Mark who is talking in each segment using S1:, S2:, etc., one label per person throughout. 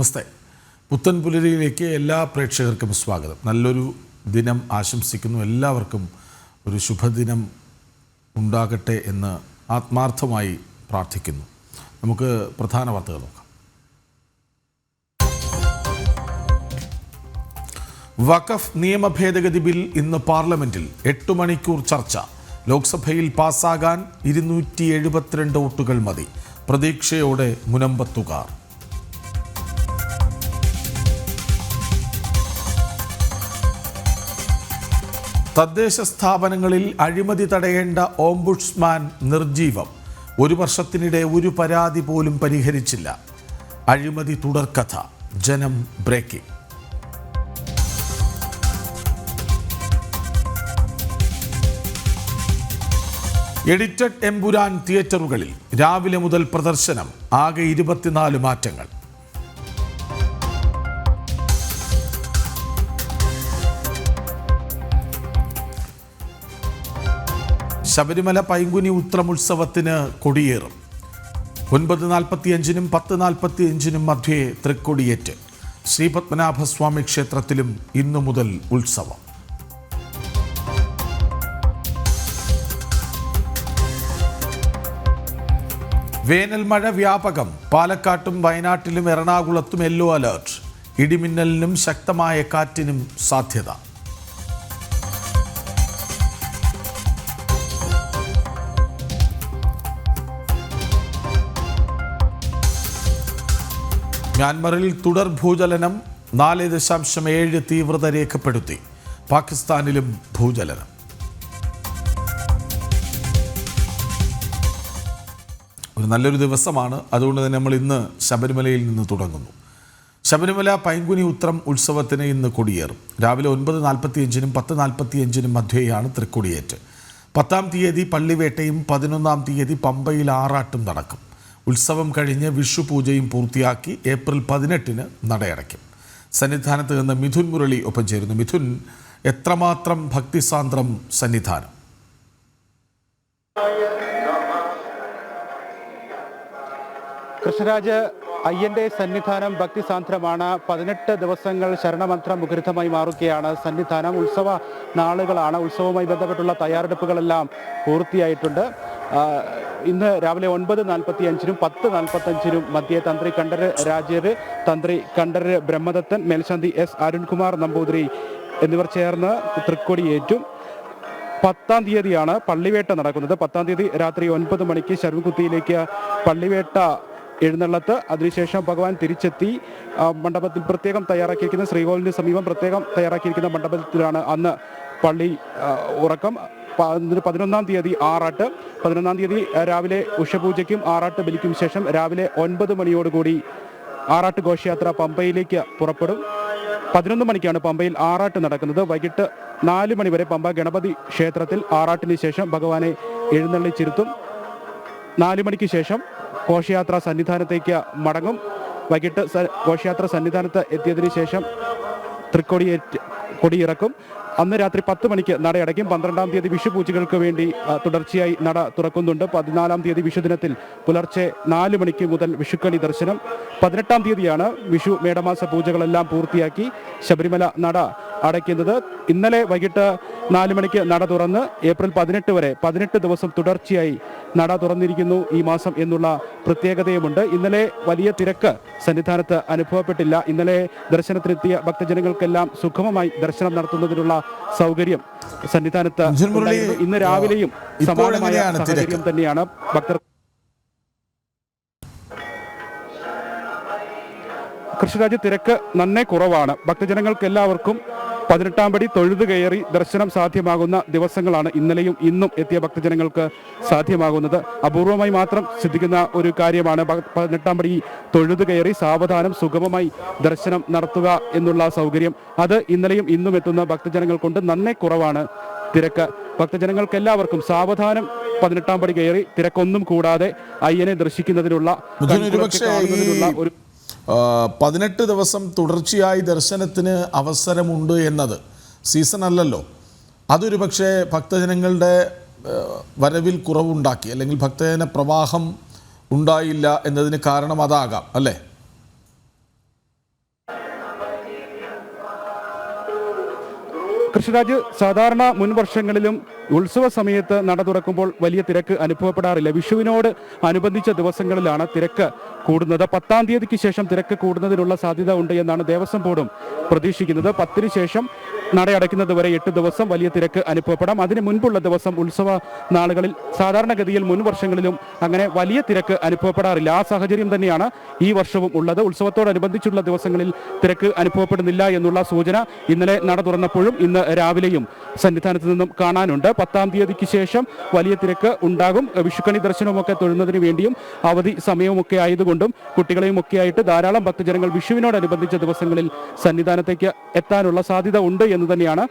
S1: നമസ്തേ. പുത്തൻ പുലരിയിലേക്ക് എല്ലാ പ്രേക്ഷകർക്കും സ്വാഗതം. നല്ലൊരു ദിനം ആശംസിക്കുന്നു. എല്ലാവർക്കും ഒരു ശുഭദിനം ഉണ്ടാകട്ടെ എന്ന് ആത്മാർത്ഥമായി പ്രാർത്ഥിക്കുന്നു. നമുക്ക് പ്രധാന വാർത്തകൾ നോക്കാം. വഖഫ് നിയമ ഭേദഗതി ബിൽ ഇന്ന് പാർലമെന്റിൽ 8 മണിക്കൂർ ചർച്ച. ലോക്സഭയിൽ പാസ്സാകാൻ 272 വോട്ടുകൾ മതി. പ്രതീക്ഷയോടെ മുനമ്പത്തുകാർ. തദ്ദേശ സ്ഥാപനങ്ങളിൽ അഴിമതി തടയേണ്ട ഓംബുഡ്സ്മാൻ നിർജീവം. 1 വർഷത്തിനിടെ ഒരു പരാതി പോലും പരിഹരിച്ചില്ല. അഴിമതി തുടർക്കഥ. ജനം ബ്രേക്കിംഗ്. എഡിറ്റഡ് എമ്പുരാൻ തിയേറ്ററുകളിൽ രാവിലെ മുതൽ പ്രദർശനം. ആകെ 24 മാറ്റങ്ങൾ. ശബരിമല പൈങ്കുനി ഉത്രമുത്സവത്തിന് കൊടിയേറും. 9:45-നും 10:45-നും മധ്യേ തൃക്കൊടിയേറ്റ്. ശ്രീപത്മനാഭസ്വാമി ക്ഷേത്രത്തിലും ഇന്നു മുതൽ ഉത്സവം. വേനൽ മഴ വ്യാപകം. പാലക്കാട്ടും വയനാട്ടിലും എറണാകുളത്തും യെല്ലോ അലേർട്ട്. ഇടിമിന്നലിനും ശക്തമായ കാറ്റിനും സാധ്യത. മ്യാൻമറിൽ തുടർ ഭൂചലനം. 4.7 തീവ്രത രേഖപ്പെടുത്തി. പാകിസ്ഥാനിലും ഭൂചലനം. ഒരു നല്ലൊരു ദിവസമാണ്. അതുകൊണ്ട് തന്നെ നമ്മൾ ഇന്ന് ശബരിമലയിൽ നിന്ന് തുടങ്ങുന്നു. ശബരിമല പൈങ്കുനി ഉത്രം ഉത്സവത്തിന് ഇന്ന് കൊടിയേറും. രാവിലെ 9:45-നും 10:45-നും മധ്യേയാണ് തൃക്കൊടിയേറ്റ്. 10-ാം തീയതി പള്ളിവേട്ടയും 11-ാം തീയതി പമ്പയിൽ ആറാട്ടും നടക്കും. ഉത്സവം കഴിഞ്ഞ് വിഷു പൂജയും പൂർത്തിയാക്കി ഏപ്രിൽ 18-ന് നടയടയ്ക്കും. സന്നിധാനത്ത് നിന്ന് മിഥുൻ മുരളി ഒപ്പം ചേരുന്നു. മിഥുൻ, എത്രമാത്രം ഭക്തിസാന്ദ്രം സന്നിധാനം?
S2: കൃഷ്ണരാജ്, അയ്യന്റെ സന്നിധാനം ഭക്തിസാന്ദ്രമാണ്. 18 ദിവസങ്ങൾ ശരണമന്ത്രം മുഖരിതമായി മാറുകയാണ് സന്നിധാനം. ഉത്സവ നാളുകളാണ്. ഉത്സവവുമായി ബന്ധപ്പെട്ടുള്ള തയ്യാറെടുപ്പുകളെല്ലാം പൂർത്തിയായിട്ടുണ്ട്. ഇന്ന് രാവിലെ 9:45-നും 10:45-നും മധ്യേ തന്ത്രി കണ്ഠര് രാജേര്, തന്ത്രി കണ്ഠര് ബ്രഹ്മദത്തൻ, മേൽശാന്തി എസ് അരുൺകുമാർ നമ്പൂതിരി എന്നിവർ ചേർന്ന് തൃക്കൊടിയേറ്റും. 10-ാം തീയതിയാണ് പള്ളിവേട്ട നടക്കുന്നത്. 10-ാം തീയതി രാത്രി 9 മണിക്ക് ശരവൻകുത്തിയിലേക്ക് പള്ളിവേട്ട എഴുന്നള്ളത്ത്. അതിനുശേഷം ഭഗവാൻ തിരിച്ചെത്തി മണ്ഡപത്തിൽ പ്രത്യേകം തയ്യാറാക്കിയിരിക്കുന്ന ശ്രീകോവിലിന് സമീപം പ്രത്യേകം തയ്യാറാക്കിയിരിക്കുന്ന മണ്ഡപത്തിലാണ് അന്ന് പള്ളി ഉറക്കം. 11-ാം തീയതി ആറാട്ട്. 11-ാം തീയതി രാവിലെ ഉഷപൂജയ്ക്കും ആറാട്ട് ബലിക്കും ശേഷം രാവിലെ 9 മണിയോടുകൂടി ആറാട്ട് ഘോഷയാത്ര പമ്പയിലേക്ക് പുറപ്പെടും. 11 മണിക്കാണ് പമ്പയിൽ ആറാട്ട് നടക്കുന്നത്. വൈകിട്ട് 4 മണി വരെ പമ്പ ഗണപതി ക്ഷേത്രത്തിൽ ആറാട്ടിന് ശേഷം ഭഗവാനെ എഴുന്നള്ളിച്ചിരുത്തും. 4 മണിക്ക് ശേഷം ഘോഷയാത്ര സന്നിധാനത്തേക്ക് മടങ്ങും. വൈകിട്ട് ഘോഷയാത്ര സന്നിധാനത്ത് എത്തിയതിനു ശേഷം കൊടിയിറക്കും. അന്ന് രാത്രി 10 മണിക്ക് നടയടയ്ക്കും. 12-ാം തീയതി വിഷു പൂജകൾക്ക് വേണ്ടി തുടർച്ചയായി നട തുറക്കുന്നുണ്ട്. 14-ാം തീയതി വിഷുദിനത്തിൽ പുലർച്ചെ 4 മണിക്ക് മുതൽ വിഷുക്കണി ദർശനം. 18-ാം തീയതിയാണ് വിഷു മേടമാസ പൂജകളെല്ലാം പൂർത്തിയാക്കി ശബരിമല നട അടയ്ക്കുന്നത്. ഇന്നലെ വൈകിട്ട് 4 മണിക്ക് നട തുറന്ന് ഏപ്രിൽ 18 വരെ 18 ദിവസം തുടർച്ചയായി നട തുറന്നിരിക്കുന്നു ഈ മാസം എന്നുള്ള പ്രത്യേകതയുമുണ്ട്. ഇന്നലെ വലിയ തിരക്ക് സന്നിധാനത്ത് അനുഭവപ്പെട്ടില്ല. ഇന്നലെ ദർശനത്തിനെത്തിയ ഭക്തജനങ്ങൾക്കെല്ലാം സുഗമമായി ദർശനം നടത്തുന്നതിനുള്ള സൗകര്യം സന്നിധാനത്ത് ഇന്ന് രാവിലെയും സമാനമായ സാഹചര്യം തന്നെയാണ്. ഭക്തർ കൃഷ്ണരാജ്, തിരക്ക് നന്നേ കുറവാണ്. ഭക്തജനങ്ങൾക്ക് എല്ലാവർക്കും 18-ാം പടി തൊഴുതു കയറി ദർശനം സാധ്യമാകുന്ന ദിവസങ്ങളാണ് ഇന്നലെയും ഇന്നും എത്തിയ ഭക്തജനങ്ങൾക്ക് സാധ്യമാകുന്നത്. അപൂർവമായി മാത്രം സിദ്ധിക്കുന്ന ഒരു കാര്യമാണ് 18-ാം പടി തൊഴുതു കയറി സാവധാനം സുഗമമായി ദർശനം നടത്തുക എന്നുള്ള സൗകര്യം. അത് ഇന്നലെയും ഇന്നും എത്തുന്ന ഭക്തജനങ്ങൾ കൊണ്ട് നന്നേ കുറവാണ് തിരക്ക്. ഭക്തജനങ്ങൾക്ക് എല്ലാവർക്കും സാവധാനം 18-ാം പടി കയറി തിരക്കൊന്നും കൂടാതെ അയ്യനെ ദർശിക്കുന്നതിനുള്ള ഒരു
S1: 18 ദിവസം തുടർച്ചയായി ദർശനത്തിന് അവസരമുണ്ട് എന്നത് സീസൺ അല്ലല്ലോ. അതൊരു പക്ഷേ ഭക്തജനങ്ങളുടെ വരവിൽ കുറവുണ്ടാക്കി, അല്ലെങ്കിൽ ഭക്തജന പ്രവാഹം ഉണ്ടായില്ല എന്നതിന് കാരണം അതാകാം അല്ലേ?
S2: കൃഷ്ണരാജ്, സാധാരണ മുൻ വർഷങ്ങളിലും ഉത്സവ സമയത്ത് നട തുറക്കുമ്പോൾ വലിയ തിരക്ക് അനുഭവപ്പെടാറില്ല. വിഷുവിനോട് അനുബന്ധിച്ച ദിവസങ്ങളിലാണ് തിരക്ക് കൂടുന്നത്. 10-ാം തീയതിക്ക് ശേഷം തിരക്ക് കൂടുന്നതിനുള്ള സാധ്യത ഉണ്ട് എന്നാണ് ദേവസ്വം ബോർഡും പ്രതീക്ഷിക്കുന്നത്. 10-ന് ശേഷം നടയടയ്ക്കുന്നത് വരെ 8 ദിവസം വലിയ തിരക്ക് അനുഭവപ്പെടാം. അതിന് മുൻപുള്ള ദിവസം ഉത്സവ നാളുകളിൽ സാധാരണഗതിയിൽ മുൻ വർഷങ്ങളിലും അങ്ങനെ വലിയ തിരക്ക് അനുഭവപ്പെടാറില്ല. ആ സാഹചര്യം തന്നെയാണ് ഈ വർഷവും ഉള്ളത്. ഉത്സവത്തോടനുബന്ധിച്ചുള്ള ദിവസങ്ങളിൽ തിരക്ക് അനുഭവപ്പെടുന്നില്ല എന്നുള്ള സൂചന ഇന്നലെ നട തുറന്നപ്പോഴും ഇന്ന് രാവിലെയും സന്നിധാനത്ത് നിന്നും കാണാനുണ്ട്. 10-ാം തീയതിക്ക് ശേഷം വലിയ തിരക്ക് ഉണ്ടാകും. വിഷുക്കണി ദർശനവുമൊക്കെ തൊഴുന്നതിന് വേണ്ടിയും അവധി സമയവുമൊക്കെ ആയതുകൊണ്ടും കുട്ടികളെയും ഒക്കെ ആയിട്ട് ധാരാളം ഭക്തജനങ്ങൾ വിഷുവിനോടനുബന്ധിച്ച ദിവസങ്ങളിൽ സന്നിധാനത്തേക്ക് എത്താനുള്ള സാധ്യത ഉണ്ട് എന്ന് തന്നെയാണ്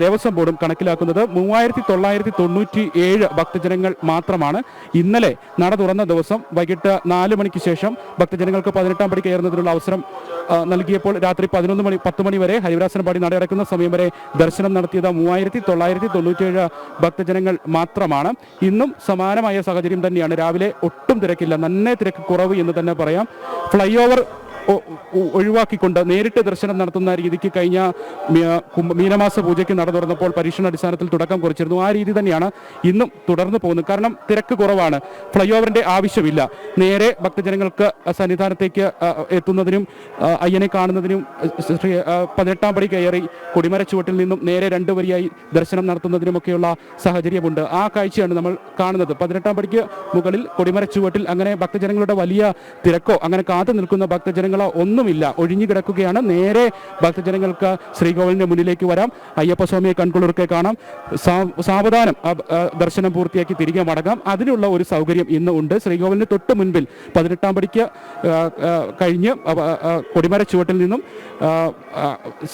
S2: ദേവസ്വം ബോർഡും കണക്കിലാക്കുന്നത്. 3997 ഭക്തജനങ്ങൾ മാത്രമാണ് ഇന്നലെ നട തുറന്ന ദിവസം വൈകിട്ട് 4 മണിക്ക് ശേഷം ഭക്തജനങ്ങൾക്ക് 18-ാം പടി കയറുന്നതിനുള്ള അവസരം നൽകിയപ്പോൾ രാത്രി 10 മണി വരെ ഹരിവരാസനം പാടി നടയടക്കുന്ന സമയം വരെ ദർശനം നടത്തിയത് 3997 ഭക്തജനങ്ങൾ മാത്രമാണ്. ഇന്നും സമാനമായ സാഹചര്യം തന്നെയാണ്. രാവിലെ ഒട്ടും തിരക്കില്ല, നന്നേ തിരക്ക് കുറവ് എന്ന് തന്നെ പറയാം. ഫ്ലൈ ഓവർ ഒഴിവാക്കിക്കൊണ്ട് നേരിട്ട് ദർശനം നടത്തുന്ന രീതിക്ക് കഴിഞ്ഞ മീനമാസ പൂജയ്ക്ക് നട തുറന്നപ്പോൾ പരീക്ഷണാടിസ്ഥാനത്തിൽ തുടക്കം കുറിച്ചിരുന്നു. ആ രീതി തന്നെയാണ് ഇന്നും തുടർന്നു പോകുന്നത്. കാരണം തിരക്ക് കുറവാണ്, ഫ്ലൈ ഓവറിന്റെ ആവശ്യമില്ല. നേരെ ഭക്തജനങ്ങൾക്ക് സന്നിധാനത്തേക്ക് എത്തുന്നതിനും അയ്യനെ കാണുന്നതിനും 18-ാം പടി കയറി കൊടിമര ചുവട്ടിൽ നിന്നും നേരെ 2 വരിയായി ദർശനം നടത്തുന്നതിനുമൊക്കെയുള്ള സാഹചര്യമുണ്ട്. ആ കാഴ്ചയാണ് നമ്മൾ കാണുന്നത്. 18-ാം പടിക്ക് മുകളിൽ കൊടിമര ചുവട്ടിൽ അങ്ങനെ ഭക്തജനങ്ങളുടെ വലിയ തിരക്കോ അങ്ങനെ കാത്തു നിൽക്കുന്ന ഭക്തജനങ്ങളോ ഒന്നുമില്ല, ഒഴിഞ്ഞു കിടക്കുകയാണ്. നേരെ ഭക്തജനങ്ങൾക്ക് ശ്രീകോവിലിന്റെ മുന്നിലേക്ക് വരാം, അയ്യപ്പസ്വാമിയെ കൺകുളിർക്കെ കാണാം, സാവധാനം ദർശനം പൂർത്തിയാക്കി തിരികെ മടങ്ങാം. അതിനുള്ള ഒരു സൗകര്യം ഇന്ന് ഉണ്ട്. ശ്രീകോവിലിന് തൊട്ട് മുൻപിൽ 18-ാം പടിക്ക് കഴിഞ്ഞ് കൊടിമര ചുവട്ടിൽ നിന്നും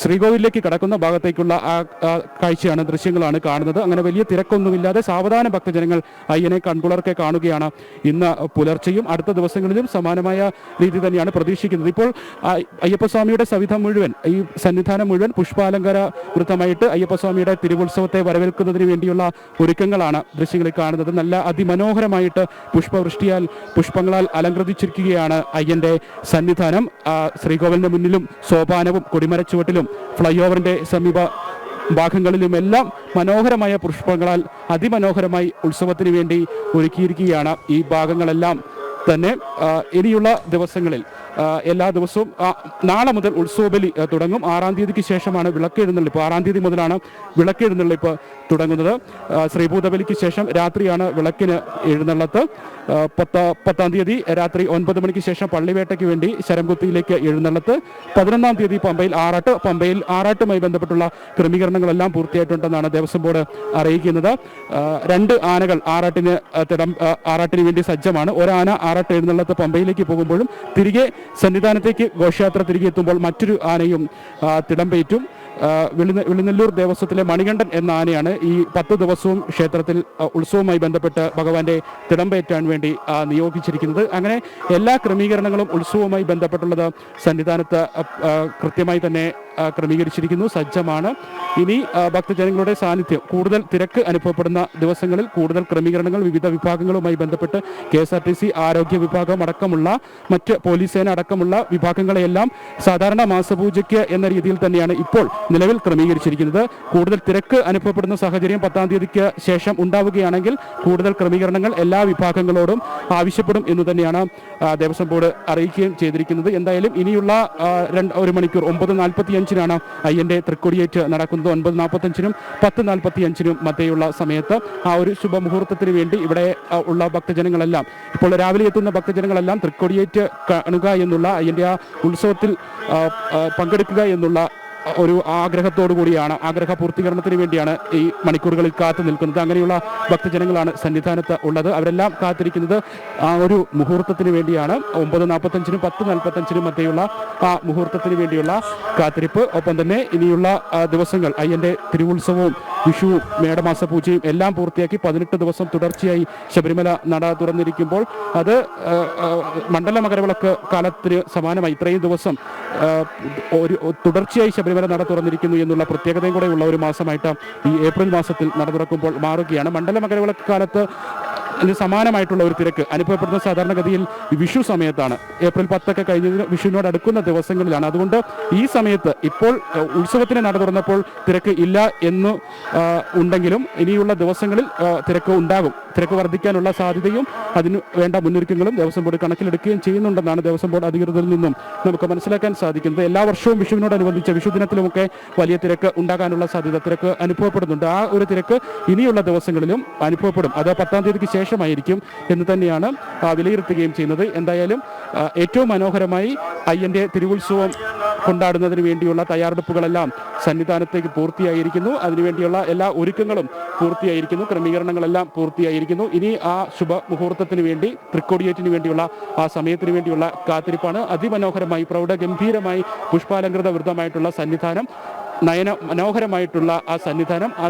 S2: ശ്രീകോവിലേക്ക് കടക്കുന്ന ഭാഗത്തേക്കുള്ള കാഴ്ചയാണ്, ദൃശ്യങ്ങളാണ് കാണുന്നത്. അങ്ങനെ വലിയ തിരക്കൊന്നുമില്ലാതെ സാവധാനം ഭക്തജനങ്ങൾ അയ്യനെ കൺകുളിർക്കെ കാണുകയാണ് ഇന്ന് പുലർച്ചെയും. അടുത്ത ദിവസങ്ങളിലും സമാനമായ രീതി തന്നെയാണ് പ്രതീക്ഷിക്കുന്നത്. ഇപ്പോൾ അയ്യപ്പസ്വാമിയുടെ സവിധം മുഴുവൻ, ഈ സന്നിധാനം മുഴുവൻ പുഷ്പാലങ്കാര വൃത്തമായിട്ട് അയ്യപ്പസ്വാമിയുടെ തിരുവുത്സവത്തെ വരവേൽക്കുന്നതിന് വേണ്ടിയുള്ള ഒരുക്കങ്ങളാണ് ദൃശ്യങ്ങളിൽ കാണുന്നത്. നല്ല അതിമനോഹരമായിട്ട് പുഷ്പവൃഷ്ടിയാൽ, പുഷ്പങ്ങളാൽ അലങ്കൃതിച്ചിരിക്കുകയാണ് അയ്യന്റെ സന്നിധാനം. ശ്രീകോവിലിന്റെ മുന്നിലും സോപാനവും കൊടിമരച്ചുവട്ടിലും ഫ്ലൈ ഓവറിന്റെ സമീപ ഭാഗങ്ങളിലുമെല്ലാം മനോഹരമായ പുഷ്പങ്ങളാൽ അതിമനോഹരമായി ഉത്സവത്തിന് വേണ്ടി ഒരുക്കിയിരിക്കുകയാണ് ഈ ഭാഗങ്ങളെല്ലാം തന്നെ. ഇനിയുള്ള ദിവസങ്ങളിൽ എല്ലാ ദിവസവും നാളെ മുതൽ ഉത്സവബലി തുടങ്ങും. 6-ാം തീയതിക്ക് ശേഷമാണ് വിളക്കെഴുന്നള്ളിപ്പ്. 6-ാം തീയതി മുതലാണ് വിളക്കെഴുന്നള്ളിപ്പ് തുടങ്ങുന്നത്. ശ്രീഭൂതബലിക്ക് ശേഷം രാത്രിയാണ് വിളക്കിന് എഴുന്നള്ളത്ത്. 10-ാം തീയതി രാത്രി 9 മണിക്ക് ശേഷം പള്ളിവേട്ടയ്ക്ക് വേണ്ടി ശരംകുത്തിയിലേക്ക് എഴുന്നള്ളത്ത്. 11-ാം തീയതി പമ്പയിൽ ആറാട്ട്. പമ്പയിൽ ആറാട്ടുമായി ബന്ധപ്പെട്ടുള്ള ക്രമീകരണങ്ങളെല്ലാം പൂർത്തിയായിട്ടുണ്ടെന്നാണ് ദേവസ്വം ബോർഡ് അറിയിക്കുന്നത്. 2 ആനകൾ ആറാട്ടിന് വേണ്ടി സജ്ജമാണ്. ഒരാന ആറാട്ട് എഴുന്നള്ളത്ത് പമ്പയിലേക്ക് പോകുമ്പോഴും തിരികെ സന്നിധാനത്തേക്ക് ഘോഷയാത്ര തിരികെ എത്തുമ്പോൾ മറ്റൊരു ആനയും തിടമ്പേറ്റും. വെളിനെല്ലൂർ ദേവസ്വത്തിലെ മണികണ്ഠൻ എന്ന ആനയാണ് ഈ 10 ദിവസവും ക്ഷേത്രത്തിൽ ഉത്സവവുമായി ബന്ധപ്പെട്ട് ഭഗവാന്റെ തിടമ്പേറ്റാൻ വേണ്ടി നിയോഗിച്ചിരിക്കുന്നത്. അങ്ങനെ എല്ലാ ക്രമീകരണങ്ങളും ഉത്സവവുമായി ബന്ധപ്പെട്ടുള്ളത് സന്നിധാനത്ത് കൃത്യമായി തന്നെ ക്രമീകരിച്ചിരിക്കുന്നു, സജ്ജമാണ്. ഇനി ഭക്തജനങ്ങളുടെ സാന്നിധ്യം കൂടുതൽ തിരക്ക് അനുഭവപ്പെടുന്ന ദിവസങ്ങളിൽ കൂടുതൽ ക്രമീകരണങ്ങൾ വിവിധ വിഭാഗങ്ങളുമായി ബന്ധപ്പെട്ട് KSRTC ആരോഗ്യ വിഭാഗം അടക്കമുള്ള മറ്റ് പോലീസ് സേന അടക്കമുള്ള വിഭാഗങ്ങളെയെല്ലാം സാധാരണ മാസപൂജയ്ക്ക് എന്ന രീതിയിൽ തന്നെയാണ് ഇപ്പോൾ നിലവിൽ ക്രമീകരിച്ചിരിക്കുന്നത്. കൂടുതൽ തിരക്ക് അനുഭവപ്പെടുന്ന സാഹചര്യം 10-ാം തീയതിക്ക് ശേഷം ഉണ്ടാവുകയാണെങ്കിൽ കൂടുതൽ ക്രമീകരണങ്ങൾ എല്ലാ വിഭാഗങ്ങളോടും ആവശ്യപ്പെടും എന്ന് തന്നെയാണ് ദേവസ്വം ബോർഡ് അറിയിക്കുകയും ചെയ്തിരിക്കുന്നത്. എന്തായാലും ഇനിയുള്ള 1 മണിക്കൂർ 9:45-നാണ് അയ്യന്റെ തൃക്കൊടിയേറ്റ് നടക്കുന്നത്. 9:45-നും 10:45-നും മധ്യയുള്ള സമയത്ത് ആ ഒരു ശുഭമുഹൂർത്തത്തിന് വേണ്ടി ഇവിടെ ഉള്ള ഭക്തജനങ്ങളെല്ലാം, ഇപ്പോൾ രാവിലെ എത്തുന്ന ഭക്തജനങ്ങളെല്ലാം തൃക്കൊടിയേറ്റ് കാണുക എന്നുള്ള, അയ്യന്റെ ആ ഉത്സവത്തിൽ പങ്കെടുക്കുക എന്നുള്ള ഒരു ആഗ്രഹത്തോടു കൂടിയാണ്, ആഗ്രഹ പൂർത്തീകരണത്തിന് വേണ്ടിയാണ് ഈ മണിക്കൂറുകളിൽ കാത്തു നിൽക്കുന്നത്. അങ്ങനെയുള്ള ഭക്തജനങ്ങളാണ് സന്നിധാനത്ത് ഉള്ളത്. അവരെല്ലാം കാത്തിരിക്കുന്നത് ആ ഒരു മുഹൂർത്തത്തിന് വേണ്ടിയാണ്. 9:45-നും 10:45-നും മധ്യയുള്ള ആ മുഹൂർത്തത്തിന് വേണ്ടിയുള്ള കാത്തിരിപ്പ്. ഒപ്പം തന്നെ ഇനിയുള്ള ദിവസങ്ങൾ അയ്യന്റെ തിരുവുത്സവവും വിഷുവും മേടമാസ പൂജയും എല്ലാം പൂർത്തിയാക്കി 18 ദിവസം തുടർച്ചയായി ശബരിമല നട തുറന്നിരിക്കുമ്പോൾ അത് മണ്ഡല മകരവിളക്ക് കാലത്തിന് സമാനമായി ഇത്രയും ദിവസം ഒരു തുടർച്ചയായി ശബരിമല നട തുറന്നിരിക്കുന്നു എന്നുള്ള പ്രത്യേകതയും കൂടെ ഉള്ള ഒരു മാസമായിട്ട് ഈ ഏപ്രിൽ മാസത്തിൽ നട തുറക്കുമ്പോൾ മാറുകയാണ്. മണ്ഡല മകരവിളക്ക് കാലത്ത് സമാനമായിട്ടുള്ള ഒരു തിരക്ക് അനുഭവപ്പെടുന്ന സാധാരണഗതിയിൽ വിഷു സമയത്താണ്. ഏപ്രിൽ 10 കഴിഞ്ഞതിന് വിഷുവിനോട് അടുക്കുന്ന ദിവസങ്ങളിലാണ്. അതുകൊണ്ട് ഈ സമയത്ത് ഇപ്പോൾ ഉത്സവത്തിന് നട തുറന്നപ്പോൾ തിരക്ക് ഇല്ല എന്ന് ഉണ്ടെങ്കിലും ഇനിയുള്ള ദിവസങ്ങളിൽ തിരക്ക് ഉണ്ടാകും. തിരക്ക് വർദ്ധിക്കാനുള്ള സാധ്യതയും അതിന് വേണ്ട മുന്നൊരുക്കങ്ങളും ദേവസ്വം ബോർഡ് കണക്കിലെടുക്കുകയും ചെയ്യുന്നുണ്ടെന്നാണ് ദേവസ്വം ബോർഡ് അധികൃതരിൽ നിന്നും നമുക്ക് മനസ്സിലാക്കാൻ സാധിക്കുന്നത്. എല്ലാ വർഷവും വിഷുവിനോടനുബന്ധിച്ച് വിഷുദിനത്തിലുമൊക്കെ വലിയ തിരക്ക് ഉണ്ടാകാനുള്ള സാധ്യത തിരക്ക് അനുഭവപ്പെടുന്നുണ്ട്. ആ ഒരു തിരക്ക് ഇനിയുള്ള ദിവസങ്ങളിലും അനുഭവപ്പെടും. അത് 10-ാം തീയതിക്ക് ശേഷമായിരിക്കും എന്ന് തന്നെയാണ് വിലയിരുത്തുകയും ചെയ്യുന്നത്. എന്തായാലും ഏറ്റവും മനോഹരമായി അയ്യൻ്റെ തിരുവുത്സവം കൊണ്ടാടുന്നതിന് വേണ്ടിയുള്ള തയ്യാറെടുപ്പുകളെല്ലാം സന്നിധാനത്തേക്ക് പൂർത്തിയായിരിക്കുന്നു. അതിനുവേണ്ടിയുള്ള എല്ലാ ഒരുക്കങ്ങളും പൂർത്തിയായിരിക്കുന്നു. ക്രമീകരണങ്ങളെല്ലാം പൂർത്തിയായിരിക്കുന്നു. ഇനി ആ ശുഭമുഹൂർത്തത്തിന് വേണ്ടി തൃക്കൊടിയേറ്റിന് വേണ്ടിയുള്ള ആ സമയത്തിന് വേണ്ടിയുള്ള കാത്തിരിപ്പാണ്. അതിമനോഹരമായി പ്രൗഢഗംഭീരമായി പുഷ്പാലങ്കൃത വൃദ്ധമായിട്ടുള്ള സന്നിധാനം, മനോഹരമായിട്ടുള്ള ആ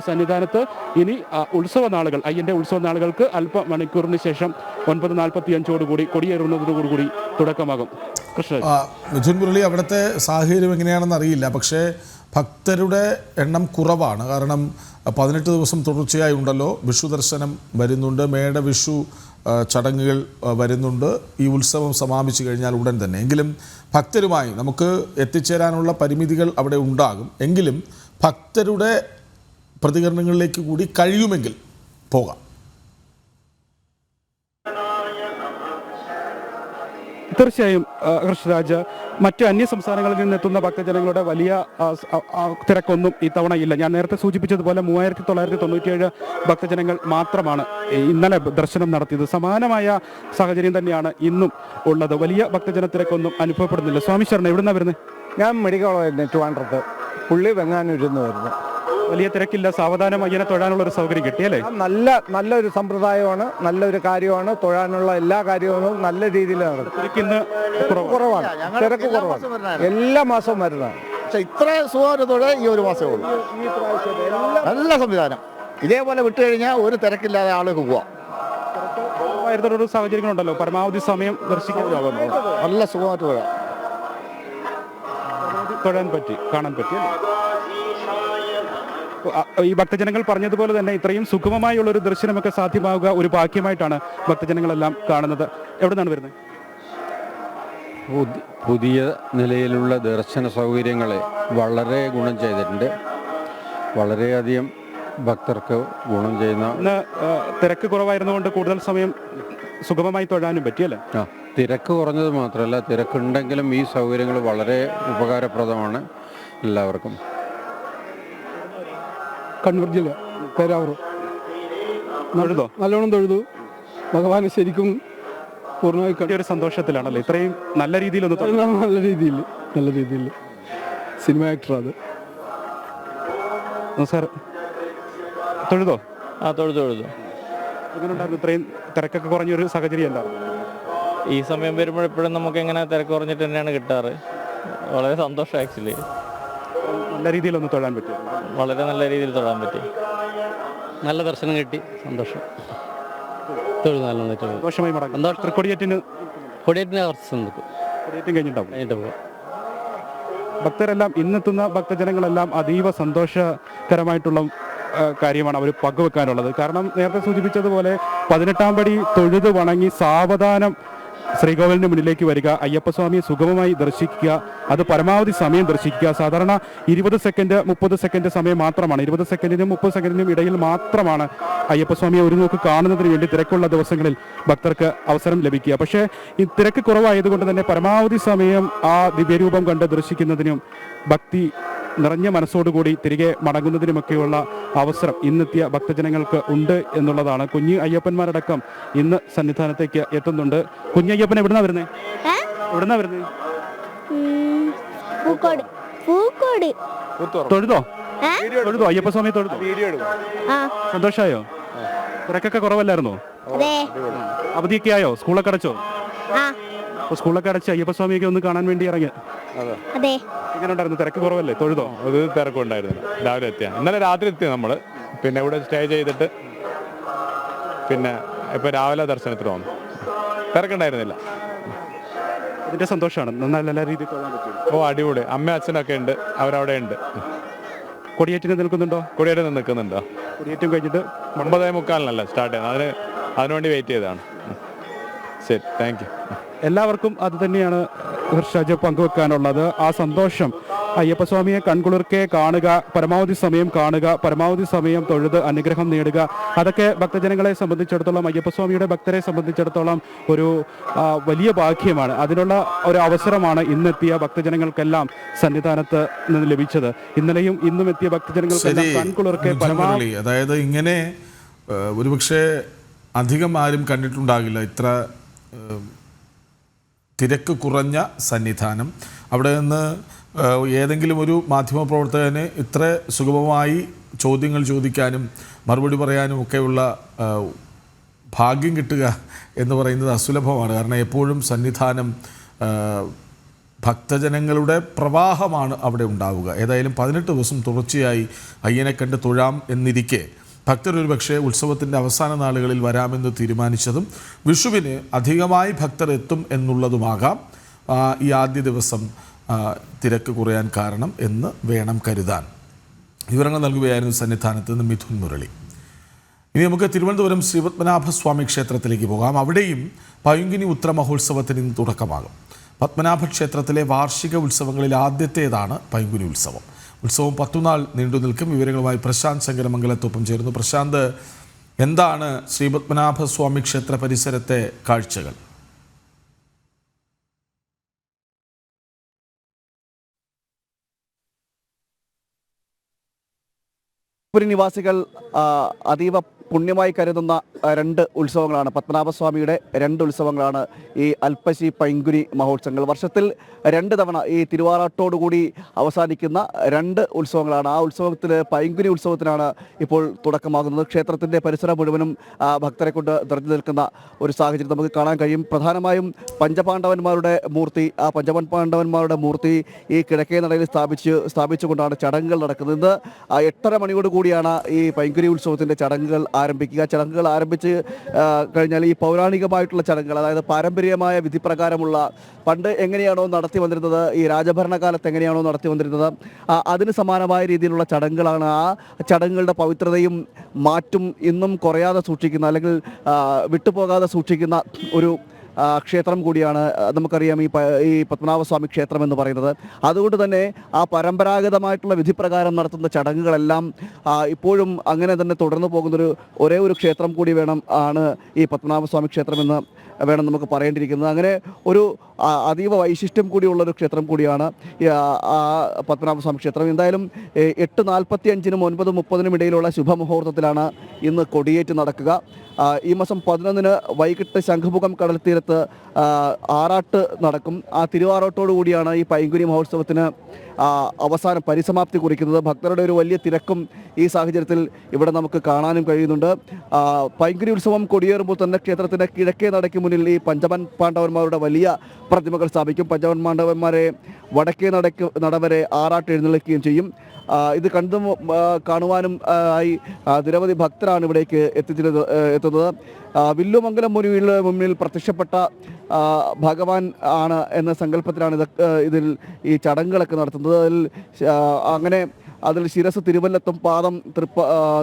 S2: സന്നിധാനത്ത് ഇനി ഉത്സവ നാളുകൾ, അയ്യൻ്റെ ഉത്സവ നാളുകൾക്ക് അല്പ മണിക്കൂറിന് ശേഷം 9:45 കൊടിയേറുന്നതോടുകൂടി തുടക്കമാകും. കൃഷ്ണ
S1: മിഥുൻ മുരളി, അവിടുത്തെ സാഹചര്യം എങ്ങനെയാണെന്ന് അറിയില്ല. പക്ഷേ ഭക്തരുടെ എണ്ണം കുറവാണ്. കാരണം 18 ദിവസം തുടർച്ചയായി ഉണ്ടല്ലോ. വിഷു ദർശനം വരുന്നുണ്ട്, മേട വിഷു ചടങ്ങുകൾ വരുന്നുണ്ട്. ഈ ഉത്സവം സമാപിച്ചു കഴിഞ്ഞാൽ ഉടൻ തന്നെ. എങ്കിലും ഭക്തരുമായി നമുക്ക് എത്തിച്ചേരാനുള്ള പരിമിതികൾ അവിടെ ഉണ്ടാകും. എങ്കിലും ഭക്തരുടെ പ്രതികരണങ്ങളിലേക്ക് കൂടി കഴിയുമെങ്കിൽ പോകാം.
S2: തീർച്ചയായും കൃഷ്ണരാജ്, മറ്റ് അന്യ സംസ്ഥാനങ്ങളിൽ നിന്നെത്തുന്ന ഭക്തജനങ്ങളുടെ വലിയ തിരക്കൊന്നും ഇത്തവണ ഇല്ല. ഞാൻ നേരത്തെ സൂചിപ്പിച്ചതുപോലെ 3997 ഭക്തജനങ്ങൾ മാത്രമാണ് ഇന്നലെ ദർശനം നടത്തിയത്. സമാനമായ സാഹചര്യം തന്നെയാണ് ഇന്നും ഉള്ളത്. വലിയ ഭക്തജന തിരക്കൊന്നും അനുഭവപ്പെടുന്നില്ല. സ്വാമി ശരണം, എവിടുന്നാണ് വരുന്നത്?
S3: ഞാൻ മെഡിക്കൽ കോളേജിൽ ട്രിവാൻഡ്രത്ത്, പുള്ളി വെങ്ങാനൂരിന്ന് വരുന്നു.
S2: വലിയ തിരക്കില്ല, സാവധാനം അയ്യനെ തൊഴാനുള്ള ഒരു സൗകര്യം കിട്ടിയല്ലേ?
S3: നല്ലൊരു സമ്പ്രദായമാണ്, നല്ലൊരു കാര്യമാണ്. തൊഴാനുള്ള എല്ലാ കാര്യവും നല്ല രീതിയിൽ നടക്കും.
S2: തിരക്കിന്ന്
S3: കുറവാണ്, തിരക്ക് കുറവാണ്. എല്ലാ മാസവും വരുന്നതാണ്.
S4: പക്ഷെ ഇത്ര സുഖമാരത്തോടെ ഈ ഒരു മാസമേ ഉള്ളൂ. നല്ല സംവിധാനം. ഇതേപോലെ വിട്ടു കഴിഞ്ഞാൽ ഒരു തിരക്കില്ലാതെ ആളുകൾ പോവാം.
S2: ഒരു സാഹചര്യങ്ങളുണ്ടല്ലോ, പരമാവധി സമയം ദർശിക്കാൻ
S4: നല്ല സുഖമായിട്ട്
S2: തൊഴാൻ പറ്റി, കാണാൻ പറ്റി. ഈ ഭക്തജനങ്ങൾ പറഞ്ഞതുപോലെ തന്നെ ഇത്രയും സുഗമമായുള്ള ഒരു ദർശനമൊക്കെ സാധ്യമാവുക ഒരു ഭാഗ്യമായിട്ടാണ് ഭക്തജനങ്ങളെല്ലാം കാണുന്നത്. എവിടെ നിന്നാണ് വരുന്നത്?
S5: പുതിയ നിലയിലുള്ള ദർശന സൗകര്യങ്ങളെ വളരെ ഗുണം ചെയ്തിട്ടുണ്ട്. വളരെയധികം ഭക്തർക്ക് ഗുണം ചെയ്യുന്ന.
S2: ഇന്ന് തിരക്ക് കുറവായിരുന്നുകൊണ്ട് കൂടുതൽ സമയം സുഗമമായി തൊഴാനും പറ്റിയല്ലേ?
S5: തിരക്ക് കുറഞ്ഞത് മാത്രമല്ല, തിരക്കുണ്ടെങ്കിലും ഈ സൗകര്യങ്ങൾ വളരെ ഉപകാരപ്രദമാണ് എല്ലാവർക്കും.
S6: കണ്ണൂർ ജില്ല, പേരാവൂർ.
S2: തൊഴുതോ?
S6: നല്ലോണം തൊഴുതു. ഭഗവാനെ ശരിക്കും പൂർണ്ണമായി
S2: ഒരു സന്തോഷത്തിലാണല്ലോ. ഇത്രയും നല്ല രീതിയിൽ
S6: നല്ല രീതിയിൽ സിനിമ ആക്ടർ. അത്
S2: നമസ്കാരം. തൊഴുതോ?
S7: തൊഴുതു.
S2: എങ്ങനെയുണ്ടായിരുന്നു? ഇത്രയും തിരക്കൊക്കെ കുറഞ്ഞൊരു സാഹചര്യം ഉണ്ടായിരുന്നു.
S7: ഈ സമയം വരുമ്പോൾ എപ്പോഴും നമുക്ക് എങ്ങനെ തിരക്ക് കുറഞ്ഞിട്ട് തന്നെയാണ് കിട്ടാറ്. വളരെ സന്തോഷം. ആക്ച്വലി
S2: നല്ല രീതിയിലൊന്ന് തൊഴാൻ പറ്റി.
S7: വളരെ നല്ല രീതിയിൽ തൊഴാൻ പറ്റി.
S8: നല്ല ദർശനം കിട്ടി. സന്തോഷം.
S2: സന്തോഷമായി മടങ്ങും. കൊടിയേറ്റിന്
S8: കഴിഞ്ഞിട്ട്
S2: ഭക്തരെല്ലാം, ഇന്നെത്തുന്ന ഭക്തജനങ്ങളെല്ലാം അതീവ സന്തോഷകരമായിട്ടുള്ള കാര്യമാണ് അവർ പങ്കുവെക്കാനുള്ളത്. കാരണം നേരത്തെ സൂചിപ്പിച്ചതുപോലെ 18-ാം പടി തൊഴുത് വണങ്ങി സാവധാനം ശ്രീകോവിലിന് മുന്നിലേക്ക് വരിക, അയ്യപ്പസ്വാമിയെ സുഗമമായി ദർശിക്കുക, അത് പരമാവധി സമയം ദർശിക്കുക. സാധാരണ 20 സെക്കൻഡ് 30 സെക്കൻഡ് സമയം മാത്രമാണ്, 20 സെക്കൻഡിനും 30 സെക്കൻഡിനും ഇടയിൽ മാത്രമാണ് അയ്യപ്പസ്വാമിയെ ഒരു നോക്ക് കാണുന്നതിന് വേണ്ടി തിരക്കുള്ള ദിവസങ്ങളിൽ ഭക്തർക്ക് അവസരം ലഭിക്കുക. പക്ഷേ ഈ തിരക്ക് കുറവായതുകൊണ്ട് തന്നെ പരമാവധി സമയം ആ ദിവ്യരൂപം കണ്ട് ദർശിക്കുന്നതിനും ഭക്തി നിറഞ്ഞ മനസ്സോടുകൂടി തിരികെ മടങ്ങുന്നതിനുമൊക്കെയുള്ള അവസരം ഇന്നെത്തിയ ഭക്തജനങ്ങൾക്ക് ഉണ്ട് എന്നുള്ളതാണ്. കുഞ്ഞ് അയ്യപ്പന്മാരടക്കം ഇന്ന് സന്നിധാനത്തേക്ക് എത്തുന്നുണ്ട്. കുഞ്ഞയ്യപ്പൻ എവിടുന്നാ വരുന്നത്? തൊഴുതോ? അയ്യപ്പസ്വാമി തൊഴുതോ? സന്തോഷായോ? തിരക്കൊക്കെ കുറവല്ലായിരുന്നോ? അവധിയൊക്കെ ആയോ? സ്കൂളൊക്കെ അടച്ചോ? സ്കൂളൊക്കെ അടച്ച് അയ്യപ്പസ്വാമിയൊക്കെ ഒന്ന് കാണാൻ വേണ്ടി ഇറങ്ങി. എങ്ങനെ ഉണ്ടായിരുന്നു? തിരക്ക് കുറവല്ലേ? തൊഴുതോ?
S9: അത് തിരക്കുണ്ടായിരുന്നു. രാവിലെ എത്തിയ, ഇന്നലെ രാത്രി എത്തിയ നമ്മള്. പിന്നെ ഇവിടെ സ്റ്റേ ചെയ്തിട്ട് പിന്നെ ഇപ്പൊ രാവിലെ ദർശനത്തിന് വന്നു. തിരക്കുണ്ടായിരുന്നില്ല.
S2: അതിന്റെ സന്തോഷമാണ്. നല്ല രീതിയിൽ തൊഴാൻ പറ്റും.
S9: അടിപൊളി. അമ്മ അച്ഛനൊക്കെ ഉണ്ട്, അവരവിടെ ഉണ്ട്.
S2: കൊടിയേറ്റിന് നിൽക്കുന്നുണ്ടോ?
S9: കൊടിയേറ്റ് നിൽക്കുന്നുണ്ടോ?
S2: കൊടിയേറ്റം കഴിഞ്ഞിട്ട്
S9: 9:45 സ്റ്റാർട്ട് ചെയ്യുന്നത്. അതിന് അതിനുവേണ്ടി വെയിറ്റ് ചെയ്തതാണ്. ശരി, താങ്ക് യു.
S2: എല്ലാവർക്കും അത് തന്നെയാണ് ഷാജു പങ്കുവെക്കാനുള്ളത്. ആ സന്തോഷം, അയ്യപ്പസ്വാമിയെ കൺകുളിർക്കെ കാണുക, പരമാവധി സമയം കാണുക, പരമാവധി സമയം തൊഴുത് അനുഗ്രഹം നേടുക, അതൊക്കെ ഭക്തജനങ്ങളെ സംബന്ധിച്ചിടത്തോളം, അയ്യപ്പസ്വാമിയുടെ ഭക്തരെ സംബന്ധിച്ചിടത്തോളം ഒരു വലിയ ഭാഗ്യമാണ്. അതിനുള്ള ഒരു അവസരമാണ് ഇന്നെത്തിയ ഭക്തജനങ്ങൾക്കെല്ലാം സന്നിധാനത്ത് നിന്ന് ലഭിച്ചത്. ഇന്നലെയും ഇന്നും എത്തിയ ഭക്തജനങ്ങൾക്കെല്ലാം കൺകുളിർക്കെ പരമാവധി,
S1: അതായത് ഇങ്ങനെ ഒരുപക്ഷെ അധികം ആരും കണ്ടിട്ടുണ്ടാകില്ല ഇത്ര തിരക്ക് കുറഞ്ഞ സന്നിധാനം. അവിടെ നിന്ന് ഏതെങ്കിലും ഒരു മാധ്യമപ്രവർത്തകന് ഇത്ര സുഗമമായി ചോദ്യങ്ങൾ ചോദിക്കാനും മറുപടി പറയാനും ഒക്കെയുള്ള ഭാഗ്യം കിട്ടുക എന്ന് പറയുന്നത് അസുലഭമാണ്. കാരണം എപ്പോഴും സന്നിധാനം ഭക്തജനങ്ങളുടെ പ്രവാഹമാണ് അവിടെ ഉണ്ടാവുക. ഏതായാലും 18 ദിവസം തുടർച്ചയായി അയ്യനെ കണ്ട് തൊഴാം എന്നിരിക്കെ ഭക്തർ ഒരു പക്ഷേ ഉത്സവത്തിൻ്റെ അവസാന നാളുകളിൽ വരാമെന്ന് തീരുമാനിച്ചതും വിഷുവിന് അധികമായി ഭക്തർ എത്തും എന്നുള്ളതുമാകാം ഈ ആദ്യ ദിവസം തിരക്ക് കുറയാൻ കാരണം എന്ന് വേണം കരുതാൻ. വിവരങ്ങൾ നൽകുകയായിരുന്നു സന്നിധാനത്ത് നിന്ന് മിഥുൻ മുരളി. ഇനി നമുക്ക് തിരുവനന്തപുരം ശ്രീപത്മനാഭസ്വാമി ക്ഷേത്രത്തിലേക്ക് പോകാം. അവിടെയും പൈങ്കുനി ഉത്ര മഹോത്സവത്തിന് ഇന്ന് തുടക്കമാകും. പത്മനാഭ ക്ഷേത്രത്തിലെ വാർഷിക ഉത്സവങ്ങളിൽ ആദ്യത്തേതാണ് പൈങ്കുനി ഉത്സവം. ഉത്സവം 10 നാൾ നീണ്ടു നിൽക്കും. വിവരങ്ങളുമായി പ്രശാന്ത് ശങ്കരമംഗലത്തൊപ്പം ചേരുന്നു. പ്രശാന്ത്, എന്താണ് ശ്രീപത്മനാഭസ്വാമി ക്ഷേത്ര പരിസരത്തെ കാഴ്ചകൾ?
S10: നിവാസികൾ അതീവ പുണ്യമായി കരുതുന്ന 2 ഉത്സവങ്ങളാണ്, പത്മനാഭസ്വാമിയുടെ 2 ഉത്സവങ്ങളാണ് ഈ അൽപ്പശി പൈങ്കുനി മഹോത്സവങ്ങൾ. വർഷത്തിൽ 2 തവണ ഈ തിരുവാറാട്ടോടുകൂടി അവസാനിക്കുന്ന 2 ഉത്സവങ്ങളാണ്. ആ ഉത്സവത്തിന്, പൈങ്കുനി ഉത്സവത്തിനാണ് ഇപ്പോൾ തുടക്കമാകുന്നത്. ക്ഷേത്രത്തിൻ്റെ പരിസരം മുഴുവനും ഭക്തരെ കൊണ്ട് നിറഞ്ഞു നിൽക്കുന്ന ഒരു സാഹചര്യം നമുക്ക് കാണാൻ കഴിയും. പ്രധാനമായും പഞ്ചപാണ്ഡവന്മാരുടെ മൂർത്തി, ആ പഞ്ചപാണ്ഡവന്മാരുടെ മൂർത്തി ഈ കിഴക്കേ നടയിൽ സ്ഥാപിച്ചുകൊണ്ടാണ് ചടങ്ങുകൾ നടക്കുന്നത്. ഇന്ന് 8:30 മണിയോട് കൂടിയാണ് ഈ പൈങ്കുനി ഉത്സവത്തിൻ്റെ ചടങ്ങുകൾ ആരംഭിക്കുക. ചടങ്ങുകൾ ആരംഭിച്ച് കഴിഞ്ഞാൽ ഈ പൗരാണികമായിട്ടുള്ള ചടങ്ങുകൾ, അതായത് പാരമ്പര്യമായ വിധിപ്രകാരമുള്ള, പണ്ട് എങ്ങനെയാണോ നടത്തി വന്നിരുന്നത്, ഈ രാജഭരണകാലത്ത് എങ്ങനെയാണോ നടത്തി വന്നിരുന്നത്, അതിന് സമാനമായ രീതിയിലുള്ള ചടങ്ങുകളാണ്. ആ ചടങ്ങുകളുടെ പവിത്രതയും മാറ്റും ഇന്നും കുറയാതെ സൂക്ഷിക്കുന്ന, അല്ലെങ്കിൽ വിട്ടുപോകാതെ സൂക്ഷിക്കുന്ന ഒരു ക്ഷേത്രം കൂടിയാണ് നമുക്കറിയാം ഈ പത്മനാഭസ്വാമി ക്ഷേത്രം എന്ന് പറയുന്നത്. അതുകൊണ്ട് തന്നെ ആ പരമ്പരാഗതമായിട്ടുള്ള വിധിപ്രകാരം നടത്തുന്ന ചടങ്ങുകളെല്ലാം ഇപ്പോഴും അങ്ങനെ തന്നെ തുടർന്നു പോകുന്നൊരു ഒരേ ഒരു ക്ഷേത്രം കൂടി ആണ് ഈ പത്മനാഭസ്വാമി ക്ഷേത്രമെന്ന് വേണം നമുക്ക് പറയേണ്ടിയിരിക്കുന്നത്. അങ്ങനെ ഒരു അതീവ വൈശിഷ്ട്യം കൂടിയുള്ളൊരു ക്ഷേത്രം കൂടിയാണ് പത്മനാഭസ്വാമി ക്ഷേത്രം. എന്തായാലും 8:45-നും 9:30-നും ഇടയിലുള്ള ശുഭമുഹൂർത്തത്തിലാണ് ഇന്ന് കൊടിയേറ്റ് നടക്കുക. ഈ മാസം 11-ന് വൈകിട്ട് ശംഖുമുഖം കടൽത്തീരത്ത് ആറാട്ട് നടക്കും. ആ തിരുവാറാട്ടോടു കൂടിയാണ് ഈ പൈങ്കുനി മഹോത്സവത്തിന് അവസാനം പരിസമാപ്തി കുറിക്കുന്നത്. ഭക്തരുടെ ഒരു വലിയ തിരക്കും ഈ സാഹചര്യത്തിൽ ഇവിടെ നമുക്ക് കാണാനും കഴിയുന്നുണ്ട്. പൈങ്കുനി ഉത്സവം കൊടിയേറുമ്പോൾ തന്നെ ക്ഷേത്രത്തിൻ്റെ കിഴക്കേ നടയ്ക്ക് മുന്നിൽ ഈ പഞ്ചപാണ്ഡവന്മാരുടെ വലിയ പ്രതിമകൾ സ്ഥാപിക്കും. പഞ്ചപാണ്ഡവന്മാരെ വടക്കേ നടവരെ ആറാട്ട് എഴുന്നള്ളിക്കുകയും ചെയ്യും. ഇത് കാണുവാനും ആയി നിരവധി ഭക്തരാണ് ഇവിടേക്ക് എത്തുന്നത്. വില്ലുമംഗലം മുന്നിൽ പ്രത്യക്ഷപ്പെട്ട ഭഗവാൻ ആണ് എന്ന സങ്കല്പത്തിലാണ് ഇതിൽ ഈ ചടങ്ങുകളൊക്കെ നടത്തുന്നത്. അതിൽ ശിരസ് തിരുവല്ലത്തും പാദം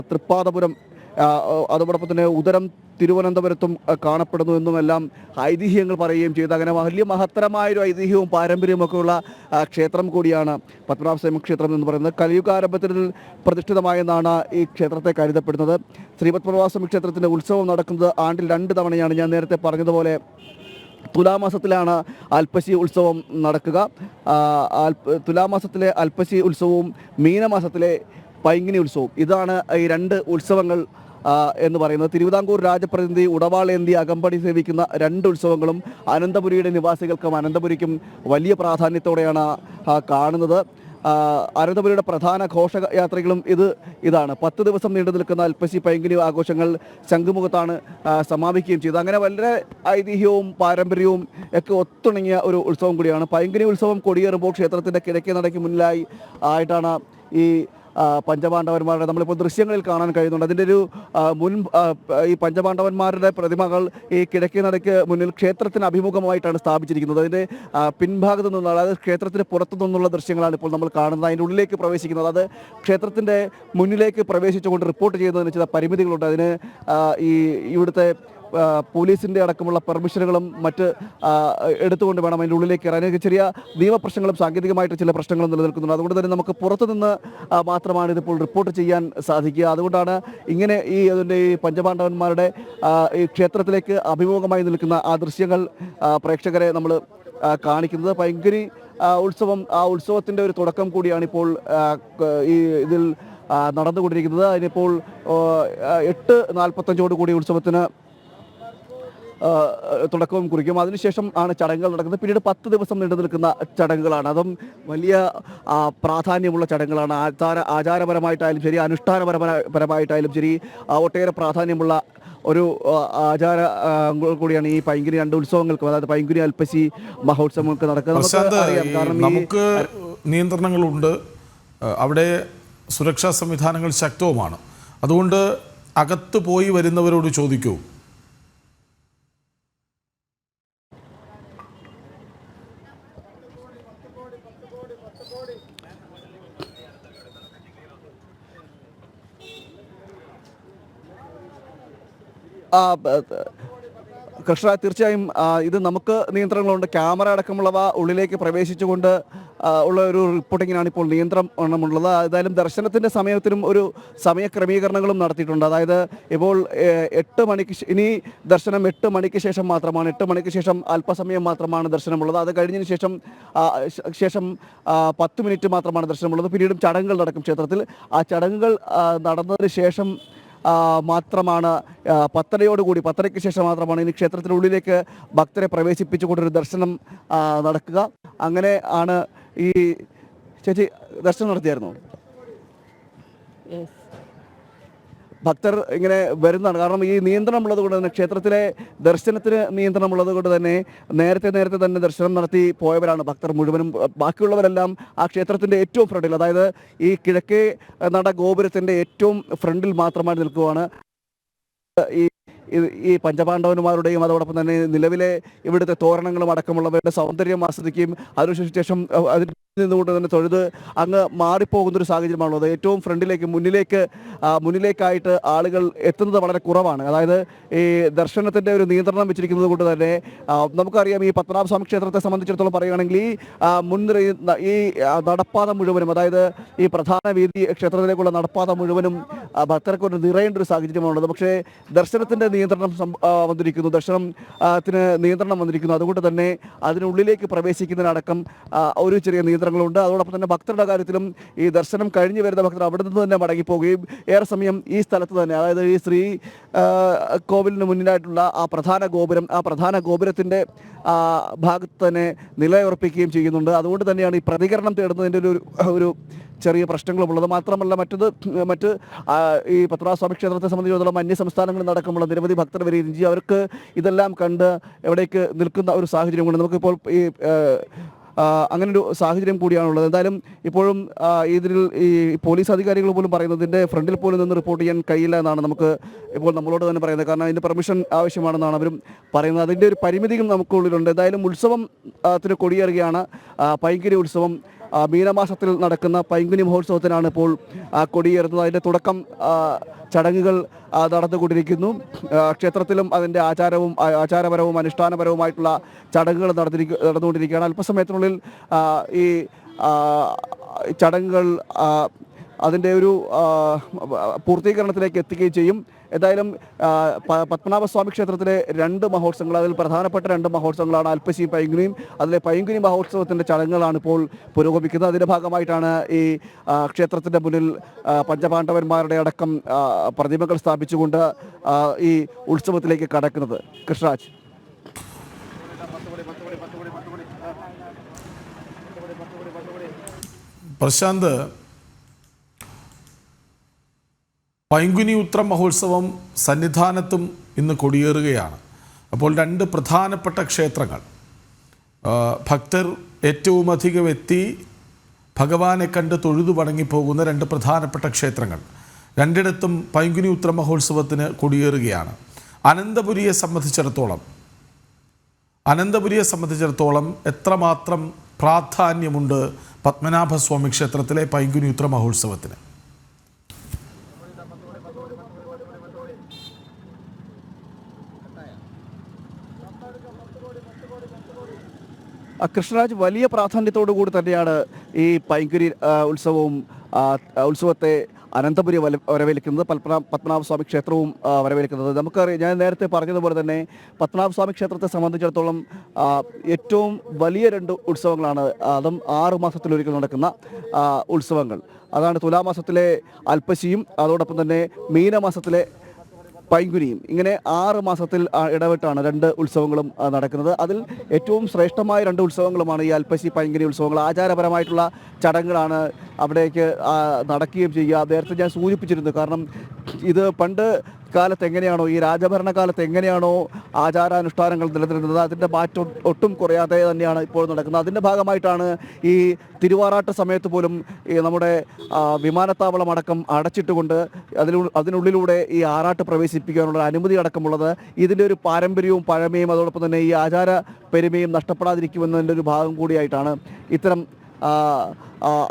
S10: തൃപ്പാദപുരം, അതോടൊപ്പം തന്നെ ഉദരം തിരുവനന്തപുരത്തും കാണപ്പെടുന്നു എന്നുമെല്ലാം ഐതിഹ്യങ്ങൾ പറയുകയും ചെയ്തു. അങ്ങനെ വലിയ മഹത്തരമായൊരു ഐതിഹ്യവും പാരമ്പര്യവും ഒക്കെയുള്ള ക്ഷേത്രം കൂടിയാണ് പത്മനാഭസ്വാമി ക്ഷേത്രം എന്ന് പറയുന്നത്. കലിയുഗാരംഭത്തിൽ പ്രതിഷ്ഠിതമായെന്നാണ് ഈ ക്ഷേത്രത്തെ കരുതപ്പെടുന്നത്. ശ്രീപത്മനാഭസ്വാമി ക്ഷേത്രത്തിൻ്റെ ഉത്സവം നടക്കുന്നത് ആണ്ടിൽ 2 തവണയാണ്. ഞാൻ നേരത്തെ പറഞ്ഞതുപോലെ തുലാമാസത്തിലാണ് അൽപ്പശി ഉത്സവം നടക്കുക. തുലാമാസത്തിലെ അൽപ്പശി ഉത്സവവും മീനമാസത്തിലെ പൈങ്കുനി ഉത്സവവും, ഇതാണ് ഈ 2 ഉത്സവങ്ങൾ എന്ന് പറയുന്നത്. തിരുവിതാംകൂർ രാജപ്രതിനിധി ഉടവാളേന്തി അകമ്പടി സേവിക്കുന്ന 2 ഉത്സവങ്ങളും അനന്തപുരിയുടെ നിവാസികൾക്കും അനന്തപുരിക്കും വലിയ പ്രാധാന്യത്തോടെയാണ് കാണുന്നത്. അനന്തപുരിയുടെ പ്രധാന ഘോഷയാത്രകളും ഇതാണ്. 10 ദിവസം നീണ്ടു നിൽക്കുന്ന അൽപ്പശി പൈങ്കുനി ആഘോഷങ്ങൾ ശംഖുമുഖത്താണ് സമാപിക്കുകയും ചെയ്തത്. അങ്ങനെ വളരെ ഐതിഹ്യവും പാരമ്പര്യവും ഒക്കെ ഒത്തിണങ്ങിയ ഒരു ഉത്സവം കൂടിയാണ്. പൈങ്കുനി ഉത്സവം കൊടിയേറുമ്പോൾ ക്ഷേത്രത്തിൻ്റെ കിഴക്കേ നടയ്ക്ക് മുന്നിലായി ആയിട്ടാണ് ഈ പഞ്ചപാണ്ഡവന്മാരുടെ നമ്മളിപ്പോൾ ദൃശ്യങ്ങളിൽ കാണാൻ കഴിയുന്നുണ്ട്. അതിൻ്റെ ഒരു ഈ പഞ്ചപാണ്ഡവന്മാരുടെ പ്രതിമകൾ ഈ കിഴക്കേ നടയ്ക്ക് മുന്നിൽ ക്ഷേത്രത്തിന് അഭിമുഖമായിട്ടാണ് സ്ഥാപിച്ചിരിക്കുന്നത്. അതിൻ്റെ പിൻഭാഗത്തു നിന്നുള്ള, അതായത് ക്ഷേത്രത്തിന് പുറത്തു നിന്നുള്ള ദൃശ്യങ്ങളാണ് ഇപ്പോൾ നമ്മൾ കാണുന്നത്. അതിൻ്റെ ഉള്ളിലേക്ക് പ്രവേശിക്കുന്നത്, അത് ക്ഷേത്രത്തിൻ്റെ മുന്നിലേക്ക് പ്രവേശിച്ചുകൊണ്ട് റിപ്പോർട്ട് ചെയ്യുന്നതിന് ചില പരിമിതികളുണ്ട്. അതിന് ഇവിടുത്തെ പോലീസിൻ്റെ അടക്കമുള്ള പെർമിഷനുകളും മറ്റ് എടുത്തുകൊണ്ട് വേണം അതിൻ്റെ ഉള്ളിലേക്ക് കയറാൻ. ചെറിയ നിയമപ്രശ്നങ്ങളും സാങ്കേതികമായിട്ട് ചില പ്രശ്നങ്ങളും നിലനിൽക്കുന്നുണ്ട്. അതുകൊണ്ട് തന്നെ നമുക്ക് പുറത്തുനിന്ന് മാത്രമാണ് ഇതിപ്പോൾ റിപ്പോർട്ട് ചെയ്യാൻ സാധിക്കുക. അതുകൊണ്ടാണ് ഇങ്ങനെ അതിൻ്റെ ഈ പഞ്ചപാണ്ഡവന്മാരുടെ ഈ ക്ഷേത്രത്തിലേക്ക് അഭിമുഖമായി നിൽക്കുന്ന ആ ദൃശ്യങ്ങൾ പ്രേക്ഷകരെ നമ്മൾ കാണിക്കുന്നത്. പൈങ്കുനി ഉത്സവം, ആ ഉത്സവത്തിൻ്റെ ഒരു തുടക്കം കൂടിയാണ് ഇപ്പോൾ ഇതിൽ നടന്നുകൊണ്ടിരിക്കുന്നത്. അതിനിപ്പോൾ 8:45 കൂടി ഉത്സവത്തിന് തുടക്കവും കുറിക്കും. അതിനുശേഷം ആണ് ചടങ്ങുകൾ നടക്കുന്നത്. പിന്നീട് 10 ദിവസം നീണ്ടു നിൽക്കുന്ന ചടങ്ങുകളാണ്. അതും വലിയ പ്രാധാന്യമുള്ള ചടങ്ങുകളാണ്. ആചാരപരമായിട്ടായാലും ശരി, അനുഷ്ഠാനപരമായിട്ടായാലും ശരി, ഒട്ടേറെ പ്രാധാന്യമുള്ള ഒരു ആചാര കൂടിയാണ് ഈ പൈങ്കുനി 2 ഉത്സവങ്ങൾക്ക്, അതായത് പൈങ്കുനി അൽപ്പശി മഹോത്സവങ്ങൾക്ക് നടക്കുന്നത്.
S1: നമുക്ക് നിയന്ത്രണങ്ങളുണ്ട്, അവിടെ സുരക്ഷാ സംവിധാനങ്ങൾ ശക്തവുമാണ്. അതുകൊണ്ട് അകത്ത് പോയി വരുന്നവരോട് ചോദിക്കൂ.
S10: കൃഷ്ണ, തീർച്ചയായും ഇത് നമുക്ക് നിയന്ത്രണങ്ങളുണ്ട്. ക്യാമറ അടക്കമുള്ളവ ഉള്ളിലേക്ക് ഉള്ള ഒരു റിപ്പോർട്ടിങ്ങിനാണ് ഇപ്പോൾ നിയന്ത്രണമുള്ളത്. ഏതായാലും ദർശനത്തിൻ്റെ സമയത്തിനും ഒരു സമയക്രമീകരണങ്ങളും നടത്തിയിട്ടുണ്ട്. അതായത് ഇപ്പോൾ 8 മണിക്ക് ഇനി ദർശനം 8 മണിക്ക് ശേഷം മാത്രമാണ്. 8 മണിക്ക് ശേഷം അല്പസമയം മാത്രമാണ് ദർശനമുള്ളത്. അത് കഴിഞ്ഞതിന് ശേഷം 10 മിനിറ്റ് മാത്രമാണ് ദർശനമുള്ളത്. പിന്നീടും ചടങ്ങുകൾ നടക്കും ക്ഷേത്രത്തിൽ. ആ ചടങ്ങുകൾ നടന്നതിന് ശേഷം മാത്രമാണ് 10:30 ശേഷം മാത്രമാണ് ഇനി ക്ഷേത്രത്തിനുള്ളിലേക്ക് ഭക്തരെ പ്രവേശിപ്പിച്ചുകൊണ്ടൊരു ദർശനം നടക്കുക. അങ്ങനെ ആണ് ഈ ചേച്ചി ദർശനം നടത്തിയായിരുന്നു. ഭക്തർ ഇങ്ങനെ വരുന്നതാണ്. കാരണം ഈ നിയന്ത്രണമുള്ളത് കൊണ്ട് തന്നെ, ക്ഷേത്രത്തിലെ ദർശനത്തിന് നിയന്ത്രണമുള്ളത് കൊണ്ട് തന്നെ നേരത്തെ തന്നെ ദർശനം നടത്തി പോയവരാണ് ഭക്തർ മുഴുവനും. ബാക്കിയുള്ളവരെല്ലാം ആ ക്ഷേത്രത്തിൻ്റെ ഏറ്റവും ഫ്രണ്ടിൽ, അതായത് ഈ കിഴക്കേ നട ഗോപുരത്തിൻ്റെ ഏറ്റവും ഫ്രണ്ടിൽ മാത്രമായി നിൽക്കുകയാണ്. ഈ പഞ്ചപാണ്ഡവന്മാരുടെയും അതോടൊപ്പം തന്നെ നിലവിലെ ഇവിടുത്തെ തോരണങ്ങളും അടക്കമുള്ളവരുടെ സൗന്ദര്യം ആസ്വദിക്കുകയും അതിനുശേഷം അതിൽ നിന്നുകൊണ്ട് തന്നെ തൊഴുത് അങ്ങ് മാറിപ്പോകുന്നൊരു സാഹചര്യമാണുള്ളത്. ഏറ്റവും മുന്നിലേക്കായിട്ട് ആളുകൾ എത്തുന്നത് വളരെ കുറവാണ്. അതായത് ഈ ദർശനത്തിൻ്റെ ഒരു നിയന്ത്രണം വെച്ചിരിക്കുന്നത് കൊണ്ട് തന്നെ നമുക്കറിയാം, ഈ പത്മനാഭസ്വാമി ക്ഷേത്രത്തെ സംബന്ധിച്ചിടത്തോളം പറയുകയാണെങ്കിൽ ഈ നടപ്പാത മുഴുവനും, അതായത് ഈ പ്രധാന വീതി ക്ഷേത്രത്തിലേക്കുള്ള നടപ്പാത മുഴുവനും ഭക്തർക്ക് ഒരു നിറയേണ്ട ഒരു സാഹചര്യമാണുള്ളത്. പക്ഷേ ദർശനത്തിൻ്റെ നിയന്ത്രണം ദർശനത്തിന് നിയന്ത്രണം വന്നിരിക്കുന്നു. അതുകൊണ്ട് തന്നെ അതിനുള്ളിലേക്ക് പ്രവേശിക്കുന്നതിനടക്കം ഒരു ചെറിയ നിയന്ത്രണങ്ങളുണ്ട്. അതോടൊപ്പം തന്നെ ഭക്തരുടെ കാര്യത്തിലും ഈ ദർശനം കഴിഞ്ഞ് വരുന്ന ഭക്തർ അവിടെ നിന്ന് തന്നെ മടങ്ങിപ്പോവുകയും ഏറെ സമയം ഈ സ്ഥലത്ത് തന്നെ, അതായത് ഈ ശ്രീ കോവിലിന് മുന്നിലായിട്ടുള്ള ആ പ്രധാന ഗോപുരത്തിൻ്റെ ഭാഗത്ത് തന്നെ നിലയുറപ്പിക്കുകയും ചെയ്യുന്നുണ്ട്. അതുകൊണ്ട് തന്നെയാണ് ഈ പ്രതികരണം തേടുന്നതിൻ്റെ ഒരു ചെറിയ പ്രശ്നങ്ങളുമുള്ളത്. മാത്രമല്ല മറ്റ് ഈ പത്മനാഭസ്വാമി ക്ഷേത്രത്തെ സംബന്ധിച്ചിടത്തോളം അന്യ സംസ്ഥാനങ്ങളിൽ നടക്കുമ്പോൾ നിരവധി ഭക്തർ വരികയും ചെയ്യും. അവർക്ക് ഇതെല്ലാം കണ്ട് എവിടേക്ക് നിൽക്കുന്ന ഒരു സാഹചര്യം കൊണ്ട് നമുക്കിപ്പോൾ ഈ അങ്ങനൊരു സാഹചര്യം കൂടിയാണുള്ളത്. എന്തായാലും ഇപ്പോഴും ഇതിൽ ഈ പോലീസ് അധികാരികൾ പോലും പറയുന്നത് ഇതിൻ്റെ ഫ്രണ്ടിൽ പോലും നിന്ന് റിപ്പോർട്ട് ചെയ്യാൻ കഴിയില്ല എന്നാണ് ഇപ്പോൾ നമ്മളോട് തന്നെ പറയുന്നത്. കാരണം അതിൻ്റെ പെർമിഷൻ ആവശ്യമാണെന്നാണ് അവരും പറയുന്നത്. അതിൻ്റെ ഒരു പരിമിതികൾ നമുക്കുള്ളിലുണ്ട്. എന്തായാലും ഉത്സവത്തിന് കൊടിയേറുകയാണ്. പൈങ്കുനി ഉത്സവം മീനമാസത്തിൽ നടക്കുന്ന പൈങ്കുനി മഹോത്സവത്തിനാണ് ഇപ്പോൾ കൊടിയേറുന്നത്. അതിൻ്റെ തുടക്കം ചടങ്ങുകൾ നടന്നുകൊണ്ടിരിക്കുന്നു. ക്ഷേത്രത്തിലും അതിൻ്റെ ആചാരപരവും അനുഷ്ഠാനപരവുമായിട്ടുള്ള ചടങ്ങുകൾ നടന്നുകൊണ്ടിരിക്കുകയാണ്. അല്പസമയത്തിനുള്ളിൽ ഈ ചടങ്ങുകൾ അതിൻ്റെ ഒരു പൂർത്തീകരണത്തിലേക്ക് എത്തുകയും ചെയ്യും. എന്തായാലും പത്മനാഭസ്വാമി ക്ഷേത്രത്തിലെ 2 മഹോത്സവങ്ങൾ, അതിൽ പ്രധാനപ്പെട്ട 2 മഹോത്സവങ്ങളാണ് അൽപ്പശിയും പൈങ്കുനിയും. അതിലെ പൈങ്കുനി മഹോത്സവത്തിൻ്റെ ചടങ്ങുകളാണ് ഇപ്പോൾ പുരോഗമിക്കുന്നത്. അതിൻ്റെ ഭാഗമായിട്ടാണ് ഈ ക്ഷേത്രത്തിൻ്റെ മുന്നിൽ പഞ്ചപാണ്ഡവന്മാരുടെ അടക്കം പ്രതിമകൾ സ്ഥാപിച്ചുകൊണ്ട് ഈ ഉത്സവത്തിലേക്ക് കടക്കുന്നത്. കൃഷ്ണരാജ്.
S1: പ്രശാന്ത്, പൈങ്കുനി ഉത്ര മഹോത്സവം സന്നിധാനത്തും ഇന്ന് കൊടിയേറുകയാണ്. അപ്പോൾ 2 പ്രധാനപ്പെട്ട ക്ഷേത്രങ്ങൾ, ഭക്തർ ഏറ്റവും അധികം എത്തി ഭഗവാനെ കണ്ട് തൊഴുതു വണങ്ങിപ്പോകുന്ന 2 പ്രധാനപ്പെട്ട ക്ഷേത്രങ്ങൾ, 2ഇടത്തും പൈങ്കുനി ഉത്ര മഹോത്സവത്തിന് കൊടിയേറുകയാണ്. അനന്തപുരിയെ സംബന്ധിച്ചിടത്തോളം എത്രമാത്രം പ്രാധാന്യമുണ്ട് പത്മനാഭസ്വാമി ക്ഷേത്രത്തിലെ പൈങ്കുനി ഉത്ര മഹോത്സവത്തിന്?
S10: കൃഷ്ണരാജ്, വലിയ പ്രാധാന്യത്തോടു കൂടി തന്നെയാണ് ഈ പൈങ്കുനി ഉത്സവത്തെ അനന്തപുരി വരവേൽക്കുന്നത്, പത്മനാഭസ്വാമി ക്ഷേത്രവും വരവേൽക്കുന്നത്. നമുക്കറിയാം, ഞാൻ നേരത്തെ പറഞ്ഞതുപോലെ തന്നെ പത്മനാഭസ്വാമി ക്ഷേത്രത്തെ സംബന്ധിച്ചിടത്തോളം ഏറ്റവും വലിയ 2 ഉത്സവങ്ങളാണ്, അതും 6 മാസത്തിലൊരിക്കൽ നടക്കുന്ന ഉത്സവങ്ങൾ. അതാണ് തുലാമാസത്തിലെ അൽപ്പശിയും അതോടൊപ്പം തന്നെ മീനമാസത്തിലെ പൈങ്കുനിയും. ഇങ്ങനെ 6 മാസത്തിൽ ഇടവിട്ടാണ് 2 ഉത്സവങ്ങളും നടക്കുന്നത്. അതിൽ ഏറ്റവും ശ്രേഷ്ഠമായ 2 ഉത്സവങ്ങളുമാണ് ഈ അൽപ്പശി പൈങ്കുനി ഉത്സവങ്ങൾ. ആചാരപരമായിട്ടുള്ള ചടങ്ങുകളാണ് അവിടേക്ക് നടക്കുകയും ചെയ്യുക. നേരത്തെ ഞാൻ സൂചിപ്പിച്ചിരുന്നു, കാരണം ഇത് പണ്ട് കാലത്ത് എങ്ങനെയാണോ, ഈ രാജഭരണകാലത്ത് എങ്ങനെയാണോ ആചാരാനുഷ്ഠാനങ്ങൾ നിലനിന്നിരുന്നത്, അതിൻ്റെ മാറ്റം ഒട്ടും കുറയാതെ തന്നെയാണ് ഇപ്പോൾ നടക്കുന്നത്. അതിൻ്റെ ഭാഗമായിട്ടാണ് ഈ തിരുവാറാട്ട് സമയത്ത് പോലും ഈ നമ്മുടെ വിമാനത്താവളം അടക്കം അടച്ചിട്ടുകൊണ്ട് അതിനുള്ളിലൂടെ ഈ ആറാട്ട് പ്രവേശിപ്പിക്കാനുള്ള അനുമതി അടക്കമുള്ളത്. ഇതിൻ്റെ ഒരു പാരമ്പര്യവും പഴമയും അതോടൊപ്പം തന്നെ ഈ ആചാര പെരുമയും നഷ്ടപ്പെടാതിരിക്കുമെന്നതിൻ്റെ ഒരു ഭാഗം കൂടിയായിട്ടാണ് ഇത്തരം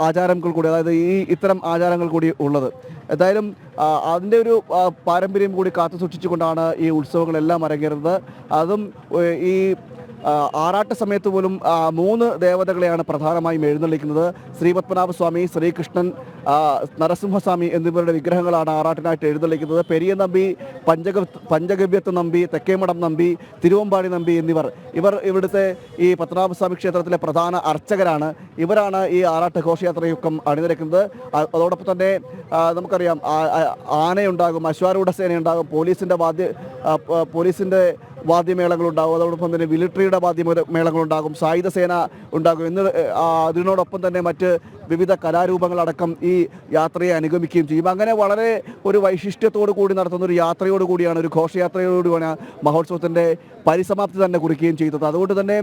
S10: ആചാരങ്ങൾ കൂടി, അതായത് ഇത്തരം ആചാരങ്ങൾ കൂടി ഉള്ളത്. എന്തായാലും അതിൻ്റെ ഒരു പാരമ്പര്യം കൂടി കാത്തു സൂക്ഷിച്ചുകൊണ്ടാണ് ഈ ഉത്സവങ്ങളെല്ലാം അരങ്ങേറുന്നത്. അതും ഈ ആറാട്ട് സമയത്ത് പോലും 3 ദേവതകളെയാണ് പ്രധാനമായും എഴുന്നള്ളിക്കുന്നത്. ശ്രീപത്മനാഭസ്വാമി, ശ്രീകൃഷ്ണൻ, നരസിംഹസ്വാമി എന്നിവരുടെ വിഗ്രഹങ്ങളാണ് ആറാട്ടിനായിട്ട് എഴുന്നള്ളിക്കുന്നത്. പെരിയ നമ്പി, പഞ്ചഗവ്യത്ത് നമ്പി, തെക്കേമഠം നമ്പി, തിരുവമ്പാടി നമ്പി ഇവർ ഇവിടുത്തെ ഈ പത്മനാഭസ്വാമി ക്ഷേത്രത്തിലെ പ്രധാന അർച്ചകരാണ്. ഇവരാണ് ഈ ആറാട്ട് ഘോഷയാത്രയൊക്കെ അണിനിരക്കുന്നത്. അതോടൊപ്പം തന്നെ നമുക്കറിയാം, ആനയുണ്ടാകും, അശ്വാരൂഢ സേനയുണ്ടാകും, പോലീസിൻ്റെ വാദ്യമേളങ്ങളുണ്ടാകും, അതോടൊപ്പം തന്നെ മിലിറ്ററിയുടെ വാദ്യമേളങ്ങളുണ്ടാകും, സായുധ സേന ഉണ്ടാകും. അതിനോടൊപ്പം തന്നെ മറ്റ് വിവിധ കലാരൂപങ്ങളടക്കം ഈ യാത്രയെ അനുഗമിക്കുകയും ചെയ്യും. അങ്ങനെ വളരെ ഒരു വൈശിഷ്ട്യത്തോടു കൂടി നടത്തുന്ന ഒരു യാത്രയോട് കൂടിയാണ്, ഒരു ഘോഷയാത്രയോടുകൂടിയാണ് മഹോത്സവത്തിൻ്റെ പരിസമാപ്തി തന്നെ കുറിക്കുകയും ചെയ്തത്. അതുകൊണ്ട് തന്നെ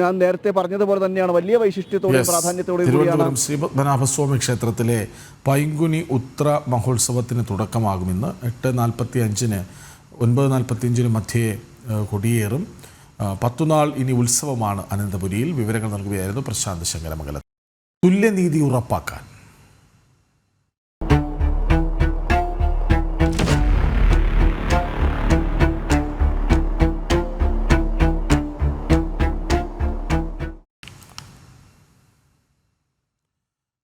S10: ഞാൻ നേരത്തെ പറഞ്ഞതുപോലെ തന്നെയാണ് വലിയ വൈശിഷ്ട്യത്തോടെയും പ്രാധാന്യത്തോടെയും കൂടിയാണ്
S1: ശ്രീപത്മനാഭസ്വാമി ക്ഷേത്രത്തിലെ പൈങ്കുനി ഉത്ര മഹോത്സവത്തിന് തുടക്കമാകുമെന്ന് 8:45-ന് 9:45-ന് മധ്യേ കൊടിയേറും. 10 നാൾ ഇനി ഉത്സവമാണ് അനന്തപുരിയിൽ. വിവരങ്ങൾ നൽകുകയായിരുന്നു പ്രശാന്ത് ശങ്കരമംഗലം. തുല്യനീതി ഉറപ്പാക്കാൻ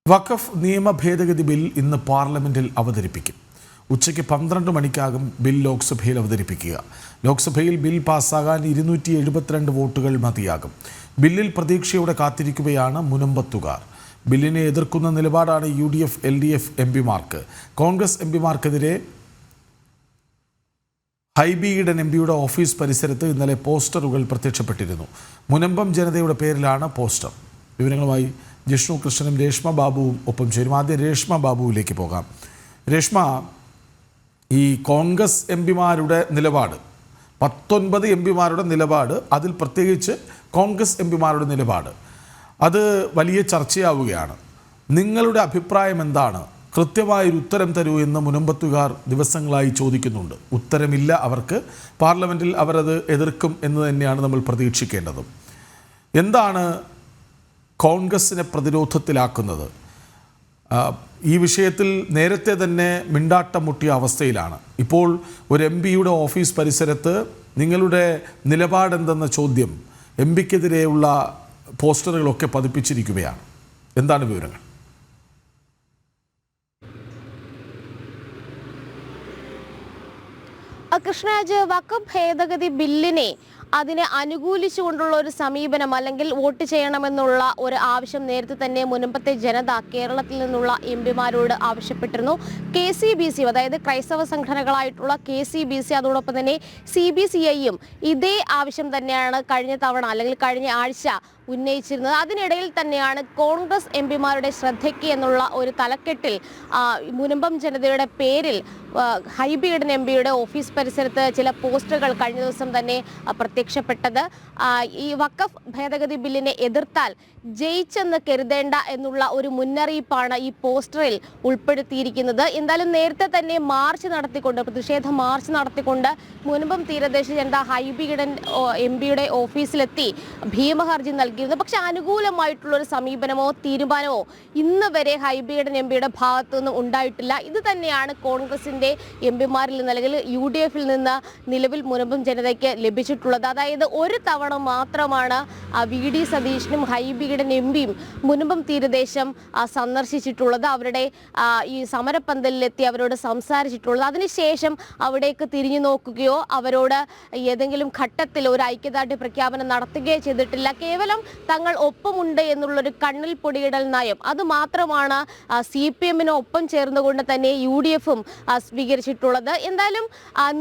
S1: വഖഫ് നിയമ ഭേദഗതി ബിൽ ഇന്ന് പാർലമെന്റിൽ അവതരിപ്പിക്കും. ഉച്ചയ്ക്ക് 12 മണിക്കാകും ബിൽ ലോക്സഭയിൽ അവതരിപ്പിക്കുക. ലോക്സഭയിൽ ബിൽ പാസ്സാകാൻ 272 വോട്ടുകൾ മതിയാകും. ബില്ലിൽ പ്രതീക്ഷയോടെ കാത്തിരിക്കുകയാണ് മുനമ്പത്തുകാർ. ബില്ലിനെ എതിർക്കുന്ന നിലപാടാണ് UDF LDF എംപിമാർക്ക്. കോൺഗ്രസ് എംപിമാർക്കെതിരെ ഹൈബി ഈഡൻ എംപിയുടെ ഓഫീസ് പരിസരത്ത് ഇന്നലെ പോസ്റ്ററുകൾ പ്രത്യക്ഷപ്പെട്ടിരുന്നു. മുനമ്പം ജനതയുടെ പേരിലാണ് പോസ്റ്റർ. വിവരങ്ങളുമായി ജിഷ്ണു കൃഷ്ണനും രേഷ്മ ബാബുവും ഒപ്പം ചേരും. ആദ്യം രേഷ്മ ബാബുവിലേക്ക് പോകാം. രേഷ്മ, ഈ കോൺഗ്രസ് എംപിമാരുടെ നിലപാട്, 19 എംപിമാരുടെ നിലപാട്, അതിൽ പ്രത്യേകിച്ച് കോൺഗ്രസ് എംപിമാരുടെ നിലപാട്, അത് വലിയ ചർച്ചയാവുകയാണ്. നിങ്ങളുടെ അഭിപ്രായം എന്താണ്? കൃത്യമായൊരു ഉത്തരം തരൂ എന്ന് മുനമ്പത്തുകാർ ദിവസങ്ങളായി ചോദിക്കുന്നുണ്ട്. ഉത്തരമില്ല അവർക്ക്. പാർലമെൻറ്റിൽ അവരത് എതിർക്കും എന്ന് തന്നെയാണ് നമ്മൾ പ്രതീക്ഷിക്കേണ്ടത്. എന്താണ് കോൺഗ്രസിനെ പ്രതിരോധത്തിലാക്കുന്നത്? ഈ വിഷയത്തിൽ നേരത്തെ തന്നെ മിണ്ടാട്ടം മുട്ടിയ അവസ്ഥയിലാണ്. ഇപ്പോൾ ഒരു MPയുടെ ഓഫീസ് പരിസരത്ത് നിങ്ങളുടെ നിലപാടെന്തെന്ന ചോദ്യം, MPക്കെതിരെയുള്ള പോസ്റ്ററുകളൊക്കെ പതിപ്പിച്ചിരിക്കുകയാണ്. എന്താണ് വിവരങ്ങൾ?
S11: കൃഷ്ണരാജ്, വഖഫ് ഭേദഗതി ബില്ലിനെ അതിനെ അനുകൂലിച്ചുകൊണ്ടുള്ള ഒരു സമീപനം അല്ലെങ്കിൽ വോട്ട് ചെയ്യണമെന്നുള്ള ഒരു ആവശ്യം നേരത്തെ തന്നെ മുൻപത്തെ ജനത കേരളത്തിൽ നിന്നുള്ള എംപിമാരോട് ആവശ്യപ്പെട്ടിരുന്നു. KCBC, അതായത് ക്രൈസ്തവ സംഘടനകളായിട്ടുള്ള KCBC, അതോടൊപ്പം തന്നെ CBCIയും ഇതേ ആവശ്യം തന്നെയാണ് കഴിഞ്ഞ തവണ അല്ലെങ്കിൽ കഴിഞ്ഞ ആഴ്ച ഉന്നയിച്ചിരുന്നത്. അതിനിടയിൽ തന്നെയാണ് കോൺഗ്രസ് എംപിമാരുടെ ശ്രദ്ധയ്ക്ക് എന്നുള്ള ഒരു തലക്കെട്ടിൽ മുനമ്പം ജനതയുടെ പേരിൽ ഹൈബി ഈഡൻ എംപിയുടെ ഓഫീസ് പരിസരത്ത് ചില പോസ്റ്ററുകൾ കഴിഞ്ഞ ദിവസം തന്നെ പ്രത്യക്ഷപ്പെട്ടത്. ഈ വഖഫ് ഭേദഗതി ബില്ലിനെ എതിർത്താൽ ജയിച്ചെന്ന് കരുതേണ്ട എന്നുള്ള ഒരു മുന്നറിയിപ്പാണ് ഈ പോസ്റ്ററിൽ ഉൾപ്പെടുത്തിയിരിക്കുന്നത്. എന്തായാലും നേരത്തെ തന്നെ പ്രതിഷേധ മാർച്ച് നടത്തിക്കൊണ്ട് മുനമ്പം തീരദേശ ജനത ഹൈബി ഈഡൻ എംപിയുടെ ഓഫീസിലെത്തി ഭീമഹർജി നൽകിയിരുന്നു. പക്ഷെ അനുകൂലമായിട്ടുള്ളൊരു സമീപനമോ തീരുമാനമോ ഇന്ന് വരെ ഹൈബി ഈഡൻ എംപിയുടെ ഭാഗത്തു നിന്നും ഉണ്ടായിട്ടില്ല. ഇത് തന്നെയാണ് കോൺഗ്രസിന്റെ എംപിമാരിൽ നിന്ന് അല്ലെങ്കിൽ UDFൽ നിന്ന് നിലവിൽ മുനമ്പം ജനതയ്ക്ക് ലഭിച്ചിട്ടുള്ളത്. അതായത് ഒരു തവണ മാത്രമാണ് VD സതീശനും ഹൈബിയുടെ എംപിയും മുനമ്പം തീരദേശം സന്ദർശിച്ചിട്ടുള്ളത്. അവരുടെ ഈ സമരപ്പന്തലിലെത്തി അവരോട് സംസാരിച്ചിട്ടുള്ളത്. അതിനുശേഷം അവിടേക്ക് തിരിഞ്ഞു നോക്കുകയോ അവരോട് ഏതെങ്കിലും ഘട്ടത്തിൽ ഒരു ഐക്യദാർഢ്യ പ്രഖ്യാപനം നടത്തുകയോ ചെയ്തിട്ടില്ല. കേവലം തങ്ങൾ ഒപ്പമുണ്ട് എന്നുള്ളൊരു കണ്ണിൽ പൊടിയിടൽ നയം അത് മാത്രമാണ് CPM-നൊപ്പം ചേർന്നുകൊണ്ട് തന്നെ UDF-ഉം സ്വീകരിച്ചിട്ടുള്ളത്. എന്തായാലും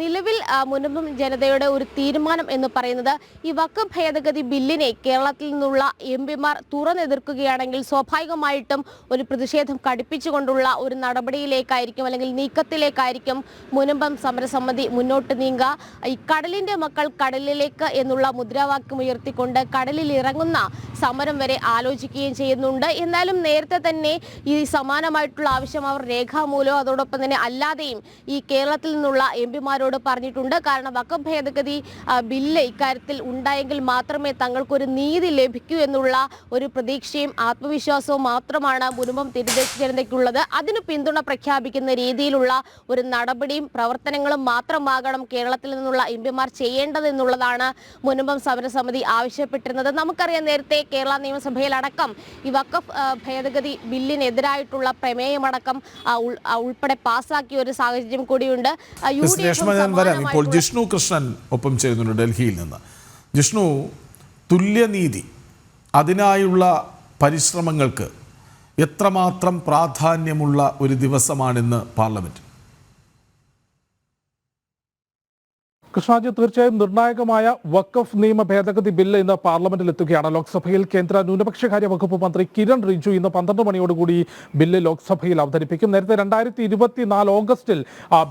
S11: നിലവിൽ മുനമ്പം ജനതയുടെ ഒരു തീരുമാനം എന്ന് പറയുന്നത് ഈ വഖഫ് ഭേദഗതി ബില്ലിനെ കേരളത്തിൽ നിന്നുള്ള MP-മാർ തുറന്നെതിർക്കുകയാണെങ്കിൽ സ്വാഭാവികമായിട്ടും ഒരു പ്രതിഷേധം കടുപ്പിച്ചുകൊണ്ടുള്ള ഒരു നടപടിയിലേക്കായിരിക്കും അല്ലെങ്കിൽ നീക്കത്തിലേക്കായിരിക്കും മുനമ്പം സമരസമിതി മുന്നോട്ട് നീങ്ങുക. ഈ കടലിന്റെ മക്കൾ കടലിലേക്ക് എന്നുള്ള മുദ്രാവാക്യം ഉയർത്തിക്കൊണ്ട് കടലിൽ ഇറങ്ങുന്ന സമരം വരെ ആലോചിക്കുകയും ചെയ്യുന്നുണ്ട്. എന്നാലും നേരത്തെ തന്നെ ഈ സമാനമായിട്ടുള്ള ആവശ്യം അവർ രേഖാമൂലമോ അതോടൊപ്പം തന്നെ അല്ലാതെയും ഈ കേരളത്തിൽ നിന്നുള്ള MP-മാരോട് പറഞ്ഞിട്ടുണ്ട്. കാരണം വഖഫ് ഭേദഗതി ബില്ല് ഇക്കാര്യത്തിൽ ഉണ്ടായെങ്കിൽ മാത്രമേ തങ്ങൾക്കൊരു നീതി ലഭിക്കൂ എന്നുള്ള ഒരു പ്രതീക്ഷയും ആത്മവിശ്വാസവും മാത്രമാണ് മുനമ്പം തീരദേശ ജനതയ്ക്കുള്ളത്. അതിന് പിന്തുണ പ്രഖ്യാപിക്കുന്ന രീതിയിലുള്ള ഒരു നടപടിയും പ്രവർത്തനങ്ങളും മാത്രമാകണം കേരളത്തിൽ നിന്നുള്ള MP-മാർ ചെയ്യേണ്ടതെന്നുള്ളതാണ് മുനമ്പം സമരസമിതി ആവശ്യപ്പെട്ടിരുന്നത്. നമുക്കറിയാം നേരത്തെ കേരള നിയമസഭയിലടക്കം ഈ വഖഫ് ഭേദഗതി ബില്ലിനെതിരായിട്ടുള്ള പ്രമേയമടക്കം ഉൾപ്പെടെ പാസ്സാക്കിയ ഒരു സാഹചര്യം കൂടിയുണ്ട്.
S1: ഇപ്പോൾ ജിഷ്ണു കൃഷ്ണൻ ഒപ്പം ചേരുന്നുണ്ട് ഡൽഹിയിൽ നിന്ന്. ജിഷ്ണു, തുല്യനീതി അതിനായുള്ള പരിശ്രമങ്ങൾക്ക് എത്രമാത്രം പ്രാധാന്യമുള്ള ഒരു ദിവസമാണിന്ന് പാർലമെന്റ്?
S12: കൃഷ്ണാജി, തീർച്ചയായും നിർണായകമായ വഖഫ് നിയമ ഭേദഗതി ബില്ല് ഇന്ന് പാർലമെന്റിൽ എത്തുകയാണ്. ലോക്സഭയിൽ കേന്ദ്ര ന്യൂനപക്ഷകാര്യ വകുപ്പ് മന്ത്രി കിരൺ റിജിജു ഇന്ന് 12 മണിയോടുകൂടി ബില്ല് ലോക്സഭയിൽ അവതരിപ്പിക്കും. നേരത്തെ 2024 ഓഗസ്റ്റിൽ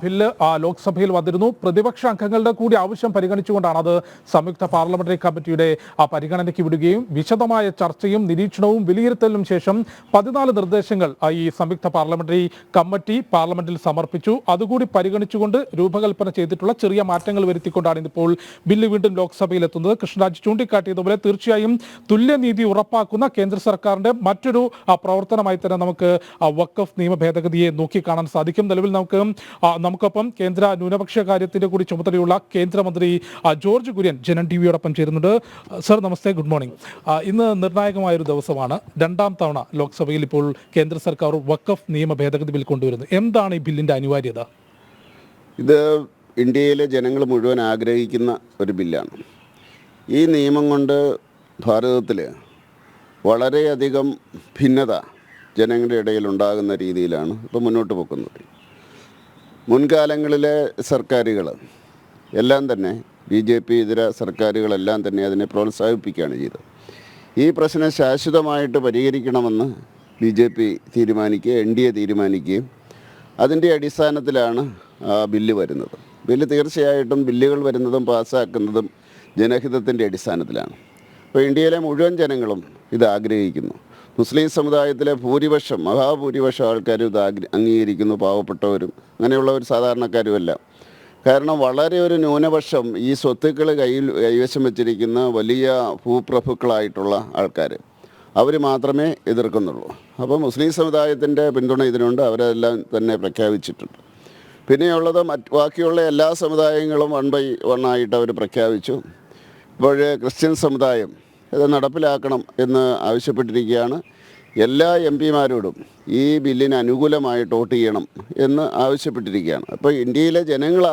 S12: ബില്ല് ലോക്സഭയിൽ വന്നിരുന്നു. പ്രതിപക്ഷ അംഗങ്ങളുടെ കൂടി ആവശ്യം പരിഗണിച്ചുകൊണ്ടാണ് അത് സംയുക്ത പാർലമെന്ററി കമ്മിറ്റിയുടെ പരിഗണനയ്ക്ക് വിടുകയും വിശദമായ ചർച്ചയും നിരീക്ഷണവും വിലയിരുത്തലിനും ശേഷം 14 നിർദ്ദേശങ്ങൾ ഈ സംയുക്ത പാർലമെന്ററി കമ്മിറ്റി പാർലമെന്റിൽ സമർപ്പിച്ചു. അതുകൂടി പരിഗണിച്ചുകൊണ്ട് രൂപകൽപ്പന ചെയ്തിട്ടുള്ള ചെറിയ മാറ്റങ്ങൾ വരുത്തിക്കൊണ്ടാണ് ഇപ്പോൾ ബില്ല് വീണ്ടും ലോക്സഭയിൽ എത്തുന്നത്. കൃഷ്ണരാജ് ചൂണ്ടിക്കാട്ടിയതുപോലെ തീർച്ചയായും തുല്യനീതി ഉറപ്പാക്കുന്ന കേന്ദ്ര സർക്കാരിന്റെ മറ്റൊരു പ്രവർത്തനമായി തന്നെ നമുക്ക് വഖഫ് നിയമ ഭേദഗതിയെ നോക്കിക്കാണാൻ സാധിക്കും. നിലവിൽ നമുക്കൊപ്പം കേന്ദ്ര ന്യൂനപക്ഷ കാര്യത്തിന്റെ കൂടി ചുമതലയുള്ള കേന്ദ്രമന്ത്രി ജോർജ് കുര്യൻ ജനൻ TVയോടൊപ്പം ചേരുന്നുണ്ട്. സർ നമസ്തേ, ഗുഡ് മോർണിംഗ്. ഇന്ന് നിർണായകമായൊരു ദിവസമാണ്. 2ാം തവണ ലോക്സഭയിൽ ഇപ്പോൾ കേന്ദ്ര സർക്കാർ വഖഫ് നിയമ ഭേദഗതി ബിൽ കൊണ്ടുവരുന്നത്. എന്താണ് ഈ ബില്ലിന്റെ അനിവാര്യത?
S13: ഇത് ഇന്ത്യയിലെ ജനങ്ങൾ മുഴുവൻ ആഗ്രഹിക്കുന്ന ഒരു ബില്ലാണ്. ഈ നിയമം കൊണ്ട് ഭാരതത്തിൽ വളരെയധികം ഭിന്നത ജനങ്ങളുടെ ഇടയിൽ ഉണ്ടാകുന്ന രീതിയിലാണ് ഇപ്പോൾ മുന്നോട്ട് പോകുന്നത്. മുൻകാലങ്ങളിലെ സർക്കാരുകൾ എല്ലാം തന്നെ BJP ഇതര സർക്കാരുകളെല്ലാം തന്നെ അതിനെ പ്രോത്സാഹിപ്പിക്കുകയാണ് ചെയ്തത്. ഈ പ്രശ്നം ശാശ്വതമായിട്ട് പരിഹരിക്കണമെന്ന് BJP തീരുമാനിക്കുകയും NDA തീരുമാനിക്കുകയും അതിൻ്റെ അടിസ്ഥാനത്തിലാണ് ബില്ല് വരുന്നത്. ബില്ല് തീർച്ചയായിട്ടും ബില്ലുകൾ വരുന്നതും പാസ്സാക്കുന്നതും ജനഹിതത്തിൻ്റെ അടിസ്ഥാനത്തിലാണ്. അപ്പോൾ ഇന്ത്യയിലെ മുഴുവൻ ജനങ്ങളും ഇത് ആഗ്രഹിക്കുന്നു. മുസ്ലിം സമുദായത്തിലെ മഹാഭൂരിപക്ഷം ആൾക്കാരും ഇത് അംഗീകരിക്കുന്നു, പാവപ്പെട്ടവരും അങ്ങനെയുള്ള ഒരു സാധാരണക്കാരുമെല്ലാം. കാരണം വളരെ ഒരു ന്യൂനപക്ഷം ഈ സ്വത്തുക്കൾ കൈവശം വെച്ചിരിക്കുന്ന വലിയ ഭൂപ്രഭുക്കളായിട്ടുള്ള ആൾക്കാർ അവർ മാത്രമേ എതിർക്കുന്നുള്ളൂ. അപ്പോൾ മുസ്ലിം സമുദായത്തിൻ്റെ പിന്തുണ ഇതിനുണ്ട്, അവരെല്ലാം തന്നെ പ്രഖ്യാപിച്ചിട്ടുണ്ട്. പിന്നെയുള്ളത് ബാക്കിയുള്ള എല്ലാ സമുദായങ്ങളും 1 by 1 ആയിട്ട് അവർ പ്രഖ്യാപിച്ചു. ഇപ്പോൾ ക്രിസ്ത്യൻ സമുദായം ഇത് നടപ്പിലാക്കണം എന്ന് ആവശ്യപ്പെട്ടിരിക്കുകയാണ്. എല്ലാ MP-മാരോടും ഈ ബില്ലിന് അനുകൂലമായിട്ട് വോട്ട് ചെയ്യണം എന്ന് ആവശ്യപ്പെട്ടിരിക്കുകയാണ്. അപ്പോൾ ഇന്ത്യയിലെ ജനങ്ങൾ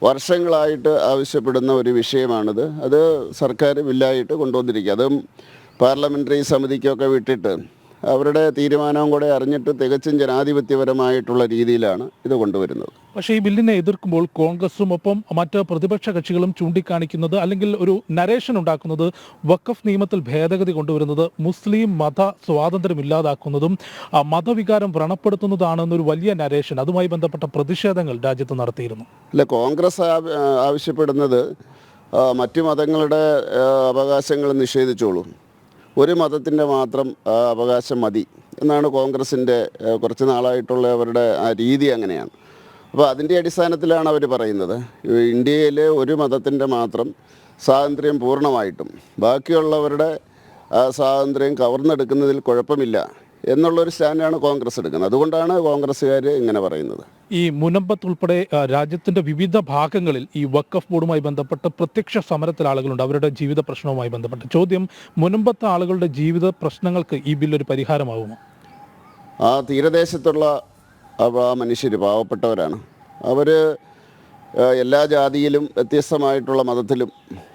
S13: വർഷങ്ങളായിട്ട് ആവശ്യപ്പെടുന്ന ഒരു വിഷയമാണിത്. അത് സർക്കാർ ബില്ലായിട്ട് കൊണ്ടുവന്നിരിക്കുക. അതും പാർലമെൻ്ററി സമിതിക്കൊക്കെ വിട്ടിട്ട് അവരുടെ തീരുമാനവും കൂടെ അറിഞ്ഞിട്ട് തികച്ചും ജനാധിപത്യപരമായിട്ടുള്ള രീതിയിലാണ് ഇത് കൊണ്ടുവരുന്നത്.
S12: പക്ഷേ ഈ ബില്ലിനെ എതിർക്കുമ്പോൾ കോൺഗ്രസും ഒപ്പം മറ്റ് പ്രതിപക്ഷ കക്ഷികളും ചൂണ്ടിക്കാണിക്കുന്നത് അല്ലെങ്കിൽ ഒരു നരേഷൻ ഉണ്ടാക്കുന്നത് വഖഫ് നിയമത്തിൽ ഭേദഗതി കൊണ്ടുവരുന്നത് മുസ്ലിം മത സ്വാതന്ത്ര്യം ഇല്ലാതാക്കുന്നതും മതവികാരം വ്രണപ്പെടുത്തുന്നതാണെന്നൊരു വലിയ നരേഷൻ, അതുമായി ബന്ധപ്പെട്ട പ്രതിഷേധങ്ങൾ രാജ്യത്ത് നടത്തിയിരുന്നു.
S13: അല്ല, കോൺഗ്രസ് ആവശ്യപ്പെടുന്നത് മറ്റു മതങ്ങളുടെ അവകാശങ്ങൾ നിഷേധിച്ചോളൂ, ഒരു മതത്തിൻ്റെ മാത്രം അവകാശം മതി എന്നാണ് കോൺഗ്രസിൻ്റെ കുറച്ച് നാളായിട്ടുള്ള അവരുടെ ആ രീതി അങ്ങനെയാണ്. അപ്പോൾ അതിൻ്റെ അടിസ്ഥാനത്തിലാണ് അവർ പറയുന്നത് ഇന്ത്യയിൽ ഒരു മതത്തിൻ്റെ മാത്രം സ്വാതന്ത്ര്യം പൂർണ്ണമായിട്ടും ബാക്കിയുള്ളവരുടെ സ്വാതന്ത്ര്യം കവർന്നെടുക്കുന്നതിൽ കുഴപ്പമില്ല എന്നുള്ളൊരു സ്റ്റാൻഡാണ് കോൺഗ്രസ് എടുക്കുന്നത്. അതുകൊണ്ടാണ് കോൺഗ്രസ്സുകാർ ഇങ്ങനെ പറയുന്നത്.
S12: ഈ മുനമ്പത്ത് ഉൾപ്പെടെ രാജ്യത്തിന്റെ വിവിധ ഭാഗങ്ങളിൽ ഈ വഖഫ് ബോർഡുമായി ബന്ധപ്പെട്ട് പ്രത്യക്ഷ സമരത്തിൽ ആളുകളുണ്ട്, അവരുടെ ജീവിത പ്രശ്നവുമായി ബന്ധപ്പെട്ട്. ചോദ്യം, മുനമ്പത്തെ ആളുകളുടെ ജീവിത പ്രശ്നങ്ങൾക്ക് ഈ ബില്ലൊരു പരിഹാരമാകുമോ?
S13: ആ തീരദേശത്തുള്ള ആ മനുഷ്യർ പാവപ്പെട്ടവരാണ്. അവർ എല്ലാ ജാതിയിലും വ്യത്യസ്തമായിട്ടുള്ള മതത്തിലും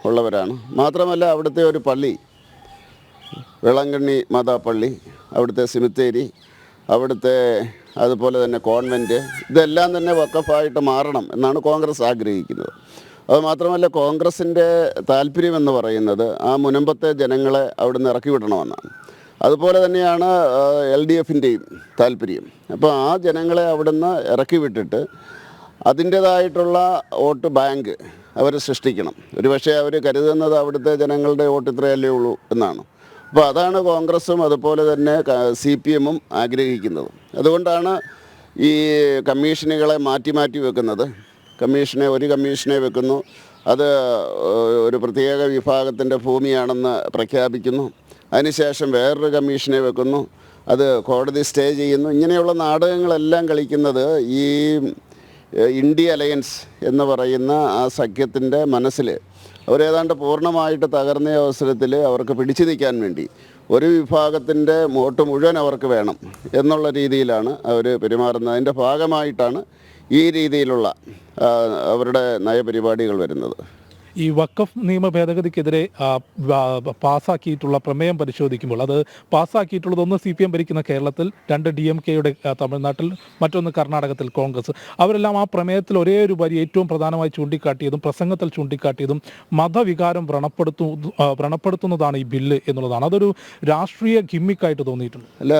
S13: ഉള്ളവരാണ്. മാത്രമല്ല അവിടുത്തെ ഒരു പള്ളി, വേളാങ്കണ്ണി മാതാ പള്ളി, അവിടുത്തെ സിമിത്തേരി, അവിടുത്തെ അതുപോലെ തന്നെ കോൺവെൻറ്റ്, ഇതെല്ലാം തന്നെ വഖഫായിട്ട് മാറണം എന്നാണ് കോൺഗ്രസ് ആഗ്രഹിക്കുന്നത്. അത് മാത്രമല്ല കോൺഗ്രസിൻ്റെ താല്പര്യമെന്ന് പറയുന്നത് ആ മുനമ്പത്തെ ജനങ്ങളെ അവിടുന്ന് ഇറക്കി വിടണമെന്നാണ്. അതുപോലെ തന്നെയാണ് LDFിൻ്റെയും താല്പര്യം. അപ്പോൾ ആ ജനങ്ങളെ അവിടുന്ന് ഇറക്കി വിട്ടിട്ട് അതിൻ്റേതായിട്ടുള്ള വോട്ട് ബാങ്ക് അവർ സൃഷ്ടിക്കണം. ഒരുപക്ഷെ അവർ കരുതുന്നത് അവിടുത്തെ ജനങ്ങളുടെ വോട്ട് ഇത്രയല്ലേ ഉള്ളൂ എന്നാണ്. അപ്പോൾ അതാണ് കോൺഗ്രസും അതുപോലെ തന്നെ CPM-ഉം ആഗ്രഹിക്കുന്നത്. അതുകൊണ്ടാണ് ഈ കമ്മീഷനുകളെ മാറ്റി മാറ്റി വെക്കുന്നത്. ഒരു കമ്മീഷനെ വെക്കുന്നു, അത് ഒരു പ്രത്യേക വിഭാഗത്തിൻ്റെ ഭൂമിയാണെന്ന് പ്രഖ്യാപിക്കുന്നു. അതിനുശേഷം വേറൊരു കമ്മീഷനെ വെക്കുന്നു, അത് കോടതി സ്റ്റേ ചെയ്യുന്നു. ഇങ്ങനെയുള്ള നാടകങ്ങളെല്ലാം കളിക്കുന്നത് ഈ ഇന്ത്യ അലയൻസ് എന്ന് പറയുന്ന ആ സഖ്യത്തിൻ്റെ മനസ്സിൽ അവരേതാണ്ട് പൂർണ്ണമായിട്ട് തകർന്ന അവസരത്തിൽ അവർക്ക് പിടിച്ചു നിൽക്കാൻ വേണ്ടി ഒരു വിഭാഗത്തിൻ്റെ വോട്ട് മുഴുവൻ അവർക്ക് വേണം എന്നുള്ള രീതിയിലാണ് അവർ പെരുമാറുന്നത്. അതിൻ്റെ ഭാഗമായിട്ടാണ് ഈ രീതിയിലുള്ള അവരുടെ നയപരിപാടികൾ വരുന്നത്.
S12: ഈ വഖഫ് നിയമ ഭേദഗതിക്കെതിരെ പാസ്സാക്കിയിട്ടുള്ള പ്രമേയം പരിശോധിക്കുമ്പോൾ അത് പാസ്സാക്കിയിട്ടുള്ളത് ഒന്ന് CPM ഭരിക്കുന്ന കേരളത്തിൽ, 2 DMK-യുടെ തമിഴ്നാട്ടിൽ, മറ്റൊന്ന് കർണാടകത്തിൽ കോൺഗ്രസ്. അവരെല്ലാം ആ പ്രമേയത്തിൽ ഒരേ ഒരു വരി ഏറ്റവും പ്രധാനമായി ചൂണ്ടിക്കാട്ടിയതും പ്രസംഗത്തിൽ ചൂണ്ടിക്കാട്ടിയതും മതവികാരം വ്രണപ്പെടുത്തുന്നതാണ് ഈ ബില്ല് എന്നുള്ളതാണ്. അതൊരു രാഷ്ട്രീയ ഗിമ്മിക്കായിട്ട് തോന്നിയിട്ടുണ്ട്.
S13: അല്ല,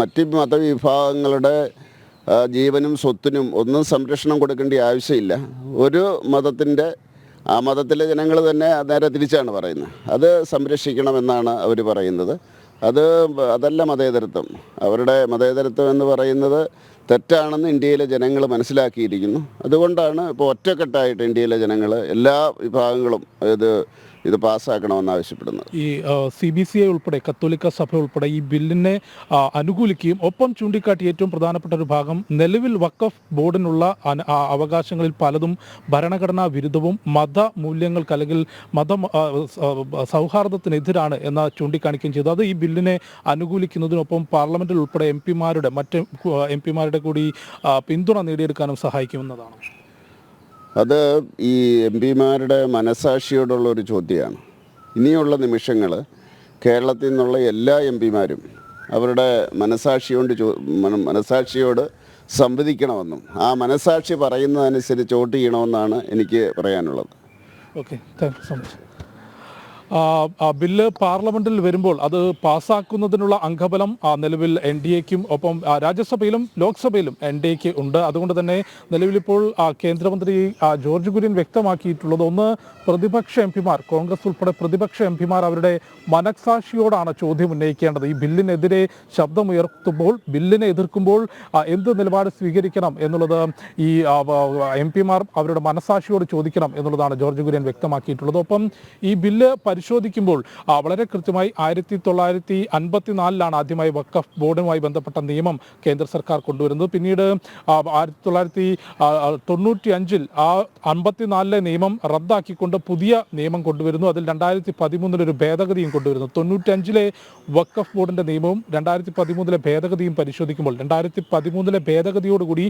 S13: മറ്റ് മതവിഭാഗങ്ങളുടെ ജീവനും സ്വത്തിനും ഒന്നും സംരക്ഷണം കൊടുക്കേണ്ട ആവശ്യമില്ല. ഒരു മതത്തിൻ്റെ ആ മതത്തിലെ ജനങ്ങൾ തന്നെ നേരെ തിരിച്ചാണ് പറയുന്നത്. അത് സംരക്ഷിക്കണമെന്നാണ് അവർ പറയുന്നത്. അതല്ല മതേതരത്വം. അവരുടെ മതേതരത്വം എന്ന് പറയുന്നത് തെറ്റാണെന്ന് ഇന്ത്യയിലെ ജനങ്ങൾ മനസ്സിലാക്കിയിരിക്കുന്നു. അതുകൊണ്ടാണ് ഇപ്പോൾ ഒറ്റക്കെട്ടായിട്ട് ഇന്ത്യയിലെ ജനങ്ങൾ എല്ലാ വിഭാഗങ്ങളും ഇത് പാസ്സാക്കണമെന്ന് ആവശ്യപ്പെടുന്നത്.
S12: ഈ CBCI ഉൾപ്പെടെ കത്തോലിക്ക സഭ ഉൾപ്പെടെ ഈ ബില്ലിനെ അനുകൂലിക്കുകയും ഒപ്പം ചൂണ്ടിക്കാട്ടി ഏറ്റവും പ്രധാനപ്പെട്ട ഒരു ഭാഗം, നിലവിൽ വഖഫ് ബോർഡിനുള്ള അവകാശങ്ങളിൽ പലതും ഭരണഘടനാ വിരുദ്ധവും മതമൂല്യങ്ങൾക്ക് അല്ലെങ്കിൽ സൗഹാർദ്ദത്തിനെതിരാണ് എന്ന് ചൂണ്ടിക്കാണിക്കുകയും ചെയ്തു. അത് ഈ ബില്ലിനെ അനുകൂലിക്കുന്നതിനൊപ്പം പാർലമെന്റിൽ ഉൾപ്പെടെ മറ്റ് എം പിമാരുടെ കൂടി പിന്തുണ നേടിയെടുക്കാനും സഹായിക്കുമെന്നതാണ്.
S13: അത് ഈ MP-മാരുടെ മനസാക്ഷിയോടുള്ള ഒരു ചോദ്യമാണ്. ഇനിയുള്ള നിമിഷങ്ങൾ കേരളത്തിൽ നിന്നുള്ള എല്ലാ MP-മാരും അവരുടെ മനസാക്ഷിയോട് സംവദിക്കണമെന്നും ആ മനസാക്ഷി പറയുന്നതനുസരിച്ച് വോട്ട് ചെയ്യണമെന്നാണ് എനിക്ക് പറയാനുള്ളത്.
S12: Okay, thank you so much. Bill പാർലമെന്റിൽ വരുമ്പോൾ അത് പാസ്സാക്കുന്നതിനുള്ള അംഗബലം നിലവിൽ NDA-ക്കും ഒപ്പം രാജ്യസഭയിലും ലോക്സഭയിലും NDA-ക്ക് ഉണ്ട്. അതുകൊണ്ട് തന്നെ നിലവിലിപ്പോൾ കേന്ദ്രമന്ത്രി ജോർജ് കുര്യൻ വ്യക്തമാക്കിയിട്ടുള്ളത്, ഒന്ന്, പ്രതിപക്ഷ MP-മാർ, കോൺഗ്രസ് ഉൾപ്പെടെ പ്രതിപക്ഷ MP-മാർ അവരുടെ മനസാക്ഷിയോടാണ് ചോദ്യം ഉന്നയിക്കേണ്ടത്. ഈ ബില്ലിനെതിരെ ശബ്ദമുയർത്തുമ്പോൾ, ബില്ലിനെ എതിർക്കുമ്പോൾ എന്ത് നിലപാട് സ്വീകരിക്കണം എന്നുള്ളത് ഈ MP-മാർ അവരുടെ മനസാക്ഷിയോട് ചോദിക്കണം എന്നുള്ളതാണ് ജോർജ് കുര്യൻ വ്യക്തമാക്കിയിട്ടുള്ളത്. ഒപ്പം ഈ ബില്ല് പരിശോധിക്കുമ്പോൾ വളരെ കൃത്യമായി 1954 ആദ്യമായി വഖഫ് ബോർഡുമായി ബന്ധപ്പെട്ട നിയമം കേന്ദ്ര സർക്കാർ കൊണ്ടുവരുന്നത്. പിന്നീട് 1995 ആ 54 നിയമം റദ്ദാക്കിക്കൊണ്ട് പുതിയ നിയമം കൊണ്ടുവരുന്നു. അതിൽ 2013 ഒരു ഭേദഗതിയും കൊണ്ടുവരുന്നു. 95 വഖഫ് ബോർഡിൻ്റെ നിയമവും 2013 ഭേദഗതിയും പരിശോധിക്കുമ്പോൾ 2013 ഭേദഗതിയോടുകൂടി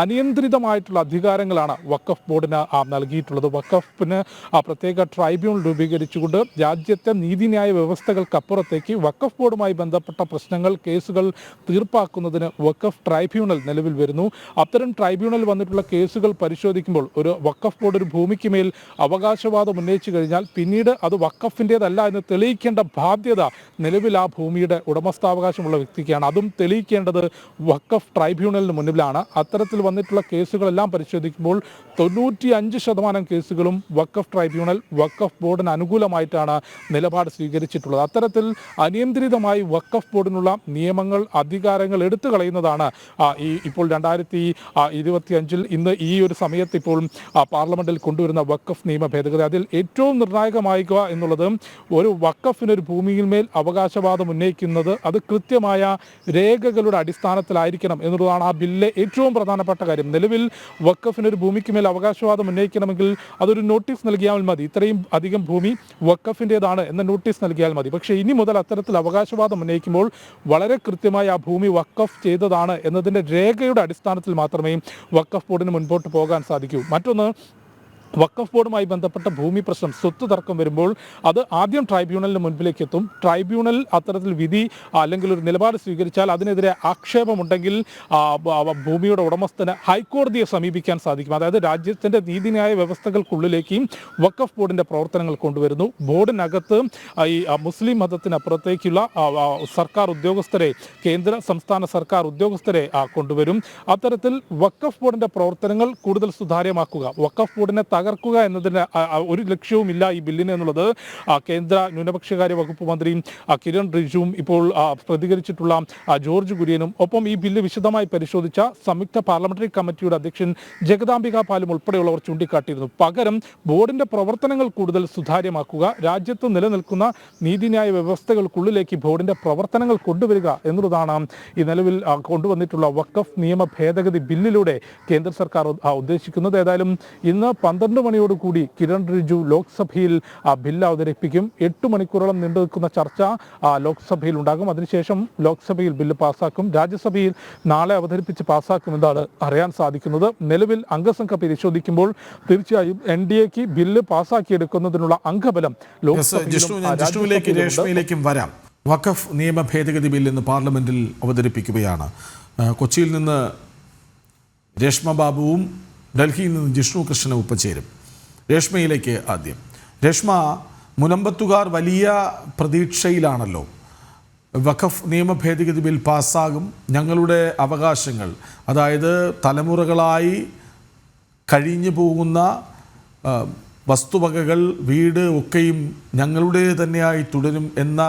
S12: അനിയന്ത്രിതമായിട്ടുള്ള അധികാരങ്ങളാണ് വഖഫ് ബോർഡിന് നൽകിയിട്ടുള്ളത്. വഖഫിന് പ്രത്യേക ട്രൈബ്യൂണൽ രൂപീകരിച്ചുകൊണ്ട് രാജ്യത്തെ നീതിന്യായ വ്യവസ്ഥകൾക്കപ്പുറത്തേക്ക് വഖഫ് ബോർഡുമായി ബന്ധപ്പെട്ട പ്രശ്നങ്ങൾ, കേസുകൾ തീർപ്പാക്കുന്നതിന് വഖഫ് ട്രൈബ്യൂണൽ നിലവിൽ വരുന്നു. അത്തരം ട്രൈബ്യൂണൽ വന്നിട്ടുള്ള കേസുകൾ പരിശോധിക്കുമ്പോൾ ഒരു വഖഫ് ബോർഡ് ഒരു ഭൂമിക്ക് മേൽ അവകാശവാദം ഉന്നയിച്ചു കഴിഞ്ഞാൽ പിന്നീട് അത് വഖഫിൻ്റേതല്ല എന്ന് തെളിയിക്കേണ്ട ബാധ്യത നിലവിൽ ആ ഭൂമിയുടെ ഉടമസ്ഥാവകാശമുള്ള വ്യക്തിക്കാണ്. അതും തെളിയിക്കേണ്ടത് വഖഫ് ട്രൈബ്യൂണലിന് മുന്നിലാണ്. അത്തരത്തിൽ വന്നിട്ടുള്ള കേസുകളെല്ലാം പരിശോധിക്കുമ്പോൾ 95% കേസുകളും വഖഫ് ട്രൈബ്യൂണൽ വഖഫ് ബോർഡിന് അനുകൂലമായിട്ടാണ് ആയിട്ടാണ് നിലപാട് സ്വീകരിച്ചിട്ടുള്ളത്. അത്തരത്തിൽ അനിയന്ത്രിതമായി വഖഫ് ബോർഡിനുള്ള നിയമങ്ങൾ, അധികാരങ്ങൾ എടുത്തു കളയുന്നതാണ് ഇപ്പോൾ 2025 ഇന്ന് ഈ ഒരു സമയത്ത് ഇപ്പോൾ പാർലമെന്റിൽ കൊണ്ടുവരുന്ന വഖഫ് നിയമ ഭേദഗതി. അതിൽ ഏറ്റവും നിർണായകമായിക്കുക എന്നുള്ളത് ഒരു വഖഫിനൊരു ഭൂമിയിന്മേൽ അവകാശവാദം ഉന്നയിക്കുന്നത് അത് കൃത്യമായ രേഖകളുടെ അടിസ്ഥാനത്തിലായിരിക്കണം എന്നുള്ളതാണ് ആ ബില്ലിലെ ഏറ്റവും പ്രധാനപ്പെട്ട കാര്യം. നിലവിൽ വഖഫിനൊരു ഭൂമിക്ക് മേൽ അവകാശവാദം ഉന്നയിക്കണമെങ്കിൽ അതൊരു നോട്ടീസ് നൽകിയാൽ മതി. ഇത്രയും അധികം ഭൂമി വഖഫിൻ്റെതാണ് എന്ന നോട്ടീസ് നൽകിയാൽ മതി. പക്ഷേ ഇനി മുതൽ അത്തരത്തിൽ അവകാശവാദം ഉന്നയിക്കുമ്പോൾ വളരെ കൃത്യമായി ആ ഭൂമി വഖഫ് ചെയ്തതാണ് എന്നതിൻ്റെ രേഖയുടെ അടിസ്ഥാനത്തിൽ മാത്രമേ വഖഫ് ബോർഡിന് മുൻപോട്ട് പോകാൻ സാധിക്കൂ. മറ്റൊന്ന്, വഖഫ് ബോർഡുമായി ബന്ധപ്പെട്ട ഭൂമി പ്രശ്നം, സ്വത്ത് തർക്കം വരുമ്പോൾ അത് ആദ്യം ട്രൈബ്യൂണലിന് മുൻപിലേക്ക് എത്തും. ട്രൈബ്യൂണൽ അത്തരത്തിൽ വിധി അല്ലെങ്കിൽ ഒരു നിലപാട് സ്വീകരിച്ചാൽ അതിനെതിരെ ആക്ഷേപമുണ്ടെങ്കിൽ ഭൂമിയുടെ ഉടമസ്ഥന് ഹൈക്കോടതിയെ സമീപിക്കാൻ സാധിക്കും. അതായത് രാജ്യത്തിൻ്റെ നീതിന്യായ വ്യവസ്ഥകൾക്കുള്ളിലേക്ക് വഖഫ് ബോർഡിൻ്റെ പ്രവർത്തനങ്ങൾ കൊണ്ടുവരുന്നു. ബോർഡിനകത്ത് ഈ മുസ്ലിം മതത്തിനപ്പുറത്തേക്കുള്ള സർക്കാർ ഉദ്യോഗസ്ഥരെ, കേന്ദ്ര സംസ്ഥാന സർക്കാർ ഉദ്യോഗസ്ഥരെ കൊണ്ടുവരും. അത്തരത്തിൽ വഖഫ് ബോർഡിൻ്റെ പ്രവർത്തനങ്ങൾ കൂടുതൽ സുതാര്യമാക്കുക, വഖഫ് ബോർഡിനെ തകർക്കുക എന്നതിന് ഒരു ലക്ഷ്യവുമില്ല ഈ ബില്ലിന് എന്നുള്ളത് കേന്ദ്ര ന്യൂനപക്ഷകാര്യ വകുപ്പ് മന്ത്രി കിരൺ റിജിജുവും ഇപ്പോൾ പ്രതികരിച്ചിട്ടുള്ള ജോർജ് കുര്യനും ഒപ്പം ഈ ബില്ല് വിശദമായി പരിശോധിച്ച സംയുക്ത പാർലമെന്ററി കമ്മിറ്റിയുടെ അധ്യക്ഷൻ ജഗദാംബിക പാലും ഉൾപ്പെടെയുള്ളവർ ചൂണ്ടിക്കാട്ടിയിരുന്നു. പകരം ബോർഡിന്റെ പ്രവർത്തനങ്ങൾ കൂടുതൽ സുതാര്യമാക്കുക, രാജ്യത്ത് നിലനിൽക്കുന്ന നീതിന്യായ വ്യവസ്ഥകൾക്കുള്ളിലേക്ക് ബോർഡിന്റെ പ്രവർത്തനങ്ങൾ കൊണ്ടുവരിക എന്നുള്ളതാണ് ഈ നിലവിൽ കൊണ്ടുവന്നിട്ടുള്ള വഖഫ് നിയമ ഭേദഗതി ബില്ലിലൂടെ കേന്ദ്ര സർക്കാർ ഉദ്ദേശിക്കുന്നത്. ഏതായാലും ഇന്ന് 12 മണിയോടുകൂടി കിരൺ റിജിജു ലോക്സഭയിൽ ബില്ല് അവതരിപ്പിക്കും. 8 മണിക്കൂറോളം നീണ്ടു നിൽക്കുന്ന ചർച്ച ലോക്സഭയിൽ ഉണ്ടാകും. അതിനുശേഷം ലോക്സഭയിൽ ബില്ല് പാസ്സാക്കും. രാജ്യസഭയിൽ നാളെ അവതരിപ്പിച്ച് പാസ്സാക്കുമെന്നാണ് അറിയാൻ സാധിക്കുന്നത്. നിലവിൽ അംഗസംഖ്യ പരിശോധിക്കുമ്പോൾ തീർച്ചയായും NDAക്ക് ബില്ല് പാസ്സാക്കിയെടുക്കുന്നതിനുള്ള അംഗബലം
S1: രേഷ്മയിലേക്കും വരാം. വഖഫ് നിയമ ഭേദഗതി ബിൽ ഇന്ന് പാർലമെന്റിൽ അവതരിപ്പിക്കുകയാണ്. കൊച്ചിയിൽ നിന്ന് രേഷ്മ ബാബുവും ഡൽഹിയിൽ നിന്ന് ജിഷ്ണു കൃഷ്ണനും ഒപ്പം ചേരും. രേഷ്മയിലേക്ക് ആദ്യം. രേഷ്മ, മുനമ്പത്തുകാർ വലിയ പ്രതീക്ഷയിലാണല്ലോ. വഖഫ് നിയമ ഭേദഗതി ബിൽ പാസ്സാകും, ഞങ്ങളുടെ അവകാശങ്ങൾ, അതായത് തലമുറകളായി കഴിഞ്ഞു പോകുന്ന വസ്തുവകകൾ, വീട് ഒക്കെയും ഞങ്ങളുടെ തന്നെയായി തുടരും എന്ന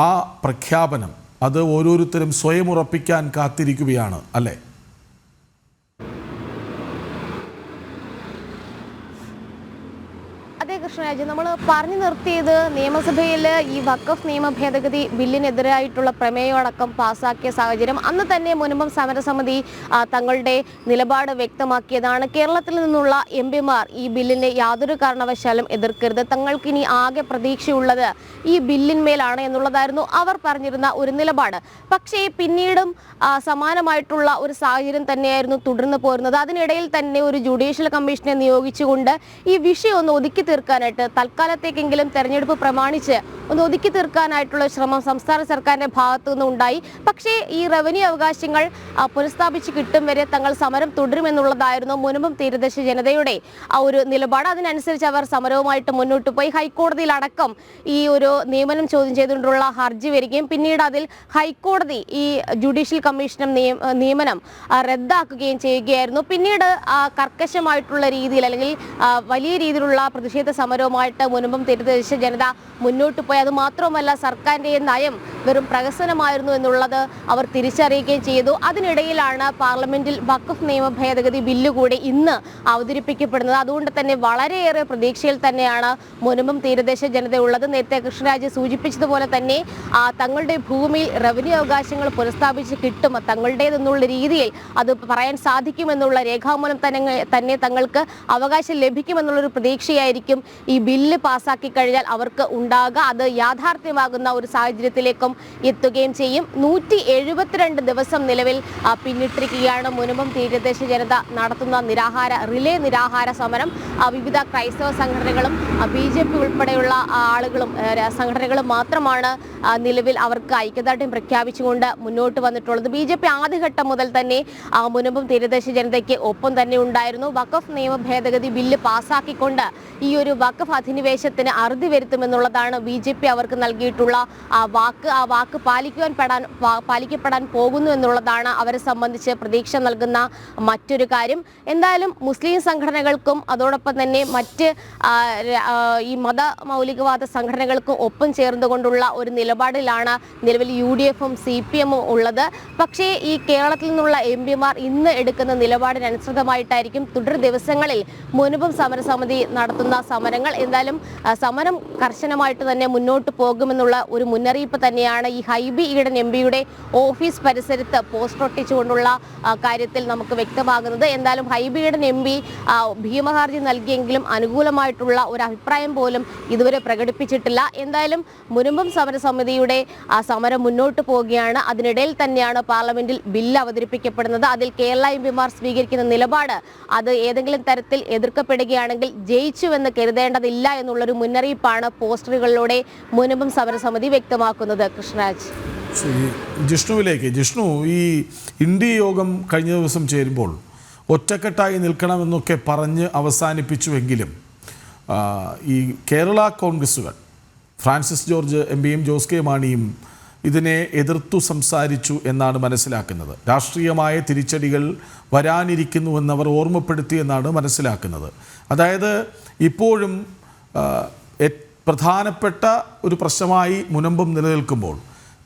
S1: ആ പ്രഖ്യാപനം അത് ഓരോരുത്തരും സ്വയം ഉറപ്പിക്കാൻ കാത്തിരിക്കുകയാണ് അല്ലേ?
S11: അതെ കൃഷ്ണരാജ്, നമ്മൾ പറഞ്ഞു നിർത്തിയത് നിയമസഭയിൽ ഈ വഖഫ് നിയമ ഭേദഗതി ബില്ലിനെതിരായിട്ടുള്ള പ്രമേയമടക്കം പാസാക്കിയ സാഹചര്യം. അന്ന് തന്നെ മുൻപം സമരസമിതി തങ്ങളുടെ നിലപാട് വ്യക്തമാക്കിയതാണ്. കേരളത്തിൽ നിന്നുള്ള MP-മാർ ഈ ബില്ലിനെ യാതൊരു കാരണവശാലും എതിർക്കരുത്, തങ്ങൾക്കിനി ആകെ പ്രതീക്ഷയുള്ളത് ഈ ബില്ലിന്മേലാണ് എന്നുള്ളതായിരുന്നു അവർ പറഞ്ഞിരുന്ന ഒരു നിലപാട്. പക്ഷേ പിന്നീടും സമാനമായിട്ടുള്ള ഒരു സാഹചര്യം തന്നെയായിരുന്നു തുടർന്ന് പോരുന്നത്. അതിനിടയിൽ തന്നെ ഒരു ജുഡീഷ്യൽ കമ്മീഷനെ നിയോഗിച്ചുകൊണ്ട് ഈ വിഷയം ഒന്ന് ഒതുക്കി തീർക്കാനായിട്ട്, തൽക്കാലത്തേക്കെങ്കിലും തെരഞ്ഞെടുപ്പ് പ്രമാണിച്ച് ഒന്ന് ഒതുക്കി തീർക്കാനായിട്ടുള്ള ശ്രമം സംസ്ഥാന സർക്കാരിന്റെ ഭാഗത്തു നിന്ന് ഉണ്ടായി. പക്ഷേ ഈ റവന്യൂ അവകാശങ്ങൾ പുനഃസ്ഥാപിച്ച് കിട്ടും വരെ തങ്ങൾ സമരം തുടരുമെന്നുള്ളതായിരുന്നു മുൻപും തീരദേശ ജനതയുടെ ആ ഒരു നിലപാട്. അതിനനുസരിച്ച് അവർ സമരവുമായിട്ട് മുന്നോട്ട് പോയി. ഹൈക്കോടതിയിലടക്കം ഈ ഒരു നിയമനം ചോദ്യം ചെയ്തുകൊണ്ടുള്ള ഹർജി വരികയും പിന്നീട് അതിൽ ഹൈക്കോടതി ഈ ജുഡീഷ്യൽ കമ്മീഷൻ നിയമനം റദ്ദാക്കുകയും ചെയ്യുകയായിരുന്നു. പിന്നീട് കർക്കശമായിട്ടുള്ള രീതിയിൽ അല്ലെങ്കിൽ വലിയ രീതിയിലുള്ള പ്രതിഷേധ സമരവുമായിട്ട് മുൻപും തീരദേശ ജനത മുന്നോട്ട് പോയി. അത് മാത്രമല്ല, സർക്കാരിൻ്റെ നയം വെറും പ്രഹസനമായിരുന്നു എന്നുള്ളത് അവർ തിരിച്ചറിയുകയും ചെയ്തു. അതിനിടയിലാണ് പാർലമെന്റിൽ വഖഫ് നിയമ ഭേദഗതി ബില്ല് കൂടി ഇന്ന് അവതരിപ്പിക്കപ്പെടുന്നത്. അതുകൊണ്ട് തന്നെ വളരെയേറെ പ്രതീക്ഷയിൽ തന്നെയാണ് മുൻപും തീരദേശ ജനതയുള്ളത്. നേരത്തെ കൃഷ്ണരാജ് സൂചിപ്പിച്ചതുപോലെ തന്നെ തങ്ങളുടെ ഭൂമിയിൽ റവന്യൂ അവകാശങ്ങൾ പുനഃസ്ഥാപിച്ച് കിട്ടും, തങ്ങളുടേതെന്നുള്ള രീതിയിൽ അത് പറയാൻ സാധിക്കുമെന്നുള്ള രേഖാമൂലം തന്നെ തങ്ങൾക്ക് അവകാശം ലഭിക്കുമെന്നുള്ളൊരു പ്രതീക്ഷയായിരിക്കും ഈ ബില്ല് പാസ്സാക്കി കഴിഞ്ഞാൽ അവർക്ക് ഉണ്ടാകുക. അത് യാഥാർത്ഥ്യമാകുന്ന ഒരു സാഹചര്യത്തിലേക്കും എത്തുകയും ചെയ്യും. 172 ദിവസം നിലവിൽ പിന്നിട്ടിരിക്കുകയാണ് മുൻപും തീരദേശ ജനത നടത്തുന്ന റിലേ നിരാഹാര സമരം. വിവിധ ക്രൈസ്തവ സംഘടനകളും BJP ഉൾപ്പെടെയുള്ള ആളുകളും സംഘടനകളും മാത്രമാണ് നിലവിൽ അവർക്ക് ഐക്യദാർഢ്യം പ്രഖ്യാപിച്ചുകൊണ്ട് മുന്നോട്ട് വന്നിട്ടുള്ളത്. BJP ആദ്യഘട്ടം മുതൽ തന്നെ മുൻപും തീരദേശ ജനതയ്ക്ക് ഒപ്പം തന്നെ ഉണ്ടായിരുന്നു. വഖഫ് നിയമ ഭേദഗതി ബില്ല് പാസ്സാക്കിക്കൊണ്ട് ഈ ഒരു വഖഫ് അധിനിവേശത്തിന് അറുതി വരുത്തുമെന്നുള്ളതാണ് BJP അവർക്ക് നൽകിയിട്ടുള്ള വാക്ക്. ആ വാക്ക് പാലിക്കപ്പെടാൻ പോകുന്നു എന്നുള്ളതാണ് അവരെ സംബന്ധിച്ച് പ്രതീക്ഷ നൽകുന്ന മറ്റൊരു കാര്യം. എന്തായാലും മുസ്ലിം സംഘടനകൾക്കും അതോടൊപ്പം തന്നെ മറ്റ് ഈ മത മൗലികവാദ സംഘടനകൾക്കും ഒപ്പം ചേർന്നുകൊണ്ടുള്ള ഒരു നിലപാടിലാണ് നിലവിൽ UDF-ഉം CPM-ഉം ഉള്ളത്. പക്ഷേ ഈ കേരളത്തിൽ നിന്നുള്ള MP-മാർ ഇന്ന് എടുക്കുന്ന നിലപാടിനനുസൃതമായിട്ടായിരിക്കും തുടർ ദിവസങ്ങളിൽ മുൻപും സമരസമിതി നടത്തുന്ന സമരങ്ങൾ. എന്തായാലും സമരം കർശനമായിട്ട് തന്നെ മുന്നോട്ട് പോകുമെന്നുള്ള ഒരു മുന്നറിയിപ്പ് തന്നെയാണ് ഈ ഹൈബി ഈഡൻ MP-യുടെ ഓഫീസ് പരിസരത്ത് പോസ്റ്റർ ഒട്ടിച്ചുകൊണ്ടുള്ള കാര്യത്തിൽ നമുക്ക് വ്യക്തമാകുന്നത്. എന്തായാലും ഹൈബി ഈഡൻ MP ഭീമഹർജി നൽകിയെങ്കിലും അനുകൂലമായിട്ടുള്ള ഒരു അഭിപ്രായം പോലും ഇതുവരെ പ്രകടിപ്പിച്ചിട്ടില്ല. എന്തായാലും മുൻപും സമരസമിതിയുടെ സമരം മുന്നോട്ട് പോവുകയാണ്. അതിനിടയിൽ തന്നെയാണ് പാർലമെന്റിൽ ബില്ല് അവതരിപ്പിക്കപ്പെടുന്നത്. അതിൽ കേരള MP-മാർ സ്വീകരിക്കുന്ന നിലപാട് അത് ഏതെങ്കിലും തരത്തിൽ എതിർക്കപ്പെടുകയാണെങ്കിൽ ജയിച്ചുവെന്ന് കരുതേണ്ടതില്ല എന്നുള്ളൊരു മുന്നറിയിപ്പാണ് പോസ്റ്ററുകളിലൂടെ മുൻപും സമരസമിതി വ്യക്തമാക്കുന്നത്. കൃഷ്ണരാജ്,
S1: ജിഷ്ണു, ഈ ഇന്ത്യ യോഗം കഴിഞ്ഞ ദിവസം ചേരുമ്പോൾ ഒറ്റക്കെട്ടായി നിൽക്കണമെന്നൊക്കെ പറഞ്ഞ് അവസാനിപ്പിച്ചുവെങ്കിലും ഈ കേരള കോൺഗ്രസുകൾ ഫ്രാൻസിസ് ജോർജ് MP-യും ജോസ് കെ മാണിയും ഇതിനെ എതിർത്തു സംസാരിച്ചു എന്നാണ് മനസ്സിലാക്കുന്നത്. രാഷ്ട്രീയമായ തിരിച്ചടികൾ വരാനിരിക്കുന്നുവെന്നവർ ഓർമ്മപ്പെടുത്തി എന്നാണ് മനസ്സിലാക്കുന്നത്. അതായത് ഇപ്പോഴും പ്രധാനപ്പെട്ട ഒരു പ്രശ്നമായി മുനമ്പം നിലനിൽക്കുമ്പോൾ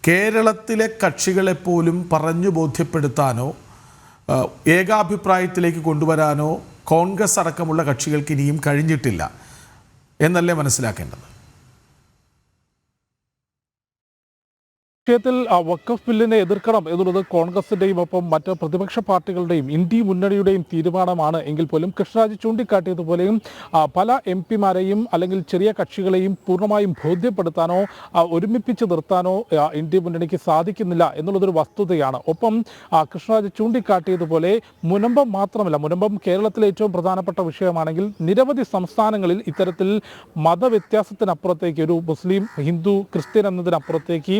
S1: കേരളത്തിലെ കക്ഷികളെപ്പോലും പറഞ്ഞു ബോധ്യപ്പെടുത്താനോ ഏകാഭിപ്രായത്തിലേക്ക് കൊണ്ടുവരാനോ കോൺഗ്രസ് അടക്കമുള്ള കക്ഷികൾക്ക് ഇനിയും കഴിഞ്ഞിട്ടില്ല എന്നല്ലേ മനസ്സിലാക്കേണ്ടത്?
S12: വിഷയത്തിൽ വഖഫ് ബില്ലിനെ എതിർക്കണം എന്നുള്ളത് കോൺഗ്രസിന്റെയും ഒപ്പം മറ്റ് പ്രതിപക്ഷ പാർട്ടികളുടെയും ഇന്ത്യ മുന്നണിയുടെയും തീരുമാനമാണ് എങ്കിൽ പോലും കൃഷ്ണരാജ് ചൂണ്ടിക്കാട്ടിയതുപോലെയും പല MP-മാരെയും അല്ലെങ്കിൽ ചെറിയ കക്ഷികളെയും പൂർണ്ണമായും ബോധ്യപ്പെടുത്താനോ ഒരുമിപ്പിച്ച് നിർത്താനോ ഇന്ത്യ മുന്നണിക്ക് സാധിക്കുന്നില്ല എന്നുള്ളതൊരു വസ്തുതയാണ്. ഒപ്പം കൃഷ്ണരാജ് ചൂണ്ടിക്കാട്ടിയതുപോലെ മുനമ്പം മാത്രമല്ല, മുനമ്പം കേരളത്തിലെ ഏറ്റവും പ്രധാനപ്പെട്ട വിഷയമാണെങ്കിൽ നിരവധി സംസ്ഥാനങ്ങളിൽ ഇത്തരത്തിൽ മതവ്യത്യാസത്തിനപ്പുറത്തേക്ക് ഒരു മുസ്ലിം, ഹിന്ദു, ക്രിസ്ത്യൻ എന്നതിനപ്പുറത്തേക്ക്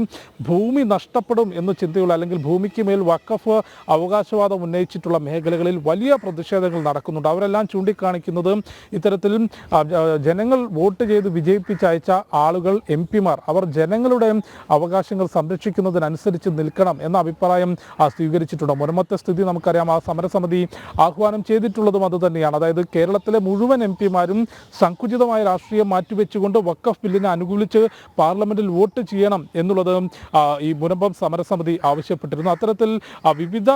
S12: ഭൂമി നഷ്ടപ്പെടും എന്ന് ചിന്തയുള്ള അല്ലെങ്കിൽ ഭൂമിക്ക് മേൽ വഖഫ് അവകാശവാദം ഉന്നയിച്ചിട്ടുള്ള മേഖലകളിൽ വലിയ പ്രതിഷേധങ്ങൾ നടക്കുന്നുണ്ട്. അവരെല്ലാം ചൂണ്ടിക്കാണിക്കുന്നത് ഇത്തരത്തിൽ ജനങ്ങൾ വോട്ട് ചെയ്ത് വിജയിപ്പിച്ചയച്ച ആളുകൾ MP-മാർ അവർ ജനങ്ങളുടെ അവകാശങ്ങൾ സംരക്ഷിക്കുന്നതിനനുസരിച്ച് നിൽക്കണം എന്ന അഭിപ്രായം സ്വീകരിച്ചിട്ടുണ്ട്. മുൻപത്തെ സ്ഥിതി നമുക്കറിയാം. ആ സമരസമിതി ആഹ്വാനം ചെയ്തിട്ടുള്ളതും അതുതന്നെയാണ്. അതായത് കേരളത്തിലെ മുഴുവൻ MP-മാരും സങ്കുചിതമായ രാഷ്ട്രീയം മാറ്റിവെച്ചുകൊണ്ട് വഖഫ് ബില്ലിനെ അനുകൂലിച്ച് പാർലമെന്റിൽ വോട്ട് ചെയ്യണം എന്നുള്ളത് ഈ മുനമ്പം സമരസമിതി ആവശ്യപ്പെട്ടിരുന്നു. അത്തരത്തിൽ വിവിധ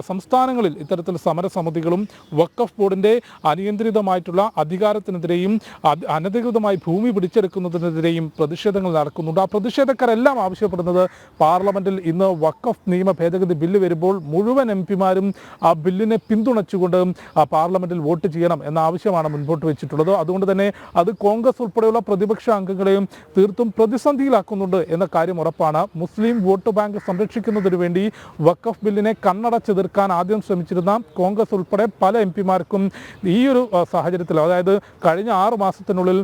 S12: സംസ്ഥാനങ്ങളിൽ ഇത്തരത്തിൽ സമരസമിതികളും വഖഫ് ബോർഡിന്റെ അനിയന്ത്രിതമായിട്ടുള്ള അധികാരത്തിനെതിരെയും അനധികൃതമായി ഭൂമി പിടിച്ചെടുക്കുന്നതിനെതിരെയും പ്രതിഷേധങ്ങൾ നടക്കുന്നുണ്ട്. ആ പ്രതിഷേധക്കാരെല്ലാം ആവശ്യപ്പെടുന്നത് പാർലമെന്റിൽ ഇന്ന് വഖഫ് നിയമ ഭേദഗതി ബില്ല് വരുമ്പോൾ മുഴുവൻ MP-മാരും ആ ബില്ലിനെ പിന്തുണച്ചുകൊണ്ട് പാർലമെന്റിൽ വോട്ട് ചെയ്യണം എന്ന ആവശ്യമാണ് മുൻപോട്ട് വെച്ചിട്ടുള്ളത്. അതുകൊണ്ട് തന്നെ അത് കോൺഗ്രസ് ഉൾപ്പെടെയുള്ള പ്രതിപക്ഷ അംഗങ്ങളെയും തീർത്തും പ്രതിസന്ധിയിലാക്കുന്നുണ്ട് എന്ന കാര്യം ഉറപ്പാണ്. മുസ്ലിം വോട്ട് ബാങ്ക് സംരക്ഷിക്കുന്നതിനു വേണ്ടി വഖഫ് ബില്ലിനെ കണ്ണടച്ചെതിർക്കാൻ ആദ്യം ശ്രമിച്ചിരുന്ന കോൺഗ്രസ് ഉൾപ്പെടെ പല MP-മാർക്കും ഈ ഒരു സാഹചര്യത്തിൽ, അതായത് കഴിഞ്ഞ 6 മാസത്തിനുള്ളിൽ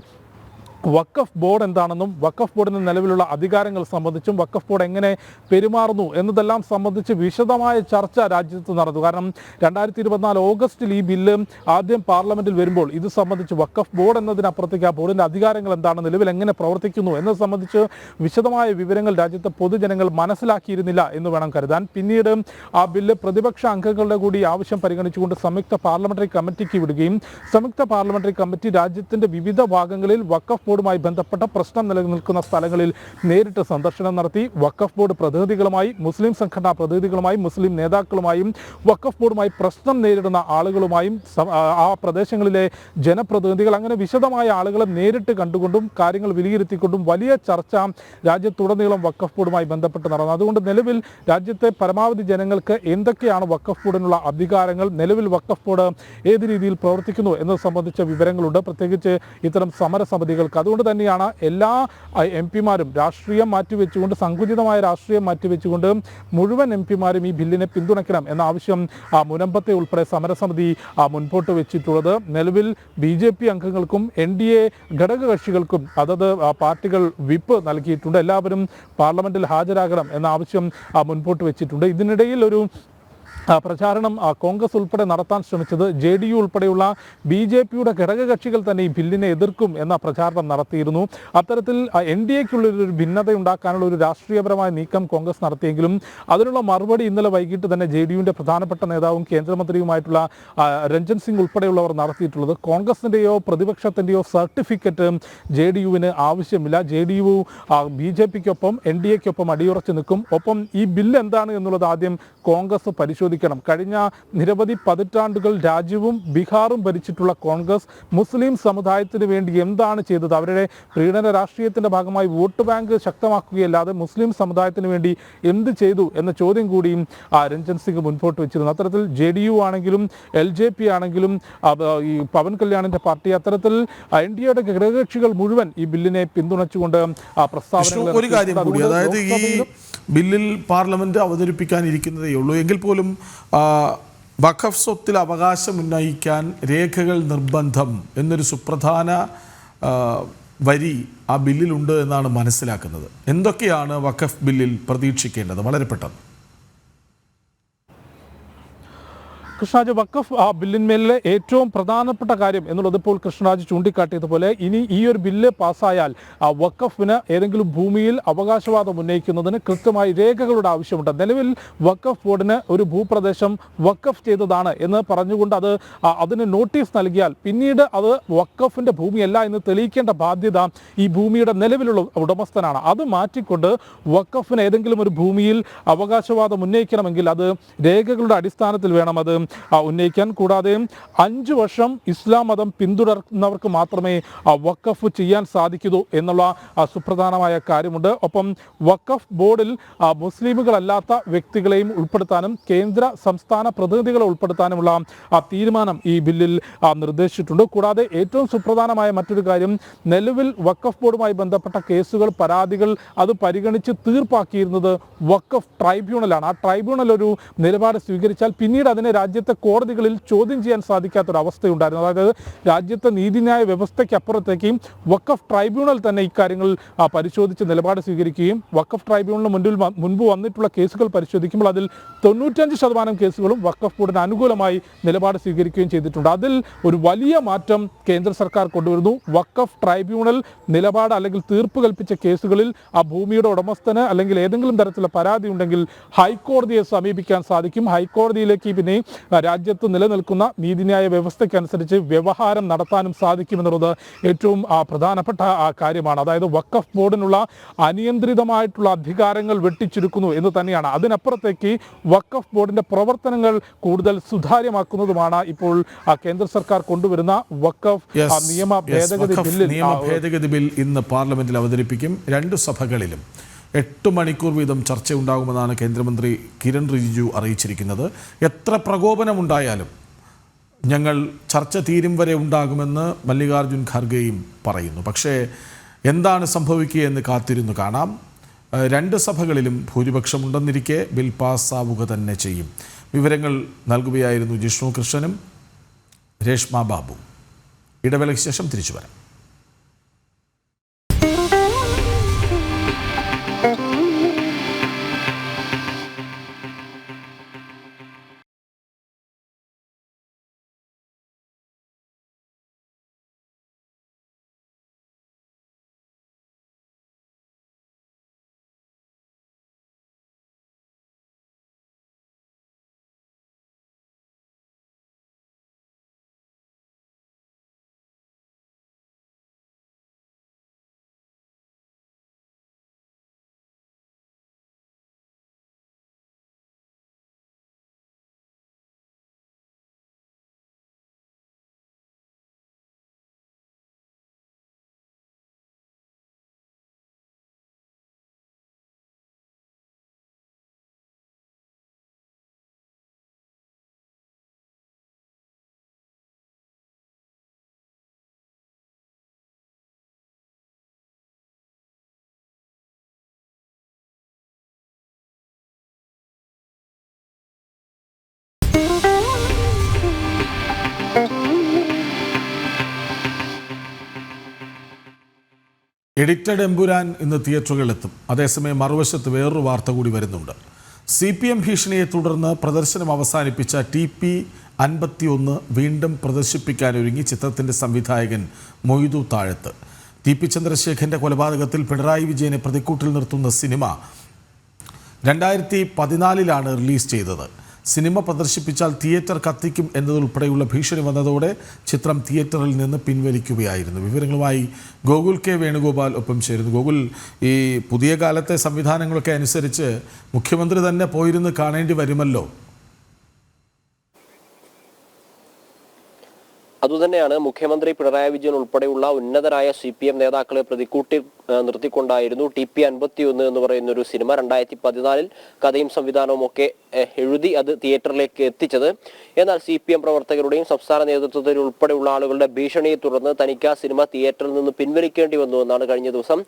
S12: വഖഫ് ബോർഡ് എന്താണെന്നും വഖഫ് ബോർഡിന് നിലവിലുള്ള അധികാരങ്ങൾ സംബന്ധിച്ചും വഖഫ് ബോർഡ് എങ്ങനെ പെരുമാറുന്നു എന്നതെല്ലാം സംബന്ധിച്ച് വിശദമായ ചർച്ച രാജ്യത്ത് നടന്നു. കാരണം 2024 ഓഗസ്റ്റിൽ ഈ ബില്ല് ആദ്യം പാർലമെന്റിൽ വരുമ്പോൾ ഇത് സംബന്ധിച്ച് വഖഫ് ബോർഡ് എന്നതിനപ്പുറത്തേക്ക് ആ ബോർഡിൻ്റെ അധികാരങ്ങൾ എന്താണ്, നിലവിൽ എങ്ങനെ പ്രവർത്തിക്കുന്നു എന്നത് സംബന്ധിച്ച് വിശദമായ വിവരങ്ങൾ രാജ്യത്തെ പൊതുജനങ്ങൾ മനസ്സിലാക്കിയിരുന്നില്ല എന്ന് വേണം കരുതാൻ. പിന്നീട് ആ ബില്ല് പ്രതിപക്ഷ അംഗങ്ങളുടെ കൂടി ആവശ്യം പരിഗണിച്ചുകൊണ്ട് സംയുക്ത പാർലമെന്ററി കമ്മിറ്റിക്ക് വിടുകയും സംയുക്ത പാർലമെന്ററി കമ്മിറ്റി രാജ്യത്തിൻ്റെ വിവിധ ഭാഗങ്ങളിൽ വഖഫ് ബോർഡുമായി ബന്ധപ്പെട്ട പ്രശ്നം നിലനിൽക്കുന്ന സ്ഥലങ്ങളിൽ നേരിട്ട് സന്ദർശനം നടത്തി. വഖഫ് ബോർഡ് പ്രതിനിധികളുമായി, മുസ്ലിം സംഘടനാ പ്രതിനിധികളുമായും മുസ്ലിം നേതാക്കളുമായും വഖഫ് ബോർഡുമായി പ്രശ്നം നേരിടുന്ന ആളുകളുമായും ആ പ്രദേശങ്ങളിലെ ജനപ്രതിനിധികൾ അങ്ങനെ വിശദമായ ആളുകളെ നേരിട്ട് കണ്ടുകൊണ്ടും കാര്യങ്ങൾ വിലയിരുത്തിക്കൊണ്ടും വലിയ ചർച്ച രാജ്യത്തുടനീളം വഖഫ് ബോർഡുമായി ബന്ധപ്പെട്ട് നടന്നു. അതുകൊണ്ട് നിലവിൽ രാജ്യത്തെ പരമാവധി ജനങ്ങൾക്ക് എന്തൊക്കെയാണ് വഖഫ് ബോർഡിനുള്ള അധികാരങ്ങൾ, നിലവിൽ വഖഫ് ബോർഡ് ഏത് രീതിയിൽ പ്രവർത്തിക്കുന്നു എന്നത് സംബന്ധിച്ച വിവരങ്ങളുണ്ട്, പ്രത്യേകിച്ച് ഇത്തരം സമരസമിതികൾക്ക്. അതുകൊണ്ട് തന്നെയാണ് എല്ലാ MP-മാരും രാഷ്ട്രീയം മാറ്റിവെച്ചുകൊണ്ട്, സങ്കുചിതമായ രാഷ്ട്രീയം മാറ്റിവെച്ചുകൊണ്ട് മുഴുവൻ MP-മാരും ഈ ബില്ലിനെ പിന്തുണയ്ക്കണം എന്ന ആവശ്യം മുനമ്പത്തെ ഉൾപ്പെടെ സമരസമിതി മുൻപോട്ട് വെച്ചിട്ടുള്ളത്. നിലവിൽ BJP അംഗങ്ങൾക്കും NDA ഘടകകക്ഷികൾക്കും അതത് പാർട്ടികൾ വിപ്പ് നൽകിയിട്ടുണ്ട്. എല്ലാവരും പാർലമെന്റിൽ ഹാജരാകണം എന്ന ആവശ്യം മുൻപോട്ട് വെച്ചിട്ടുണ്ട്. ഇതിനിടയിൽ ഒരു പ്രചാരണം കോൺഗ്രസ് ഉൾപ്പെടെ നടത്താൻ ശ്രമിച്ചത് JDU ഉൾപ്പെടെയുള്ള BJPയുടെ ഘടകകക്ഷികൾ തന്നെ ഈ ബില്ലിനെ എതിർക്കും എന്ന പ്രചാരണം നടത്തിയിരുന്നു. അത്തരത്തിൽ NDAക്കുള്ളൊരു ഭിന്നത ഉണ്ടാക്കാനുള്ള ഒരു രാഷ്ട്രീയപരമായ നീക്കം കോൺഗ്രസ് നടത്തിയെങ്കിലും അതിനുള്ള മറുപടി ഇന്നലെ വൈകിട്ട് തന്നെ JDUവിൻ്റെ പ്രധാനപ്പെട്ട നേതാവും കേന്ദ്രമന്ത്രിയുമായിട്ടുള്ള രഞ്ജൻ സിംഗ് ഉൾപ്പെടെയുള്ളവർ നടത്തിയിട്ടുള്ളത്. കോൺഗ്രസിൻ്റെയോ പ്രതിപക്ഷത്തിൻ്റെയോ സർട്ടിഫിക്കറ്റ് JDUവിന് ആവശ്യമില്ല. JDU BJPക്കൊപ്പം NDAക്കൊപ്പം അടിയുറച്ച് നിൽക്കും. ഒപ്പം ഈ ബില്ല് എന്താണ് എന്നുള്ളത് ആദ്യം കോൺഗ്രസ് പരിശോധിക്കണം. കഴിഞ്ഞ നിരവധി പതിറ്റാണ്ടുകൾ രാജ്യവും ബീഹാറും ഭരിച്ചിട്ടുള്ള കോൺഗ്രസ് മുസ്ലിം സമുദായത്തിന് വേണ്ടി എന്താണ് ചെയ്തത്? അവരുടെ പ്രീണന രാഷ്ട്രീയത്തിൻ്റെ ഭാഗമായി വോട്ട് ബാങ്ക് ശക്തമാക്കുകയല്ലാതെ മുസ്ലിം സമുദായത്തിന് വേണ്ടി എന്ത് ചെയ്തു എന്ന ചോദ്യം കൂടിയും രഞ്ജൻ സിംഗ് മുൻപോട്ട് വെച്ചിരുന്നു. അത്തരത്തിൽ JDU ആണെങ്കിലും LJP ആണെങ്കിലും ഈ പവൻ കല്യാണിൻ്റെ പാർട്ടി അത്തരത്തിൽ NDAയുടെ ഘടകകക്ഷികൾ മുഴുവൻ ഈ ബില്ലിനെ പിന്തുണച്ചുകൊണ്ട് പ്രസ്താവനകൾ.
S1: ഒരു കാര്യം കൂടി, അതായത് ഈ ബില്ലിൽ പാർലമെന്റ് അവതരിപ്പിക്കാനിരിക്കുന്നതേ ഉള്ളൂ എങ്കിൽ പോലും വഖഫ് സ്വത്തിൽ അവകാശം ഉന്നയിക്കാൻ രേഖകൾ നിർബന്ധം എന്നൊരു സുപ്രധാന വരി ആ ബില്ലിലുണ്ട് എന്നാണ് മനസ്സിലാക്കുന്നത്. എന്തൊക്കെയാണ് വഖഫ് ബില്ലിൽ പ്രതീക്ഷിക്കേണ്ടത്? വളരെ പെട്ടെന്ന്.
S12: കൃഷ്ണരാജ്, വഖഫ് ബില്ലിന്മേലെ ഏറ്റവും പ്രധാനപ്പെട്ട കാര്യം എന്നുള്ളത് ഇപ്പോൾ കൃഷ്ണരാജ് ചൂണ്ടിക്കാട്ടിയതുപോലെ ഇനി ഈ ഒരു ബില്ല് പാസ്സായാൽ വഖഫിന് ഏതെങ്കിലും ഭൂമിയിൽ അവകാശവാദം ഉന്നയിക്കുന്നതിന് കൃത്യമായി രേഖകളുടെ ആവശ്യമുണ്ട്. നിലവിൽ വഖഫ് ബോർഡിന് ഒരു ഭൂപ്രദേശം വഖഫ് ചെയ്തതാണ് എന്ന് പറഞ്ഞുകൊണ്ട് അതിന് നോട്ടീസ് നൽകിയാൽ പിന്നീട് അത് വഖഫിൻ്റെ ഭൂമിയല്ല എന്ന് തെളിയിക്കേണ്ട ബാധ്യത ഈ ഭൂമിയുടെ നിലവിലുള്ള ഉടമസ്ഥനാണ്. അത് മാറ്റിക്കൊണ്ട് വഖഫിന് ഏതെങ്കിലും ഒരു ഭൂമിയിൽ അവകാശവാദം ഉന്നയിക്കണമെങ്കിൽ അത് രേഖകളുടെ അടിസ്ഥാനത്തിൽ വേണം അത് ഉന്നയിക്കാൻ. കൂടാതെ 5 വർഷം ഇസ്ലാം മതം പിന്തുടർന്നവർക്ക് മാത്രമേ വഖഫ് ചെയ്യാൻ സാധിക്കൂ എന്നുള്ള സുപ്രധാനമായ കാര്യമുണ്ട്. ഒപ്പം വഖഫ് ബോർഡിൽ മുസ്ലിമുകളല്ലാത്ത വ്യക്തികളെയും ഉൾപ്പെടുത്താനും കേന്ദ്ര സംസ്ഥാന പ്രതിനിധികളെ ഉൾപ്പെടുത്താനുമുള്ള തീരുമാനം ഈ ബില്ലിൽ നിർദ്ദേശിച്ചിട്ടുണ്ട്. കൂടാതെ ഏറ്റവും സുപ്രധാനമായ മറ്റൊരു കാര്യം, നിലവിൽ വഖഫ് ബോർഡുമായി ബന്ധപ്പെട്ട കേസുകൾ, പരാതികൾ അത് പരിഗണിച്ച് തീർപ്പാക്കിയിരുന്നത് വഖഫ് ട്രൈബ്യൂണലാണ്. ആ ട്രൈബ്യൂണൽ ഒരു നിലപാട് സ്വീകരിച്ചാൽ പിന്നീട് അതിനെ രാജ്യത്തെ കോടതികളിൽ ചോദ്യം ചെയ്യാൻ സാധിക്കാത്തൊരവസ്ഥയുണ്ടായിരുന്നു. അതായത് രാജ്യത്തെ നീതിന്യായ വ്യവസ്ഥയ്ക്കപ്പുറത്തേക്ക് വഖഫ് ട്രൈബ്യൂണൽ തന്നെ ഇക്കാര്യങ്ങൾ പരിശോധിച്ച് നിലപാട് സ്വീകരിക്കുകയും വഖഫ് ട്രൈബ്യൂണലിന് മുൻപ് വന്നിട്ടുള്ള കേസുകൾ പരിശോധിക്കുമ്പോൾ അതിൽ 95% കേസുകളും വഖഫ് ബോർഡിന് അനുകൂലമായി നിലപാട് സ്വീകരിക്കുകയും ചെയ്തിട്ടുണ്ട്. അതിൽ ഒരു വലിയ മാറ്റം കേന്ദ്ര സർക്കാർ കൊണ്ടുവരുന്നു. വഖഫ് ട്രൈബ്യൂണൽ നിലപാട് അല്ലെങ്കിൽ തീർപ്പ് കൽപ്പിച്ച കേസുകളിൽ ആ ഭൂമിയുടെ ഉടമസ്ഥന് അല്ലെങ്കിൽ ഏതെങ്കിലും തരത്തിലുള്ള പരാതി ഉണ്ടെങ്കിൽ ഹൈക്കോടതിയെ സമീപിക്കാൻ സാധിക്കും. ഹൈക്കോടതിയിലേക്ക് പിന്നെ രാജ്യത്ത് നിലനിൽക്കുന്ന നീതിന്യായ വ്യവസ്ഥയ്ക്കനുസരിച്ച് വ്യവഹാരം നടത്താനും സാധിക്കുമെന്നുള്ളത് ഏറ്റവും പ്രധാനപ്പെട്ട കാര്യമാണ്. അതായത് വഖഫ് ബോർഡിനുള്ള അനിയന്ത്രിതമായിട്ടുള്ള അധികാരങ്ങൾ വെട്ടിച്ചുരുക്കുന്നു എന്ന് തന്നെയാണ്. അതിനപ്പുറത്തേക്ക് വഖഫ് ബോർഡിൻ്റെ പ്രവർത്തനങ്ങൾ കൂടുതൽ സുതാര്യമാക്കുന്നതുമാണ് ഇപ്പോൾ കേന്ദ്ര സർക്കാർ കൊണ്ടുവരുന്ന വഖഫ് നിയമ
S1: ഭേദഗതി ബിൽ ഇന്ന് പാർലമെന്റിൽ അവതരിപ്പിക്കും. 2 സഭകളിലും 8 മണിക്കൂർ വീതം ചർച്ചയുണ്ടാകുമെന്നാണ് കേന്ദ്രമന്ത്രി കിരൺ റിജിജു അറിയിച്ചിരിക്കുന്നത്. എത്ര പ്രകോപനമുണ്ടായാലും ഞങ്ങൾ ചർച്ച തീരും വരെ ഉണ്ടാകുമെന്ന് മല്ലികാർജുൻ ഖാർഗെയും പറയുന്നു. പക്ഷേ എന്താണ് സംഭവിക്കുക എന്ന് കാത്തിരുന്നു കാണാം. 2 സഭകളിലും ഭൂരിപക്ഷമുണ്ടെന്നിരിക്കെ ബിൽ പാസ്സാവുക തന്നെ ചെയ്യും. വിവരങ്ങൾ നൽകുകയായിരുന്നു ജിഷ്ണു കൃഷ്ണനും രേഷ്മ ബാബു. ഇടവേളയ്ക്ക് ശേഷം തിരിച്ചു വരാം. എഡിറ്റഡ് എമ്പുരാൻ ഇന്ന് തിയേറ്ററുകളിലെത്തും. അതേസമയം മറുവശത്ത് വേറൊരു വാർത്ത കൂടി വരുന്നുണ്ട്. CPM ഭീഷണിയെ തുടർന്ന് പ്രദർശനം അവസാനിപ്പിച്ച TP51 വീണ്ടും പ്രദർശിപ്പിക്കാനൊരുങ്ങി ചിത്രത്തിൻ്റെ സംവിധായകൻ മൊയ്തു താഴത്ത്. TP ചന്ദ്രശേഖരൻ്റെ കൊലപാതകത്തിൽ പിണറായി വിജയനെ പ്രതിക്കൂട്ടിൽ നിർത്തുന്ന സിനിമ 2014 റിലീസ് ചെയ്തത്. സിനിമ പ്രദർശിപ്പിച്ചാൽ തിയേറ്റർ കത്തിക്കും എന്നതുൾപ്പെടെയുള്ള ഭീഷണി വന്നതോടെ ചിത്രം തിയേറ്ററിൽ നിന്ന് പിൻവലിക്കുകയായിരുന്നു. വിവരങ്ങളുമായി ഗോകുൽ K. വേണുഗോപാൽ ഒപ്പം ചേരുന്നു. ഗോകുൽ, ഈ പുതിയ കാലത്തെ സംവിധാനങ്ങളൊക്കെ അനുസരിച്ച് മുഖ്യമന്ത്രി തന്നെ പോയിരുന്ന് കാണേണ്ടി വരുമല്ലോ?
S14: അതുതന്നെയാണ് മുഖ്യമന്ത്രി പിണറായി വിജയൻ ഉൾപ്പെടെയുള്ള ഉന്നതരായ CPM നേതാക്കളെ പ്രതിക്കൂട്ടി നിർത്തിക്കൊണ്ടായിരുന്നു TP51 എന്ന് പറയുന്ന ഒരു സിനിമ 2014 കഥയും സംവിധാനവും ഒക്കെ എഴുതി അത് തിയേറ്ററിലേക്ക് എത്തിച്ചത്. എന്നാൽ CPM പ്രവർത്തകരുടെയും സംസ്ഥാന നേതൃത്വത്തിൽ ഉൾപ്പെടെയുള്ള ആളുകളുടെ ഭീഷണിയെ തുടർന്ന് തനിക്ക് ആ സിനിമ തിയേറ്ററിൽ നിന്ന് പിൻവലിക്കേണ്ടി വന്നു എന്നാണ് കഴിഞ്ഞ ദിവസം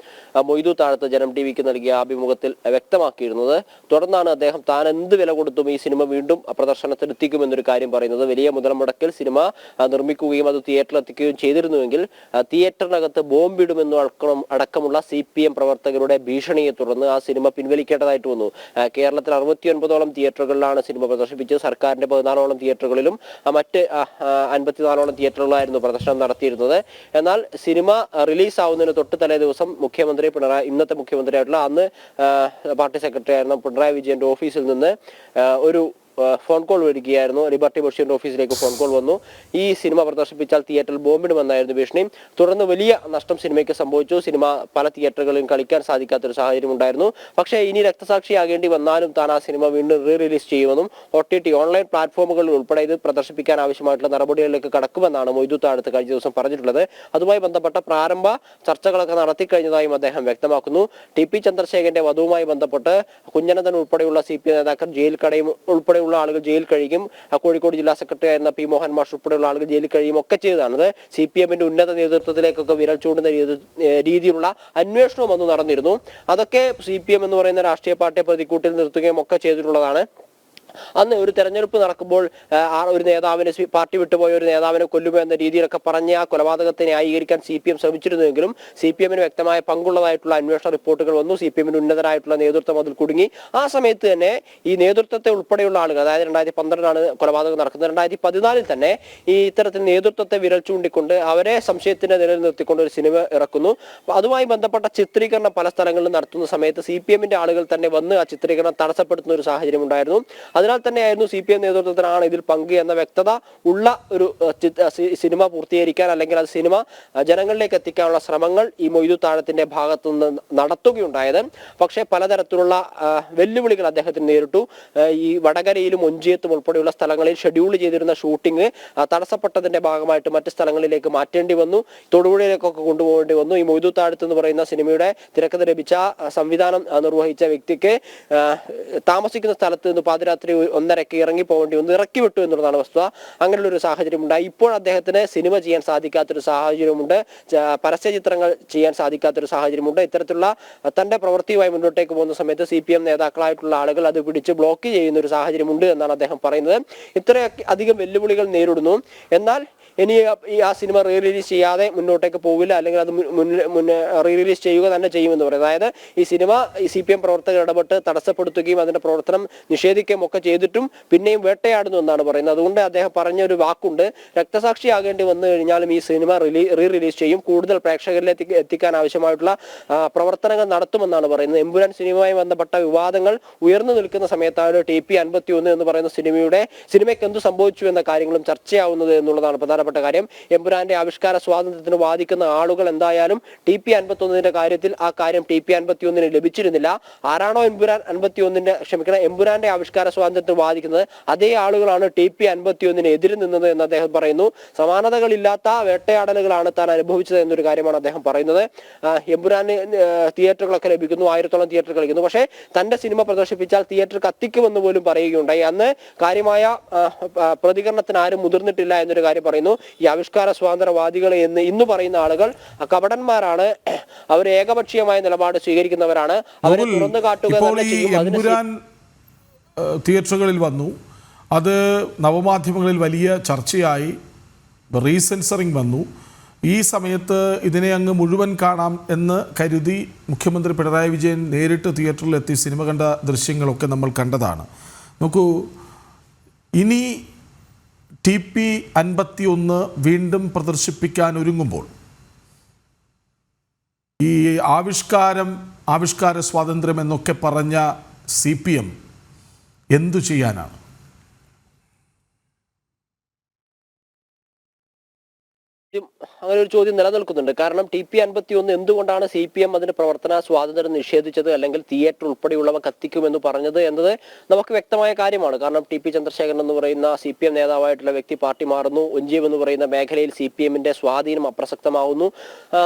S14: മൊയ്തു താഴത്ത് ജനം TVക്ക് നൽകിയ അഭിമുഖത്തിൽ വ്യക്തമാക്കിയിരുന്നത്. തുടർന്നാണ് അദ്ദേഹം താൻ എന്ത് വില കൊടുത്തും ഈ സിനിമ വീണ്ടും പ്രദർശനത്തിൽ എത്തിക്കുമെന്നൊരു കാര്യം പറയുന്നത്. വലിയ മുതൽ മുടക്കിൽ സിനിമ നിർമ്മിക്കുകയും അത് തിയേറ്ററിൽ എത്തിക്കുകയും ചെയ്തിരുന്നുവെങ്കിൽ തിയേറ്ററിനകത്ത് ബോംബിടുമെന്നും അടക്കമുള്ള CPM പ്രവർത്തകരുടെ ഭീഷണിയെ തുടർന്ന് ആ സിനിമ പിൻവലിക്കേണ്ടതായിട്ട് വന്നു. കേരളത്തിൽ 69ഓളം തിയേറ്ററുകളിലാണ് സിനിമ പ്രദർശിപ്പിച്ചത്. സർക്കാരിന്റെ 14ഓളം തിയേറ്ററുകളിലും മറ്റ് 54ഓളം തിയേറ്ററുകളിലായിരുന്നു പ്രദർശനം നടത്തിയിരുന്നത്. എന്നാൽ സിനിമ റിലീസ് ആവുന്നതിന് തൊട്ട് തലേ ദിവസം ഇന്നത്തെ മുഖ്യമന്ത്രിയായിട്ടുള്ള അന്ന് പാർട്ടി സെക്രട്ടറി ആയിരുന്ന പിണറായി വിജയന്റെ ഓഫീസിൽ നിന്ന് ഒരു ഫോൺ കോൾ വരികയായിരുന്നു. ലിബർട്ടി ബഷീറിന്റെ ഓഫീസിലേക്ക് ഫോൺ കോൾ വന്നു. ഈ സിനിമ പ്രദർശിപ്പിച്ചാൽ തിയേറ്ററിൽ ബോംബിടുമെന്നായിരുന്നു ഭീഷണി. തുടർന്ന് വലിയ നഷ്ടം സിനിമയ്ക്ക് സംഭവിച്ചു. സിനിമ പല തിയേറ്ററുകളിലും കളിക്കാൻ സാധിക്കാത്തൊരു സാഹചര്യം ഉണ്ടായിരുന്നു. പക്ഷേ ഇനി രക്തസാക്ഷിയാകേണ്ടി വന്നാലും താൻ ആ സിനിമ വീണ്ടും റിലീസ് ചെയ്യുമെന്നും OTT ഓൺലൈൻ പ്ലാറ്റ്ഫോമുകളിൽ ഉൾപ്പെടെ ഇത് പ്രദർശിപ്പിക്കാൻ ആവശ്യമായിട്ടുള്ള നടപടികളിലേക്ക് കടക്കുമെന്നാണ് മൊയ്തു താഴത്ത് കഴിഞ്ഞ ദിവസം പറഞ്ഞിട്ടുള്ളത്. അതുമായി ബന്ധപ്പെട്ട പ്രാരംഭ ചർച്ചകളൊക്കെ നടത്തിക്കഴിഞ്ഞതായും അദ്ദേഹം വ്യക്തമാക്കുന്നു. TP ചന്ദ്രശേഖരന്റെ വധവുമായി ബന്ധപ്പെട്ട് കുഞ്ഞനന്ദൻ ഉൾപ്പെടെയുള്ള CPM നേതാക്കൾ ജയിൽ കടയും ഉൾപ്പെടെയുള്ള ആളുകൾ ജയിൽ കഴിയും. കോഴിക്കോട് ജില്ലാ സെക്രട്ടറി ആയിരുന്ന P. മോഹൻ മാഷ് ഉൾപ്പെടെയുള്ള ആളുകൾ ജയിലിൽ കഴിയും ഒക്കെ ചെയ്തതാണത്. CPMന്റെ ഉന്നത നേതൃത്വത്തിലേക്കൊക്കെ വിരൽ ചൂണ്ടുന്ന രീതിയിലുള്ള അന്വേഷണവും അന്ന് നടന്നിരുന്നു. അതൊക്കെ CPM എന്ന് പറയുന്ന രാഷ്ട്രീയ പാർട്ടിയെ പ്രതിക്കൂട്ടിൽ നിർത്തുകയും ഒക്കെ ചെയ്തിട്ടുള്ളതാണ്. അന്ന് ഒരു തെരഞ്ഞെടുപ്പ് നടക്കുമ്പോൾ ഒരു നേതാവിനെ പാർട്ടി വിട്ടുപോയ ഒരു നേതാവിനെ കൊല്ലുമോ എന്ന രീതിയിലൊക്കെ പറഞ്ഞ ആ കൊലപാതകത്തെ ന്യായീകരിക്കാൻ CPM ശ്രമിച്ചിരുന്നുവെങ്കിലും CPMന് വ്യക്തമായ പങ്കുള്ളതായിട്ടുള്ള അന്വേഷണ റിപ്പോർട്ടുകൾ വന്നു. CPMന്റെ ഉന്നതരായിട്ടുള്ള നേതൃത്വം അതിൽ കുടുങ്ങി. ആ സമയത്ത് തന്നെ ഈ നേതൃത്വത്തെ ഉൾപ്പെടെയുള്ള ആളുകൾ, അതായത് 2012 കൊലപാതകം നടക്കുന്നത്, 2014 തന്നെ ഈ ഇത്തരത്തിൽ നേതൃത്വത്തെ വിരൽ ചൂണ്ടിക്കൊണ്ട് അവരെ സംശയത്തിന്റെ നിലയിൽ നിർത്തിക്കൊണ്ട് ഒരു സിനിമ ഇറക്കുന്നു. അതുമായി ബന്ധപ്പെട്ട ചിത്രീകരണം പല സ്ഥലങ്ങളിലും നടത്തുന്ന സമയത്ത് CPMന്റെ ആളുകൾ തന്നെ വന്ന് ആ ചിത്രീകരണം തടസ്സപ്പെടുത്തുന്ന ഒരു സാഹചര്യം ഉണ്ടായിരുന്നു. അതിനാൽ തന്നെയായിരുന്നു CPM നേതൃത്വത്തിനാണ് ഇതിൽ പങ്ക് എന്ന വ്യക്തത ഉള്ള ഒരു സിനിമ പൂർത്തീകരിക്കാൻ, അല്ലെങ്കിൽ അത് സിനിമ ജനങ്ങളിലേക്ക് എത്തിക്കാനുള്ള ശ്രമങ്ങൾ ഈ മൊയ്തു താഴത്തിന്റെ ഭാഗത്തു നിന്ന് നടത്തുകയുണ്ടായത്. പക്ഷേ പലതരത്തിലുള്ള വെല്ലുവിളികൾ അദ്ദേഹത്തിന് നേരിട്ടു. ഈ വടകരയിലും ഒഞ്ചിയത്തും ഉൾപ്പെടെയുള്ള സ്ഥലങ്ങളിൽ ഷെഡ്യൂൾ ചെയ്തിരുന്ന ഷൂട്ടിംഗ് തടസ്സപ്പെട്ടതിന്റെ ഭാഗമായിട്ട് മറ്റ് സ്ഥലങ്ങളിലേക്ക് മാറ്റേണ്ടി വന്നു. തൊടുപുഴയിലേക്കൊക്കെ കൊണ്ടുപോകേണ്ടി വന്നു. ഈ മൊയ്തു താഴത്ത് എന്ന് പറയുന്ന സിനിമയുടെ തിരക്കഥ ലഭിച്ച സംവിധാനം നിർവഹിച്ച വ്യക്തിക്ക് താമസിക്കുന്ന സ്ഥലത്ത് നിന്ന് പാതിരാത്രി 1:30 ഇറങ്ങി പോകേണ്ടി വന്നു. ഇറക്കി വിട്ടു എന്നുള്ളതാണ് വസ്തുത. അങ്ങനെയുള്ള ഒരു സാഹചര്യം ഉണ്ടായി. ഇപ്പോൾ അദ്ദേഹത്തിന് സിനിമ ചെയ്യാൻ സാധിക്കാത്തൊരു സാഹചര്യമുണ്ട്. പരസ്യ ചിത്രങ്ങൾ ചെയ്യാൻ സാധിക്കാത്തൊരു സാഹചര്യമുണ്ട്. ഇത്തരത്തിലുള്ള തന്റെ പ്രവൃത്തിയുമായി മുന്നോട്ടേക്ക് പോകുന്ന സമയത്ത് CPM നേതാക്കളായിട്ടുള്ള ആളുകൾ അത് പിടിച്ച് ബ്ലോക്ക് ചെയ്യുന്ന ഒരു സാഹചര്യമുണ്ട് എന്നാണ് അദ്ദേഹം പറയുന്നത്. ഇത്രയൊക്കെ അധികം വെല്ലുവിളികൾ നേരിടുന്നു. എന്നാൽ ഇനി ആ സിനിമ റിലീസ് ചെയ്യാതെ മുന്നോട്ടേക്ക് പോകില്ല, അല്ലെങ്കിൽ അത് റിലീസ് ചെയ്യുക തന്നെ ചെയ്യുമെന്ന് പറയും. അതായത് ഈ സിനിമ CPM പ്രവർത്തകർ ഇടപെട്ട് തടസ്സപ്പെടുത്തുകയും അതിന്റെ പ്രവർത്തനം നിഷേധിക്കുകയും ഒക്കെ ചെയ്തിട്ടും പിന്നെയും വേട്ടയാടുന്നു എന്നാണ് പറയുന്നത്. അതുകൊണ്ട് അദ്ദേഹം പറഞ്ഞൊരു വാക്കുണ്ട്, രക്തസാക്ഷിയാകേണ്ടി വന്നു കഴിഞ്ഞാലും ഈ സിനിമ റിലീസ് ചെയ്യും, കൂടുതൽ പ്രേക്ഷകരിലേക്ക് എത്തിക്കാൻ ആവശ്യമായിട്ടുള്ള പ്രവർത്തനങ്ങൾ നടത്തുമെന്നാണ് പറയുന്നത്. എമ്പുരാൻ സിനിമയുമായി ബന്ധപ്പെട്ട വിവാദങ്ങൾ ഉയർന്നു നിൽക്കുന്ന സമയത്താണ് TP51 എന്ന് പറയുന്ന സിനിമയ്ക്ക് എന്ത് സംഭവിച്ചു എന്ന കാര്യങ്ങളും ചർച്ചയാവുന്നത് എന്നുള്ളതാണ് പ്രധാനപ്പെട്ട കാര്യം. എമ്പുരാന്റെ ആവിഷ്കാര സ്വാതന്ത്ര്യത്തിന് വാദിക്കുന്ന ആളുകൾ എന്തായാലും TP51 കാര്യത്തിൽ ആ കാര്യം TP51 ലഭിച്ചിരുന്നില്ല. ആരാണോ എമ്പുരാന്റെ ആവിഷ്കാര സ്വാതന്ത്ര്യത്തിന് വാദിക്കുന്നത് അതേ ആളുകളാണ് TP51 എതിര് നിന്നത് എന്ന് അദ്ദേഹം പറയുന്നു. സമാനതകളില്ലാത്ത വേട്ടയാടലുകളാണ് താൻ അനുഭവിച്ചത് എന്നൊരു കാര്യമാണ് അദ്ദേഹം പറയുന്നത്. എമ്പുരാന് തിയേറ്ററുകളൊക്കെ ലഭിക്കുന്നു, 1000ഓളം തിയേറ്റർ കളിക്കുന്നു. പക്ഷേ തന്റെ സിനിമ പ്രദർശിപ്പിച്ചാൽ തിയേറ്റർ കത്തിക്കുമെന്ന് പോലും പറയുകയുണ്ടായി. അന്ന് കാര്യമായ പ്രതികരണത്തിന് ആരും മുതിർന്നിട്ടില്ല എന്നൊരു കാര്യം പറയുന്നു. ഈ ആവിഷ്കാര സ്വാതന്ത്ര്യവാദികൾ ഇന്ന് പറയുന്ന ആളുകൾ കപടന്മാരാണ്, അവർ ഏകപക്ഷീയമായ നിലപാട് സ്വീകരിക്കുന്നവരാണ്, അവരെ തുറന്നു കാട്ടുക തന്നെ ചെയ്യും.
S1: തിയേറ്ററുകളിൽ വന്നു, അത് നവമാധ്യമങ്ങളിൽ വലിയ ചർച്ചയായി, റീസെൻസറിങ് വന്നു. ഈ സമയത്ത് ഇതിനെ അങ്ങ് മുഴുവൻ കാണാം എന്ന് കരുതി മുഖ്യമന്ത്രി പിണറായി വിജയൻ നേരിട്ട് തിയേറ്ററിലെത്തി സിനിമ കണ്ട ദൃശ്യങ്ങളൊക്കെ നമ്മൾ കണ്ടതാണ്. നോക്കൂ, ഇനി TP51 വീണ്ടും പ്രദർശിപ്പിക്കാൻ ഒരുങ്ങുമ്പോൾ ഈ ആവിഷ്കാര സ്വാതന്ത്ര്യം എന്നൊക്കെ പറഞ്ഞ CPM എന്തു ചെയ്യാനാണ്?
S14: അങ്ങനെ ഒരു ചോദ്യം നിലനിൽക്കുന്നുണ്ട്. കാരണം TP51 എന്തുകൊണ്ടാണ് CPM അതിന്റെ പ്രവർത്തന സ്വാതന്ത്ര്യം നിഷേധിച്ചത്, അല്ലെങ്കിൽ തിയേറ്റർ ഉൾപ്പെടെയുള്ളവ കത്തിക്കുമെന്ന് പറഞ്ഞത് എന്നത് നമുക്ക് വ്യക്തമായ കാര്യമാണ്. കാരണം TP ചന്ദ്രശേഖരൻ എന്ന് പറയുന്ന CPM നേതാവായിട്ടുള്ള വ്യക്തി പാർട്ടി മാറുന്നു. ഒഞ്ചിയം എന്ന് പറയുന്ന മേഖലയിൽ CPMന്റെ സ്വാധീനം അപ്രസക്തമാവുന്നു.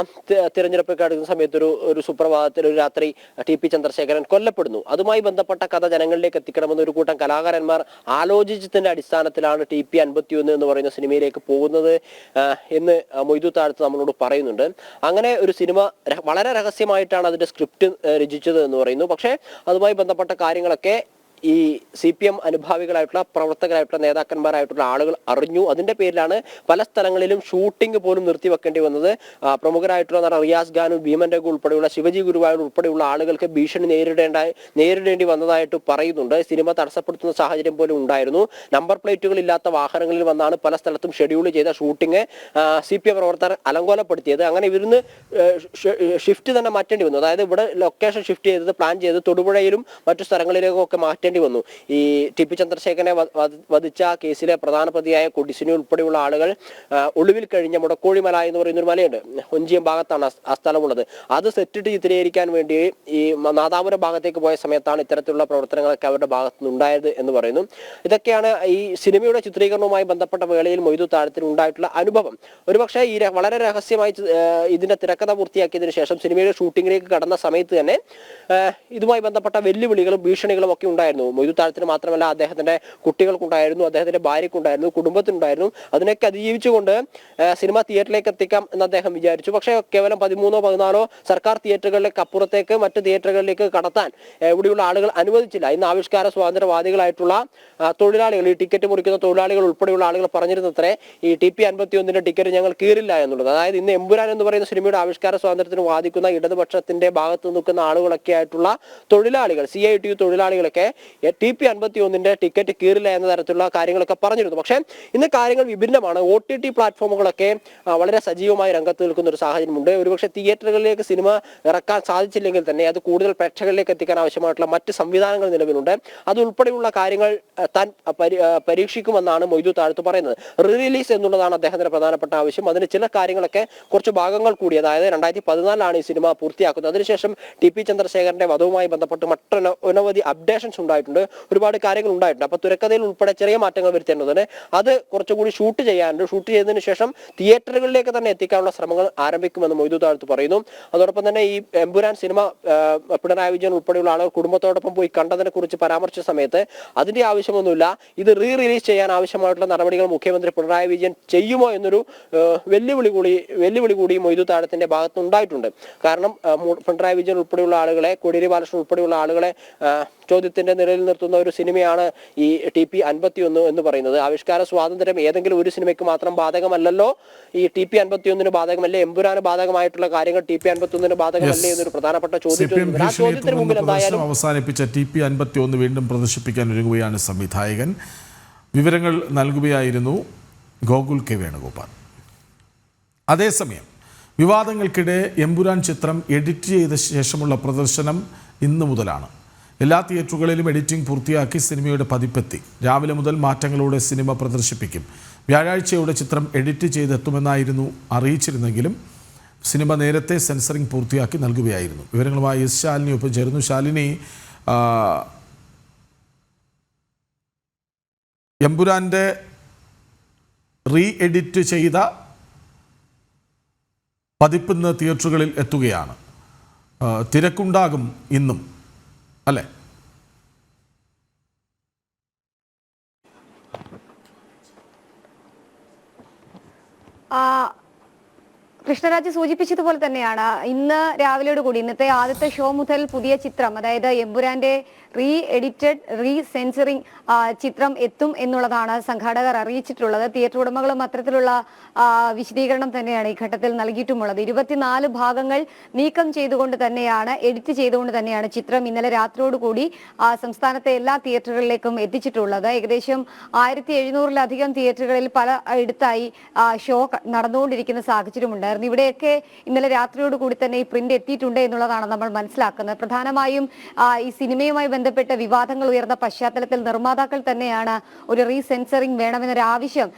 S14: തിരഞ്ഞെടുപ്പൊക്കെ അടുക്കുന്ന സമയത്ത് ഒരു സുപ്രഭാതത്തിൽ ഒരു രാത്രി TP ചന്ദ്രശേഖരൻ കൊല്ലപ്പെടുന്നു. അതുമായി ബന്ധപ്പെട്ട കഥ ജനങ്ങളിലേക്ക് എത്തിക്കണമെന്ന് ഒരു കൂട്ടം കലാകാരന്മാർ ആലോചിച്ചതിന്റെ അടിസ്ഥാനത്തിലാണ് TP51 എന്ന് പറയുന്ന സിനിമയിലേക്ക് പോകുന്നത് എന്ന് മൊയ്തു താഴത്ത് നമ്മളോട് പറയുന്നുണ്ട്. അങ്ങനെ ഒരു സിനിമ വളരെ രഹസ്യമായിട്ടാണ് അതിന്റെ സ്ക്രിപ്റ്റ് രചിച്ചത് എന്ന് പറയുന്നു. പക്ഷേ അതുമായി ബന്ധപ്പെട്ട കാര്യങ്ങളൊക്കെ ഈ CPM അനുഭാവികളായിട്ടുള്ള പ്രവർത്തകരായിട്ടുള്ള നേതാക്കന്മാരായിട്ടുള്ള ആളുകൾ അറിഞ്ഞു. അതിന്റെ പേരിലാണ് പല സ്ഥലങ്ങളിലും ഷൂട്ടിംഗ് പോലും നിർത്തിവെക്കേണ്ടി വന്നത്. പ്രമുഖരായിട്ടുള്ള നടൻ റിയാസ് ഖാനും ഭീമൻ രഘു ഉൾപ്പെടെയുള്ള ശിവജി ഗുരുവായൂർ ഉൾപ്പെടെയുള്ള ആളുകൾക്ക് ഭീഷണി നേരിടേണ്ടി വന്നതായിട്ട് പറയുന്നുണ്ട്. സിനിമ തടസ്സപ്പെടുത്തുന്ന സാഹചര്യം പോലും ഉണ്ടായിരുന്നു. നമ്പർ പ്ലേറ്റുകൾ ഇല്ലാത്ത വാഹനങ്ങളിൽ വന്നാണ് പല സ്ഥലത്തും ഷെഡ്യൂൾ ചെയ്ത ഷൂട്ടിംഗ് CPM പ്രവർത്തകർ അലങ്കോലപ്പെടുത്തിയത്. അങ്ങനെ ഇവരിന്ന് ഷിഫ്റ്റ് തന്നെ മാറ്റേണ്ടി വന്നു. അതായത് ഇവിടെ ലൊക്കേഷൻ ഷിഫ്റ്റ് ചെയ്തത് പ്ലാൻ ചെയ്ത് തൊടുപുഴയിലും മറ്റു സ്ഥലങ്ങളിലേക്കും ഒക്കെ മാറ്റേണ്ടി വന്നു. ഈ TP ചന്ദ്രശേഖരനെ വധിച്ച കേസിലെ പ്രധാന പ്രതിയായ കൊടിസിനി ഉൾപ്പെടെയുള്ള ആളുകൾ ഒളിവിൽ കഴിഞ്ഞ മുടക്കോഴിമല എന്ന് പറയുന്ന ഒരു മലയുണ്ട്. ഒഞ്ചിയം ഭാഗത്താണ് ആ സ്ഥലമുള്ളത്. അത് സെറ്റിട്ട് ചിത്രീകരിക്കാൻ വേണ്ടി ഈ നാദാപുരം ഭാഗത്തേക്ക് പോയ സമയത്താണ് ഇത്തരത്തിലുള്ള പ്രവർത്തനങ്ങളൊക്കെ അവരുടെ ഭാഗത്തു നിന്നുണ്ടായത് എന്ന് പറയുന്നു. ഇതൊക്കെയാണ് ഈ സിനിമയുടെ ചിത്രീകരണവുമായി ബന്ധപ്പെട്ട വേളയിൽ മൊയ്തു താഴത്തിന് ഉണ്ടായിട്ടുള്ള അനുഭവം. ഒരുപക്ഷെ ഈ വളരെ രഹസ്യമായി ഇതിന്റെ തിരക്കഥ പൂർത്തിയാക്കിയതിനു ശേഷം സിനിമയുടെ ഷൂട്ടിങ്ങിലേക്ക് കടന്ന സമയത്ത് തന്നെ ഇതുമായി ബന്ധപ്പെട്ട വെല്ലുവിളികളും ഭീഷണികളും ഒക്കെ ഉണ്ടായിരുന്നു. മൊയ്തു താഴത്തിന് മാത്രമല്ല, അദ്ദേഹത്തിന്റെ കുട്ടികൾക്കുണ്ടായിരുന്നു, അദ്ദേഹത്തിന്റെ ഭാര്യക്കുണ്ടായിരുന്നു, കുടുംബത്തിനുണ്ടായിരുന്നു. അതിനൊക്കെ അതിജീവിച്ചുകൊണ്ട് സിനിമ തിയേറ്ററിലേക്ക് എത്തിക്കാം എന്ന് അദ്ദേഹം വിചാരിച്ചു. പക്ഷേ കേവലം 13-14 സർക്കാർ തിയേറ്ററുകളിലേക്ക് അപ്പുറത്തേക്ക് മറ്റ് തിയേറ്ററുകളിലേക്ക് കടത്താൻ ഇവിടെയുള്ള ആളുകൾ അനുവദിച്ചില്ല. ഇന്ന് ആവിഷ്കാര സ്വാതന്ത്ര്യവാദികളായിട്ടുള്ള തൊഴിലാളികൾ, ഈ ടിക്കറ്റ് മുറിക്കുന്ന തൊഴിലാളികൾ ഉൾപ്പെടെയുള്ള ആളുകൾ പറഞ്ഞിരുന്നത്രേ ഈ TP51 ടിക്കറ്റ് ഞങ്ങൾ കീറില്ല എന്നുള്ളത്. അതായത് ഇന്ന് എമ്പുരാൻ എന്ന് പറയുന്ന സിനിമയുടെ ആവിഷ്കാര സ്വാതന്ത്ര്യത്തിന് വാദിക്കുന്ന ഇടതുപക്ഷത്തിന്റെ ഭാഗത്ത് നിൽക്കുന്ന ആളുകളൊക്കെ ആയിട്ടുള്ള തൊഴിലാളികൾ, CITU തൊഴിലാളികളൊക്കെ TP51 ടിക്കറ്റ് കീറില്ല എന്ന തരത്തിലുള്ള കാര്യങ്ങളൊക്കെ പറഞ്ഞിരുന്നു. പക്ഷേ ഇന്ന് കാര്യങ്ങൾ വിഭിന്നമാണ്. OTT പ്ലാറ്റ്ഫോമുകളൊക്കെ വളരെ സജീവമായി രംഗത്ത് നിൽക്കുന്ന ഒരു സാഹചര്യമുണ്ട്. ഒരുപക്ഷെ തിയേറ്ററുകളിലേക്ക് സിനിമ ഇറക്കാൻ സാധിച്ചില്ലെങ്കിൽ തന്നെ അത് കൂടുതൽ പ്രേക്ഷകരിലേക്ക് എത്തിക്കാൻ ആവശ്യമായിട്ടുള്ള മറ്റ് സംവിധാനങ്ങൾ നിലവിലുണ്ട്. അതുൾപ്പെടെയുള്ള കാര്യങ്ങൾ താൻ പരീക്ഷിക്കുമെന്നാണ് മൊയ്തു താഴത്ത് പറയുന്നത്. റിലീസ് എന്നുള്ളതാണ് അദ്ദേഹത്തിന്റെ പ്രധാനപ്പെട്ട ആവശ്യം. അതിന് ചില കാര്യങ്ങളൊക്കെ കുറച്ച് ഭാഗങ്ങൾ കൂടി, അതായത് 2014 ഈ സിനിമ പൂർത്തിയാക്കുന്നത്. അതിനുശേഷം TP ചന്ദ്രശേഖരന്റെ വധവുമായി ബന്ധപ്പെട്ട് മറ്റൊനവധി അപ്ഡേഷൻസ് ഉണ്ടായിട്ടുണ്ട്, ഒരുപാട് കാര്യങ്ങൾ ഉണ്ടായിട്ടുണ്ട്. അപ്പോൾ തിരക്കഥയിൽ ഉൾപ്പെടെ ചെറിയ മാറ്റങ്ങൾ വരുത്തേണ്ടതുണ്ട്. അത് കുറച്ചുകൂടി ഷൂട്ട് ചെയ്യാനുണ്ട്. ഷൂട്ട് ചെയ്തതിനു ശേഷം തിയേറ്ററുകളിലേക്ക് തന്നെ എത്തിക്കാനുള്ള ശ്രമങ്ങൾ ആരംഭിക്കുമെന്ന് മൊയ്തു താഴത്ത് പറയുന്നു. അതോടൊപ്പം തന്നെ ഈ എമ്പുരാൻ സിനിമ പിണറായി വിജയൻ ഉൾപ്പെടെയുള്ള ആളുകൾ കുടുംബത്തോടൊപ്പം പോയി കണ്ടതിനെ കുറിച്ച് പരാമർശിച്ച സമയത്ത് അതിന്റെ ആവശ്യമൊന്നുമില്ല, ഇത് റിലീസ് ചെയ്യാൻ ആവശ്യമായിട്ടുള്ള നടപടികൾ മുഖ്യമന്ത്രി പിണറായി വിജയൻ ചെയ്യുമോ എന്നൊരു വെല്ലുവിളി കൂടി മൊയ്തു താഴത്തിന്റെ ഭാഗത്ത് ഉണ്ടായിട്ടുണ്ട്. കാരണം പിണറായി വിജയൻ ഉൾപ്പെടെയുള്ള ആളുകളെ, കോടിയേരി ബാലകൃഷ്ണൻ ഉൾപ്പെടെയുള്ള ആളുകളെ ചോദ്യത്തിന്റെ നിലയിൽ നിർത്തുന്ന ഒരു സിനിമയാണ് ഈ TP51 എന്ന് പറയുന്നത്. ആവിഷ്കാര സ്വാതന്ത്ര്യം ഏതെങ്കിലും ഒരു സിനിമയ്ക്ക് മാത്രം ബാധകമല്ലല്ലോ, ഈ TP51 ബാധകമല്ലേ, എമ്പുരാന് ബാധകമായിട്ടുള്ള കാര്യങ്ങൾ TP51 ബാധകമല്ലേ എന്നൊരു പ്രധാനപ്പെട്ട ചോദ്യത്തിന് മുമ്പിൽ എന്തായാലും
S1: അവസാനിപ്പിച്ച TP51 വീണ്ടും പ്രദർശിപ്പിക്കാൻ ഒരുങ്ങുകയാണ് സംവിധായകൻ. വിവരങ്ങൾ നൽകുകയായിരുന്നു ഗോകുൽ K. വേണുഗോപാൽ. അതേസമയം വിവാദങ്ങൾക്കിടെ എമ്പുരാൻ ചിത്രം എഡിറ്റ് ചെയ്ത ശേഷമുള്ള പ്രദർശനം ഇന്ന് മുതലാണ്. എല്ലാ തിയേറ്ററുകളിലും എഡിറ്റിംഗ് പൂർത്തിയാക്കി സിനിമയുടെ പതിപ്പെത്തി. രാവിലെ മുതൽ മാറ്റങ്ങളോടെ സിനിമ പ്രദർശിപ്പിക്കും. വ്യാഴാഴ്ചയോടെ ചിത്രം എഡിറ്റ് ചെയ്തെത്തുമെന്നായിരുന്നു അറിയിച്ചിരുന്നെങ്കിലും സിനിമ നേരത്തെ സെൻസറിംഗ് പൂർത്തിയാക്കി നൽകുകയായിരുന്നു. വിവരങ്ങളുമായി എസ് ശാലിനി ഒപ്പം ചേർന്നു. ശാലിനി, എമ്പുരാൻ്റെ എഡിറ്റ് ചെയ്ത പതിപ്പിന്ന് തിയേറ്ററുകളിൽ എത്തുകയാണ്. തിരക്കുണ്ടാകും ഇന്നും, അല്ലേ?
S15: കൃഷ്ണരാജ് സൂചിപ്പിച്ചതുപോലെ തന്നെയാണ് ഇന്ന് രാവിലെയോടുകൂടി ഇന്നത്തെ ആദ്യത്തെ ഷോ മുതൽ പുതിയ ചിത്രം, അതായത് എമ്പുരാന്റെ എഡിറ്റഡ് സെൻസറിങ് ചിത്രം എത്തും എന്നുള്ളതാണ് സംഘാടകർ അറിയിച്ചിട്ടുള്ളത്. തിയേറ്റർ ഉടമകളും അത്തരത്തിലുള്ള വിശദീകരണം തന്നെയാണ് ഈ ഘട്ടത്തിൽ നൽകിയിട്ടുമുള്ളത്. 24 ഭാഗങ്ങൾ നീക്കം ചെയ്തുകൊണ്ട് തന്നെയാണ്, എഡിറ്റ് ചെയ്തുകൊണ്ട് തന്നെയാണ് ചിത്രം ഇന്നലെ രാത്രിയോടുകൂടി സംസ്ഥാനത്തെ എല്ലാ തിയേറ്ററുകളിലേക്കും എത്തിച്ചിട്ടുള്ളത്. ഏകദേശം 1700-ലധികം തിയേറ്ററുകളിൽ പല ഇടത്തായി ഷോ നടന്നുകൊണ്ടിരിക്കുന്ന സാഹചര്യമുണ്ടായിരുന്നു. ഇവിടെയൊക്കെ ഇന്നലെ രാത്രിയോടുകൂടി തന്നെ ഈ പ്രിന്റ് എത്തിയിട്ടുണ്ട് എന്നുള്ളതാണ് നമ്മൾ മനസ്സിലാക്കുന്നത്. പ്രധാനമായും ഈ സിനിമയുമായി ബന്ധപ്പെട്ട വിവാദങ്ങൾ ഉയർന്ന പശ്ചാത്തലത്തിൽ നിർമ്മാതാക്കൾ തന്നെയാണ് ഒരു റീസെൻസറിംഗ് വേണമെന്നൊരു ആവശ്യം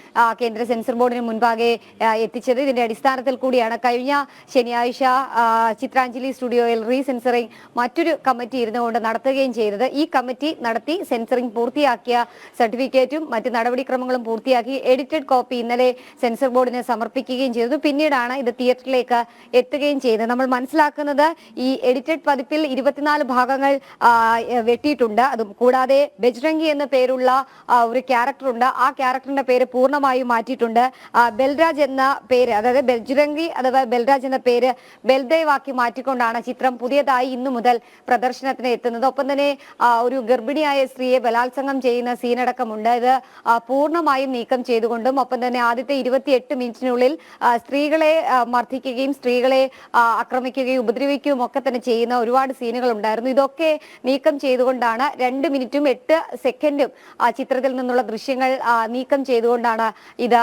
S15: കേന്ദ്ര സെൻസർ ബോർഡിന് മുൻപാകെ എത്തിച്ചത്. ഇതിന്റെ അടിസ്ഥാനത്തിൽ കൂടിയാണ് കഴിഞ്ഞ ശനിയാഴ്ച ചിത്രാഞ്ജലി സ്റ്റുഡിയോയിൽ റീസെൻസറിംഗ് മറ്റൊരു കമ്മിറ്റി ഇരുന്നുകൊണ്ട് നടത്തുകയും ചെയ്തത്. ഈ കമ്മിറ്റി നടത്തി സെൻസറിംഗ് പൂർത്തിയാക്കിയ സർട്ടിഫിക്കറ്റും മറ്റ് നടപടിക്രമങ്ങളും പൂർത്തിയാക്കി എഡിറ്റഡ് കോപ്പി ഇന്നലെ സെൻസർ ബോർഡിന് സമർപ്പിക്കുകയും ചെയ്തു. പിന്നീടാണ് ഇത് തിയേറ്ററിലേക്ക് എത്തുകയും ചെയ്തത്. നമ്മൾ മനസ്സിലാക്കുന്നത് ഈ എഡിറ്റഡ് പതിപ്പിൽ 24 ഭാഗങ്ങൾ വെട്ടിയിട്ടുണ്ട്. അതും കൂടാതെ ബജ്രംഗി എന്ന പേരുള്ള ഒരു ക്യാരക്ടർ ഉണ്ട്. ആ ക്യാരക്ടറിന്റെ പേര് പൂർണ്ണമായും മാറ്റിയിട്ടുണ്ട്. ബൽരാജ് എന്ന പേര്, അതായത് ബജ്രംഗി അഥവാ ബൽരാജ് എന്ന പേര് ബൽദേവ് ആക്കി മാറ്റിക്കൊണ്ടാണ് ചിത്രം പുതിയതായി ഇന്നു മുതൽ പ്രദർശനത്തിന് എത്തുന്നത്. ഒപ്പം തന്നെ ഒരു ഗർഭിണിയായ സ്ത്രീയെ ബലാത്സംഗം ചെയ്യുന്ന സീനടക്കമുണ്ട്. ഇത് പൂർണ്ണമായും നീക്കം ചെയ്തുകൊണ്ടും ഒപ്പം തന്നെ ആദ്യത്തെ 28 മിനിറ്റിനുള്ളിൽ സ്ത്രീകളെ മർദ്ദിക്കുകയും സ്ത്രീകളെ ആക്രമിക്കുകയും ഉപദ്രവിക്കുകയും ഒക്കെ തന്നെ ചെയ്യുന്ന ഒരുപാട് സീനുകൾ ഉണ്ടായിരുന്നു. ഇതൊക്കെ നീക്കം ചെയ്തുകൊണ്ടാണ് 2 മിനിറ്റും 8 സെക്കൻഡും ചിത്രത്തിൽ നിന്നുള്ള ദൃശ്യങ്ങൾ നീക്കം ചെയ്തുകൊണ്ടാണ് ഇത്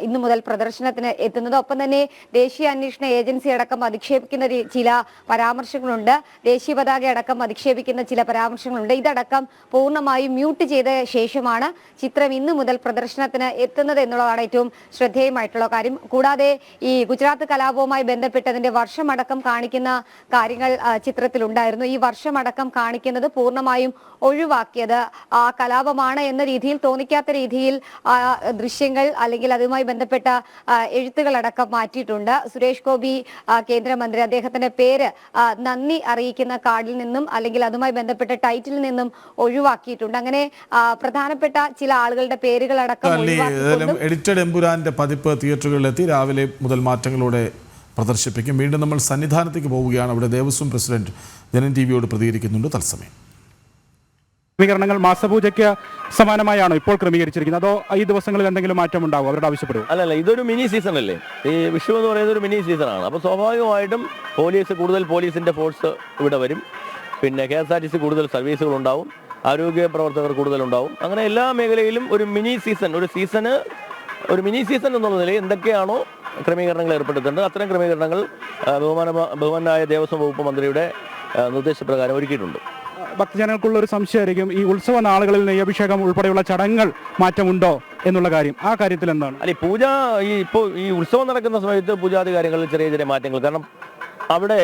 S15: ഇന്നു മുതൽ പ്രദർശനത്തിന് എത്തുന്നത്. ഒപ്പം തന്നെ ദേശീയ അന്വേഷണ ഏജൻസി അടക്കം അധിക്ഷേപിക്കുന്ന ചില പരാമർശങ്ങളുണ്ട്. ദേശീയ പതാക അടക്കം അധിക്ഷേപിക്കുന്ന ചില പരാമർശങ്ങളുണ്ട്. ഇതടക്കം പൂർണ്ണമായും മ്യൂട്ട് ചെയ്ത ശേഷമാണ് ചിത്രം ഇന്നു മുതൽ പ്രദർശനത്തിന് എത്തുന്നത് എന്നുള്ളതാണ് ഏറ്റവും ശ്രദ്ധേയമായിട്ടുള്ള കാര്യം. കൂടാതെ ഈ ഗുജറാത്ത് കലാപവുമായി ബന്ധപ്പെട്ടതിന്റെ വർഷമടക്കം കാണിക്കുന്ന കാര്യങ്ങൾ ചിത്രത്തിലുണ്ടായിരുന്നു. ഈ വർഷമടക്കം കാണിക്കുന്നത് പൂർണ്ണമായും ഒഴിവാക്കിയത് ആ കലാപമാണ് എന്ന രീതിയിൽ തോന്നിക്കാത്ത രീതിയിൽ ദൃശ്യങ്ങൾ അല്ലെങ്കിൽ അതുമായി ബന്ധപ്പെട്ട എഴുത്തുകളടക്കം മാറ്റിയിട്ടുണ്ട്. സുരേഷ് ഗോപി കേന്ദ്രമന്ത്രി അദ്ദേഹത്തിന്റെ പേര് നന്ദി അറിയിക്കുന്ന കാർഡിൽ നിന്നും അല്ലെങ്കിൽ അതുമായി ബന്ധപ്പെട്ട ടൈറ്റിലിൽ നിന്നും ഒഴിവാക്കിയിട്ടുണ്ട്. അങ്ങനെ പ്രധാനപ്പെട്ട ചില ആളുകളുടെ പേരുകളടക്കം
S1: എഡിറ്റഡ് എമ്പുരാന്റെ പതിപ്പ് തിയേറ്ററുകളിലെത്തി രാവിലെ മുതൽ മാറ്റങ്ങളോടെ പ്രദർശിപ്പിക്കും. വീണ്ടും നമ്മൾ സന്നിധാനത്തേക്ക് പോവുകയാണ്. അവിടെ ദേവസ്വം പ്രസിഡന്റ് ജനൻ ടിവിയോട് പ്രതികരിക്കുന്നുണ്ട് തത്സമയം.
S2: ക്രമീകരണങ്ങൾ മാസപൂജയ്ക്ക് സമാനമായാണോ ഇപ്പോൾ ക്രമീകരിച്ചിരിക്കുന്നത്, അതോ ഈ ദിവസങ്ങളിൽ എന്തെങ്കിലും മാറ്റം ഉണ്ടാവും അവരുടെ ആവശ്യപ്പെടും?
S16: അല്ലല്ല, ഇതൊരു മിനി സീസൺ അല്ലേ. ഈ വിഷു എന്ന് പറയുന്നത് ഒരു മിനി സീസണാണ്. അപ്പോൾ സ്വാഭാവികമായിട്ടും കൂടുതൽ പോലീസിന്റെ ഫോഴ്സ് ഇവിടെ വരും. പിന്നെ KSRTC കൂടുതൽ സർവീസുകൾ ഉണ്ടാവും, ആരോഗ്യ പ്രവർത്തകർ കൂടുതലുണ്ടാവും. അങ്ങനെ എല്ലാ മേഖലയിലും ഒരു മിനി സീസൺ എന്നുള്ള നിലയിൽ എന്തൊക്കെയാണോ ക്രമീകരണങ്ങൾ ഏർപ്പെടുത്തേണ്ടത് അത്തരം ക്രമീകരണങ്ങൾ ബഹുമാനായ ദേവസ്വം വകുപ്പ് മന്ത്രിയുടെ നിർദ്ദേശപ്രകാരം ഒരുക്കിയിട്ടുണ്ട്.
S2: ഭക്തജനങ്ങൾക്കുള്ള ഒരു സംശയമായിരിക്കും ഈ ഉത്സവ നാളുകളിൽ നെയ്യഭിഷേകം ഉൾപ്പെടെയുള്ള ചടങ്ങുകൾ മാറ്റമുണ്ടോ എന്നുള്ള കാര്യം. ആ കാര്യത്തിൽ എന്താണ്?
S16: അല്ലെ, ഇപ്പോൾ ഈ ഉത്സവം നടക്കുന്ന സമയത്ത് പൂജാതി കാര്യങ്ങളിൽ ചെറിയ മാറ്റങ്ങൾ. കാരണം അവിടെ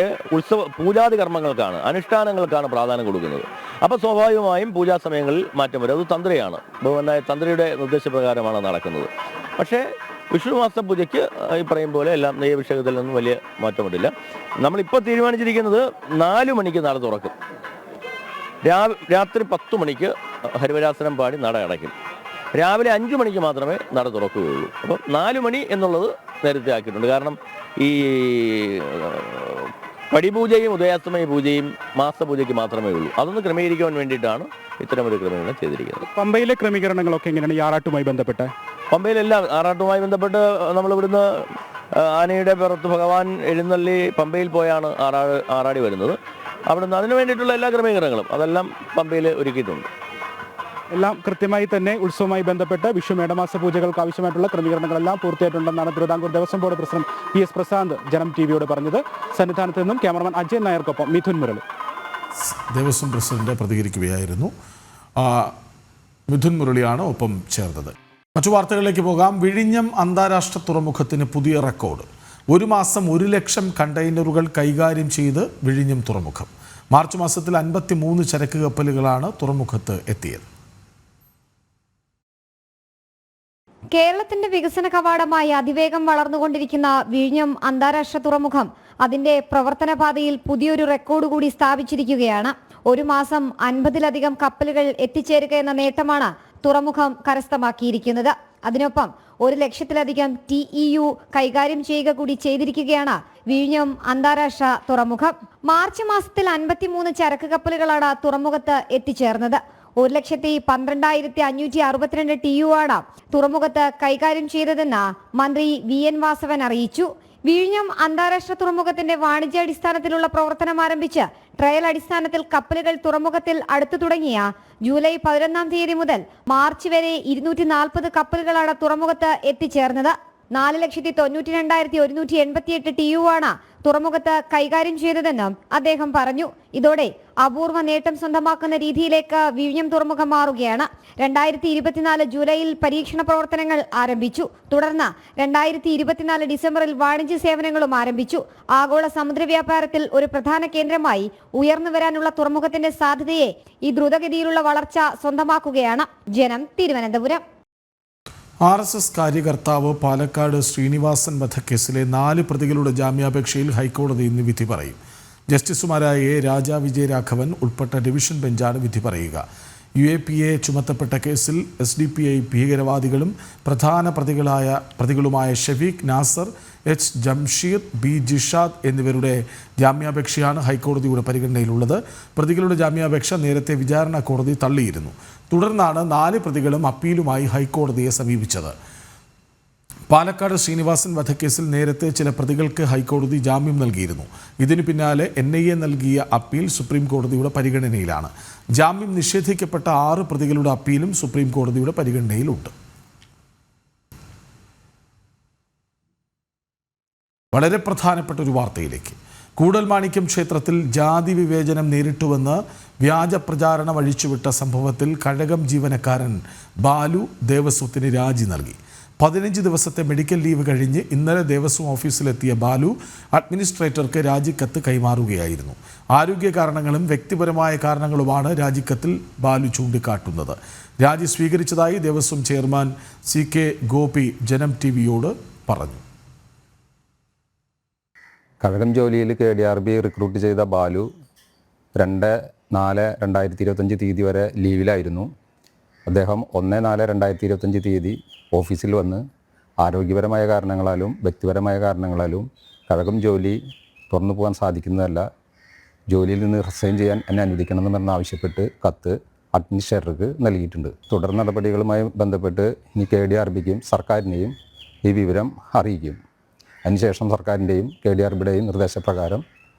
S16: പൂജാതി കർമ്മങ്ങൾക്കാണ്, അനുഷ്ഠാനങ്ങൾക്കാണ് പ്രാധാന്യം കൊടുക്കുന്നത്. അപ്പോൾ സ്വാഭാവികമായും പൂജാ സമയങ്ങളിൽ മാറ്റം വരും. അത് തന്ത്രിയാണ്, ബഹുമാനായ തന്ത്രിയുടെ നിർദ്ദേശപ്രകാരമാണ് നടക്കുന്നത്. പക്ഷേ വിഷ്ണു മാസ പൂജയ്ക്ക് ഈ പറയും പോലെ എല്ലാം നെയ്യഭിഷേകത്തിൽ നിന്നും വലിയ മാറ്റമില്ല. നമ്മളിപ്പോൾ തീരുമാനിച്ചിരിക്കുന്നത് 4 മണിക്ക് നട തുറക്കും. രാത്രി 10 മണിക്ക് ഹരിവരാസനം പാടി നട അടയ്ക്കും. രാവിലെ 5 മണിക്ക് മാത്രമേ നട തുറക്കുകയുള്ളൂ. അപ്പം 4 മണി എന്നുള്ളത് നേരത്തെ ആക്കിയിട്ടുണ്ട്. കാരണം ഈ പടിപൂജയും ഉദയാസ്തമയ പൂജയും മാസപൂജയ്ക്ക് മാത്രമേ ഉള്ളൂ. അതൊന്ന് ക്രമീകരിക്കാൻ വേണ്ടിയിട്ടാണ് ഇത്തരമൊരു ക്രമീകരണം ചെയ്തിരിക്കുന്നത്.
S2: പമ്പയിലെ ക്രമീകരണങ്ങളൊക്കെ എങ്ങനെയാണ് ഈ ആറാട്ടുമായി ബന്ധപ്പെട്ട്?
S16: പമ്പയിലെല്ലാം ആറാട്ടുമായി ബന്ധപ്പെട്ട് നമ്മളിവിടുന്ന് ആനയുടെ പുറത്ത് ഭഗവാൻ എഴുന്നള്ളി പമ്പയിൽ പോയാണ് ആറാടി വരുന്നത്. അവിടുന്ന് അതിനു വേണ്ടിയിട്ടുള്ള എല്ലാ ക്രമീകരണങ്ങളും അതെല്ലാം പമ്പയിൽ ഒരുക്കിയിട്ടുണ്ട്.
S2: എല്ലാം കൃത്യമായി തന്നെ ഉത്സവവുമായി ബന്ധപ്പെട്ട് വിഷു മേടമാസ പൂജകൾക്ക് ആവശ്യമായിട്ടുള്ള ക്രമീകരണങ്ങളെല്ലാം പൂർത്തിയായിട്ടുണ്ടെന്നാണ് Thiruvithamkoor Devaswom board president PS Prashanth Janam ടിവിയോട് പറഞ്ഞത്. സന്നിധാനത്ത് നിന്നും ക്യാമറമാൻ അജയൻ നായർക്കൊപ്പം മിഥുൻ മുരളി.
S1: ദേവസ്വം പ്രസിഡന്റ് പ്രതികരിക്കുകയായിരുന്നു. മിഥുൻ മുരളിയാണ് ഒപ്പം ചേർന്നത്. മറ്റു വാർത്തകളിലേക്ക് പോകാം. വിഴിഞ്ഞം അന്താരാഷ്ട്ര തുറമുഖത്തിന് പുതിയ റെക്കോർഡ്. 1 മാസം 1 ലക്ഷം കണ്ടെയ്നറുകൾ കൈകാര്യം ചെയ്ത് വിഴിഞ്ഞം തുറമുഖം. മാർച്ച് മാസത്തിൽ 53 ചരക്ക് കപ്പലുകളാണ് തുറമുഖത്ത് എത്തിയത്.
S15: കേരളത്തിന്റെ വികസന കവാടമായി അതിവേഗം വളർന്നുകൊണ്ടിരിക്കുന്ന വിഴിഞ്ഞം അന്താരാഷ്ട്ര തുറമുഖം അതിന്റെ പ്രവർത്തന പാതയിൽ പുതിയൊരു റെക്കോർഡ് കൂടി സ്ഥാപിച്ചിരിക്കുകയാണ്. 1 മാസം 50-ലധികം കപ്പലുകൾ എത്തിച്ചേരുക എന്ന നേട്ടമാണ് തുറമുഖം കരസ്ഥമാക്കിയിരിക്കുന്നത്. അതിനൊപ്പം 1 ലക്ഷത്തിലധികം TEU കൈകാര്യം ചെയ്യുക കൂടി ചെയ്തിരിക്കുകയാണ് വിഴിഞ്ഞം അന്താരാഷ്ട്ര തുറമുഖം. മാർച്ച് മാസത്തിൽ 53 ചരക്ക് കപ്പലുകളാണ് തുറമുഖത്ത് എത്തിച്ചേർന്നത്. 1,12,562 TEU ആണ് തുറമുഖത്ത് കൈകാര്യം ചെയ്തതെന്ന് മന്ത്രി VN വാസവൻ അറിയിച്ചു. വിഴിഞ്ഞം അന്താരാഷ്ട്ര തുറമുഖത്തിന്റെ വാണിജ്യാടിസ്ഥാനത്തിലുള്ള പ്രവർത്തനം ആരംഭിച്ച് ട്രയൽ അടിസ്ഥാനത്തിൽ കപ്പലുകൾ തുറമുഖത്തിൽ അടുത്തു തുടങ്ങിയ ജൂലൈ 11-ാം തീയതി മുതൽ മാർച്ച് വരെ 240 കപ്പലുകളാണ് തുറമുഖത്ത് എത്തിച്ചേർന്നത്. 4,92,188 TEU ആണ് തുറമുഖത്ത് കൈകാര്യം ചെയ്തതെന്നും അദ്ദേഹം പറഞ്ഞു. ഇതോടെ അപൂർവ നേട്ടം സ്വന്തമാക്കുന്ന രീതിയിലേക്ക് വിഴിഞ്ഞം തുറമുഖം മാറുകയാണ്. 2024 ജൂലൈയിൽ പരീക്ഷണ പ്രവർത്തനങ്ങൾ ആരംഭിച്ചു. തുടർന്ന് 2024 ഡിസംബറിൽ വാണിജ്യ സേവനങ്ങളും ആരംഭിച്ചു. ആഗോള സമുദ്ര വ്യാപാരത്തിൽ ഒരു പ്രധാന കേന്ദ്രമായി ഉയർന്നു വരാനുള്ള തുറമുഖത്തിന്റെ സാധ്യതയെ ഈ ദ്രുതഗതിയിലുള്ള വളർച്ച സ്വന്തമാക്കുകയാണ്. ജനം, തിരുവനന്തപുരം.
S1: RSS കാര്യകർത്താവ് പാലക്കാട് ശ്രീനിവാസൻ വധക്കേസിലെ 4 പ്രതികളുടെ ജാമ്യാപേക്ഷയിൽ ഹൈക്കോടതി ഇന്ന് വിധി പറയും. ജസ്റ്റിസുമാരായ A. രാജാ വിജയരാഘവൻ ഉൾപ്പെട്ട ഡിവിഷൻ ബെഞ്ചാണ് വിധി പറയുക. UAPA ചുമത്തപ്പെട്ട കേസിൽ SDPI ഭീകരവാദികളും പ്രധാന പ്രതികളുമായ ഷെഫീഖ് നാസർ, H. ജംഷീർ, B. ജിഷാദ് എന്നിവരുടെ ജാമ്യാപേക്ഷയാണ് ഹൈക്കോടതിയുടെ പരിഗണനയിലുള്ളത്. പ്രതികളുടെ ജാമ്യാപേക്ഷ നേരത്തെ വിചാരണ കോടതി തള്ളിയിരുന്നു. തുടർന്നാണ് 4 പ്രതികളും അപ്പീലുമായി ഹൈക്കോടതിയെ സമീപിച്ചത്. പാലക്കാട് ശ്രീനിവാസൻ വധക്കേസിൽ നേരത്തെ ചില പ്രതികൾക്ക് ഹൈക്കോടതി ജാമ്യം നൽകിയിരുന്നു. ഇതിനു പിന്നാലെ NIA നൽകിയ അപ്പീൽ സുപ്രീം കോടതിയുടെ പരിഗണനയിലാണ്. ജാമ്യം നിഷേധിക്കപ്പെട്ട 6 പ്രതികളുടെ അപ്പീലും സുപ്രീം കോടതിയുടെ പരിഗണനയിലുണ്ട്. വളരെ പ്രധാനപ്പെട്ട ഒരു വാർത്തയിലേക്ക്. കൂടൽമാണിക്യം ക്ഷേത്രത്തിൽ ജാതി വിവേചനം നേരിട്ടുവെന്ന് വ്യാജ പ്രചാരണം അഴിച്ചുവിട്ട സംഭവത്തിൽ കഴകം ജീവനക്കാരൻ ബാലു ദേവസ്വത്തിന് രാജി നൽകി. 15 ദിവസത്തെ മെഡിക്കൽ ലീവ് കഴിഞ്ഞ് ഇന്നലെ ദേവസ്വം ഓഫീസിലെത്തിയ ബാലു അഡ്മിനിസ്ട്രേറ്റർക്ക് രാജിക്കത്ത് കൈമാറുകയായിരുന്നു. ആരോഗ്യ കാരണങ്ങളും വ്യക്തിപരമായ കാരണങ്ങളുമാണ് രാജിക്കത്തിൽ ബാലു ചൂണ്ടിക്കാട്ടുന്നത്. രാജി സ്വീകരിച്ചതായി ദേവസ്വം ചെയർമാൻ CK ഗോപി ജനം TVയോട് പറഞ്ഞു.
S17: കഴകം ജോലിയിൽ KDRB റിക്രൂട്ട് ചെയ്ത ബാലു 2/4/2025 തീയതി വരെ ലീവിലായിരുന്നു. അദ്ദേഹം 1/4/2025 തീയതി ഓഫീസിൽ വന്ന് ആരോഗ്യപരമായ കാരണങ്ങളാലും വ്യക്തിപരമായ കാരണങ്ങളാലും കഴകം ജോലി തുറന്നു പോകാൻ സാധിക്കുന്നതല്ല, ജോലിയിൽ നിന്ന് റിസൈൻ ചെയ്യാൻ എന്നെ അനുവദിക്കണമെന്ന് ആവശ്യപ്പെട്ട് കത്ത് അഡ്മിനിസ്ട്രേറ്റർക്ക് നൽകിയിട്ടുണ്ട്. തുടർ നടപടികളുമായി ബന്ധപ്പെട്ട് ഇനി KDRBക്കും സർക്കാരിനെയും ഈ വിവരം അറിയിക്കും. അതിനുശേഷം സർക്കാരിൻ്റെയും KDRBയുടെയും നിർദ്ദേശപ്രകാരം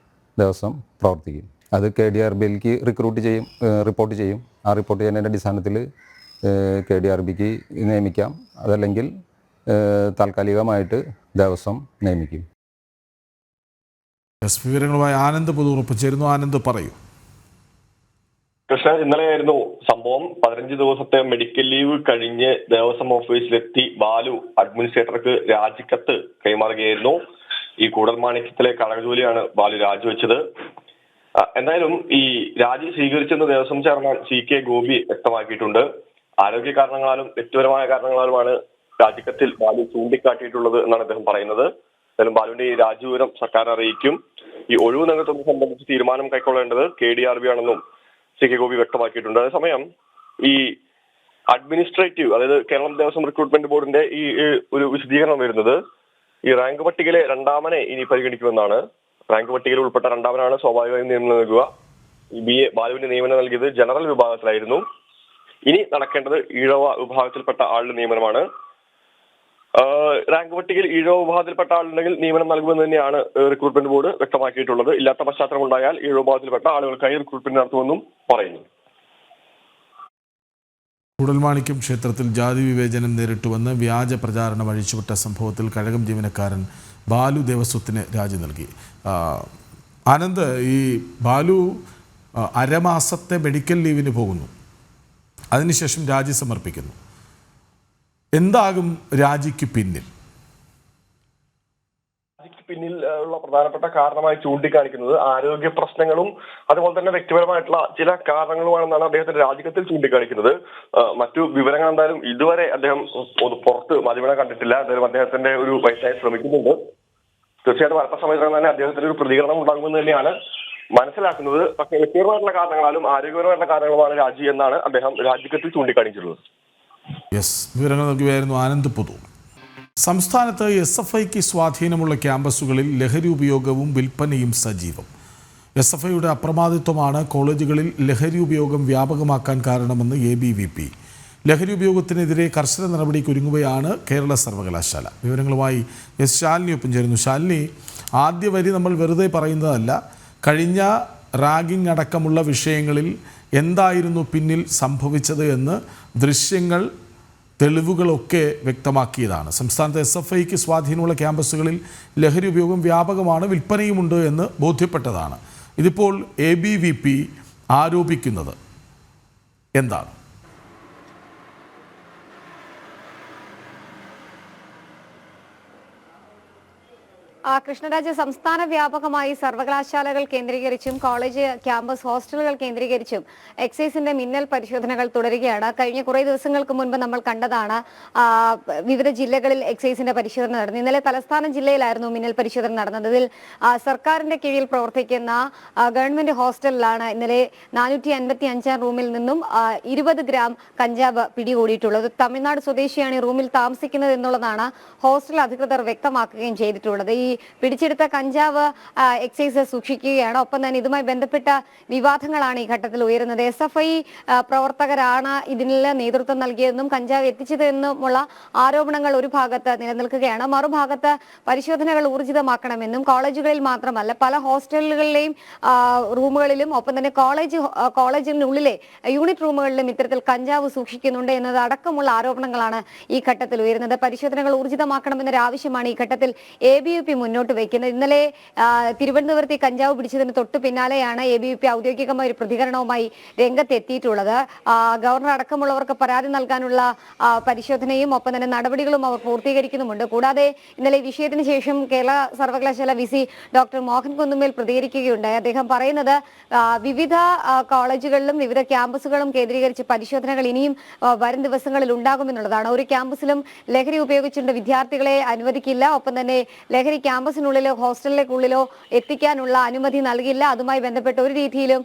S17: ദേവസ്വം പ്രവർത്തിക്കും. അത് KDRBയിലേക്ക് റിപ്പോർട്ട് ചെയ്യും. ആ റിപ്പോർട്ട് ചെയ്യുന്നതിൻ്റെ അടിസ്ഥാനത്തിൽ KDRBക്ക് നിയമിക്കാം, അതല്ലെങ്കിൽ താൽക്കാലികമായിട്ട് ദേവസ്വം നിയമിക്കും.
S1: വിവരങ്ങളുമായി ആനന്ദ് പുതുറുപ്പ് ചേരുന്നു. ആനന്ദ്, പറയൂ.
S18: കൃഷ്ണ, ഇന്നലെയായിരുന്നു സംഭവം. 15 ദിവസത്തെ മെഡിക്കൽ ലീവ് കഴിഞ്ഞ് ദേവസ്വം ഓഫീസിലെത്തി ബാലു അഡ്മിനിസ്ട്രേറ്റർക്ക് രാജിക്കത്ത് കൈമാറുകയായിരുന്നു. ഈ കൂടൽമാണിക്യത്തിലെ കടകജോലിയാണ് ബാലു രാജിവെച്ചത്. എന്തായാലും ഈ രാജി സ്വീകരിച്ചെന്ന് ദേവസ്വം ചെയർമാൻ CK ഗോപി വ്യക്തമാക്കിയിട്ടുണ്ട്. ആരോഗ്യ കാരണങ്ങളാലും വ്യക്തിപരമായ കാരണങ്ങളാലുമാണ് രാജിക്കത്തിൽ ബാലു ചൂണ്ടിക്കാട്ടിയിട്ടുള്ളത് എന്നാണ് അദ്ദേഹം പറയുന്നത്. എന്തായാലും ബാലുവിന്റെ ഈ രാജിവിവരം സർക്കാർ അറിയിക്കും. ഈ ഒഴിവ് നികത്തുന്നത് സംബന്ധിച്ച് തീരുമാനം കൈക്കൊള്ളേണ്ടത് KDRB ആണെന്നും CK ഗോപി വ്യക്തമാക്കിയിട്ടുണ്ട്. അതേസമയം ഈ അഡ്മിനിസ്ട്രേറ്റീവ്, അതായത് കേരളം ദേവസ്വം റിക്രൂട്ട്മെന്റ് ബോർഡിന്റെ ഈ ഒരു വിശദീകരണം വരുന്നത് ഈ റാങ്ക് പട്ടികയിലെ 2ാമനെ ഇനി പരിഗണിക്കുമെന്നാണ്. റാങ്ക് പട്ടികയിൽ ഉൾപ്പെട്ട 2ാമനാണ് സ്വാഭാവികമായും നിയമനം നൽകുക. ഈ BA ബാലുവിന് നിയമനം നൽകിയത് ജനറൽ വിഭാഗത്തിലായിരുന്നു. ഇനി നടക്കേണ്ടത് ഈഴവ വിഭാഗത്തിൽപ്പെട്ട ആളുടെ നിയമനമാണ്. റാങ്ക് പട്ടികയിൽ ഈഴവ വിഭാഗത്തിൽപ്പെട്ട ആളുണ്ടെങ്കിൽ നിയമനം നൽകുമെന്ന് തന്നെയാണ് റിക്രൂട്ട്മെന്റ് ബോർഡ് വ്യക്തമാക്കിയിട്ടുള്ളത്. ഇല്ലാത്ത പശ്ചാത്തലം ഉണ്ടായാൽ ഈഴവ വിഭാഗത്തിൽപ്പെട്ട ആളുകൾക്കായി റിക്രൂട്ട്മെന്റ് നടത്തുമെന്നും പറയുന്നു.
S1: കൂടൽമാണിക്യം ക്ഷേത്രത്തിൽ ജാതി വിവേചനം നേരിട്ടുവെന്ന് വ്യാജ പ്രചാരണം അഴിച്ചുവിട്ട സംഭവത്തിൽ കഴകം ജീവനക്കാരൻ ബാലു ദേവസ്വത്തിന് രാജി നൽകി. ആനന്ദ്, ഈ ബാലു അരമാസത്തെ മെഡിക്കൽ ലീവിന് പോകുന്നു, അതിനുശേഷം രാജി സമർപ്പിക്കുന്നു. എന്താകും രാജിക്ക് പിന്നിൽ?
S18: പിന്നിൽ ഉള്ള പ്രധാനപ്പെട്ട കാരണമായി ചൂണ്ടിക്കാണിക്കുന്നത് ആരോഗ്യ പ്രശ്നങ്ങളും അതുപോലെ തന്നെ വ്യക്തിപരമായിട്ടുള്ള ചില കാരണങ്ങളുമാണെന്നാണ് അദ്ദേഹത്തിന്റെ രാജിക്കത്തിൽ ചൂണ്ടിക്കാണിക്കുന്നത്. മറ്റു വിവരങ്ങൾ എന്തായാലും ഇതുവരെ അദ്ദേഹം പുറത്ത് മാധ്യമങ്ങളെ കണ്ടിട്ടില്ല. എന്തായാലും അദ്ദേഹത്തിന്റെ ഒരു വയസ്സായി ശ്രമിക്കുന്നുണ്ട്. തീർച്ചയായിട്ടും അടുത്ത സമയത്ത് തന്നെ അദ്ദേഹത്തിന്റെ ഒരു പ്രതികരണം ഉണ്ടാകുമെന്ന് തന്നെയാണ് മനസ്സിലാക്കുന്നത്. പക്ഷേ വ്യക്തിപരമായിട്ടുള്ള കാരണങ്ങളാലും ആരോഗ്യപരമായിട്ടുള്ള കാരണങ്ങളുമാണ് രാജി എന്നാണ് അദ്ദേഹം രാജിക്കത്തിൽ ചൂണ്ടിക്കാണിച്ചിട്ടുള്ളത്.
S1: വിവരങ്ങൾ നൽകുകയായിരുന്നു ആനന്ദ് പുതു. സംസ്ഥാനത്ത് SFIക്ക് സ്വാധീനമുള്ള ക്യാമ്പസുകളിൽ ലഹരി ഉപയോഗവും വിൽപ്പനയും സജീവം. SFIയുടെ അപ്രമാദിത്വമാണ് കോളേജുകളിൽ ലഹരി ഉപയോഗം വ്യാപകമാക്കാൻ കാരണമെന്ന് ABVP. ലഹരി ഉപയോഗത്തിനെതിരെ കർശന നടപടിക്ക് ഒരുങ്ങുകയാണ് കേരള സർവകലാശാല. വിവരങ്ങളുമായി ശാലിനി ഒപ്പം ചേരുന്നു. ശാലിനി, ആദ്യ വരി നമ്മൾ വെറുതെ പറയുന്നതല്ല. കഴിഞ്ഞ റാഗിംഗ് അടക്കമുള്ള വിഷയങ്ങളിൽ എന്തായിരുന്നു പിന്നിൽ സംഭവിച്ചത് എന്ന് ദൃശ്യങ്ങൾ, തെളിവുകളൊക്കെ വ്യക്തമാക്കിയതാണ്. സംസ്ഥാനത്തെ SFIക്ക് സ്വാധീനമുള്ള ക്യാമ്പസുകളിൽ ലഹരി ഉപയോഗം വ്യാപകമാണ്, വിൽപ്പനയുമുണ്ട് എന്ന് ബോധ്യപ്പെട്ടതാണ്. ഇതിപ്പോൾ ABVP ആരോപിക്കുന്നത് എന്താണ്?
S15: കൃഷ്ണരാജ്, സംസ്ഥാന വ്യാപകമായി സർവകലാശാലകൾ കേന്ദ്രീകരിച്ചും കോളേജ് ക്യാമ്പസ് ഹോസ്റ്റലുകൾ കേന്ദ്രീകരിച്ചും എക്സൈസിന്റെ മിന്നൽ പരിശോധനകൾ തുടരുകയാണ്. കഴിഞ്ഞ കുറേ ദിവസങ്ങൾക്ക് മുൻപ് നമ്മൾ കണ്ടതാണ് വിവിധ ജില്ലകളിൽ എക്സൈസിന്റെ പരിശോധന നടന്നു. ഇന്നലെ തലസ്ഥാന ജില്ലയിലായിരുന്നു മിന്നൽ പരിശോധന നടന്നത്. ഇതിൽ സർക്കാരിന്റെ കീഴിൽ പ്രവർത്തിക്കുന്ന ഗവൺമെന്റ് ഹോസ്റ്റലിലാണ് ഇന്നലെ 455 റൂമിൽ നിന്നും 20 ഗ്രാം കഞ്ചാവ് പിടികൂടിയിട്ടുള്ളത്. തമിഴ്നാട് സ്വദേശിയാണ് ഈ റൂമിൽ താമസിക്കുന്നത് എന്നുള്ളതാണ് ഹോസ്റ്റൽ അധികൃതർ വ്യക്തമാക്കുകയും ചെയ്തിട്ടുള്ളത്. ഈ പിടിച്ചെടുത്ത കഞ്ചാവ് എക്സൈസ് സൂക്ഷിക്കുകയാണ്. ഒപ്പം തന്നെ ഇതുമായി ബന്ധപ്പെട്ട വിവാദങ്ങളാണ് ഈ ഘട്ടത്തിൽ ഉയരുന്നത്. SFI പ്രവർത്തകരാണ് ഇതിന് നേതൃത്വം നൽകിയതെന്നും കഞ്ചാവ് എത്തിച്ചതെന്നുമുള്ള ആരോപണങ്ങൾ ഒരു ഭാഗത്ത് നിലനിൽക്കുകയാണ്. മറുഭാഗത്ത് പരിശോധനകൾ ഊർജിതമാക്കണമെന്നും കോളേജുകളിൽ മാത്രമല്ല പല ഹോസ്റ്റലുകളിലെയും റൂമുകളിലും ഒപ്പം തന്നെ കോളേജിനുള്ളിലെ യൂണിറ്റ് റൂമുകളിലും ഇത്തരത്തിൽ കഞ്ചാവ് സൂക്ഷിക്കുന്നുണ്ട് എന്നത് അടക്കമുള്ള ആരോപണങ്ങളാണ് ഈ ഘട്ടത്തിൽ ഉയരുന്നത്. പരിശോധനകൾ ഊർജിതമാക്കണമെന്നൊരു ആവശ്യമാണ് ഈ ഘട്ടത്തിൽ ABVP മുന്നോട്ട് വയ്ക്കുന്നത്. ഇന്നലെ തിരുവനന്തപുരത്ത് ഈ കഞ്ചാവ് പിടിച്ചതിന് തൊട്ട് പിന്നാലെയാണ് ABVP ഔദ്യോഗികമായ ഒരു പ്രതികരണവുമായി രംഗത്തെത്തിയിട്ടുള്ളത്. ഗവർണർ അടക്കമുള്ളവർക്ക് പരാതി നൽകാനുള്ള പരിശോധനയും ഒപ്പം തന്നെ നടപടികളും അവർ പൂർത്തീകരിക്കുന്നുമുണ്ട്. കൂടാതെ ഇന്നലെ വിഷയത്തിന് ശേഷം കേരള സർവകലാശാല VC ഡോക്ടർ മോഹൻ കുന്നുമേൽ പ്രതികരിക്കുകയുണ്ടായി. അദ്ദേഹം പറയുന്നത് വിവിധ കോളേജുകളിലും വിവിധ ക്യാമ്പസുകളും കേന്ദ്രീകരിച്ച് പരിശോധനകൾ ഇനിയും വരും ദിവസങ്ങളിൽ ഉണ്ടാകുമെന്നുള്ളതാണ്. ഒരു ക്യാമ്പസിലും ലഹരി ഉപയോഗിച്ചുകൊണ്ട് വിദ്യാർത്ഥികളെ അനുവദിക്കില്ല. ഒപ്പം തന്നെ ലഹരി ക്യാമ്പസിനുള്ളിലോ ഹോസ്റ്റലിലേക്കുള്ളിലോ എത്തിക്കാനുള്ള അനുമതി നൽകില്ല. അതുമായി ബന്ധപ്പെട്ട ഒരു രീതിയിലും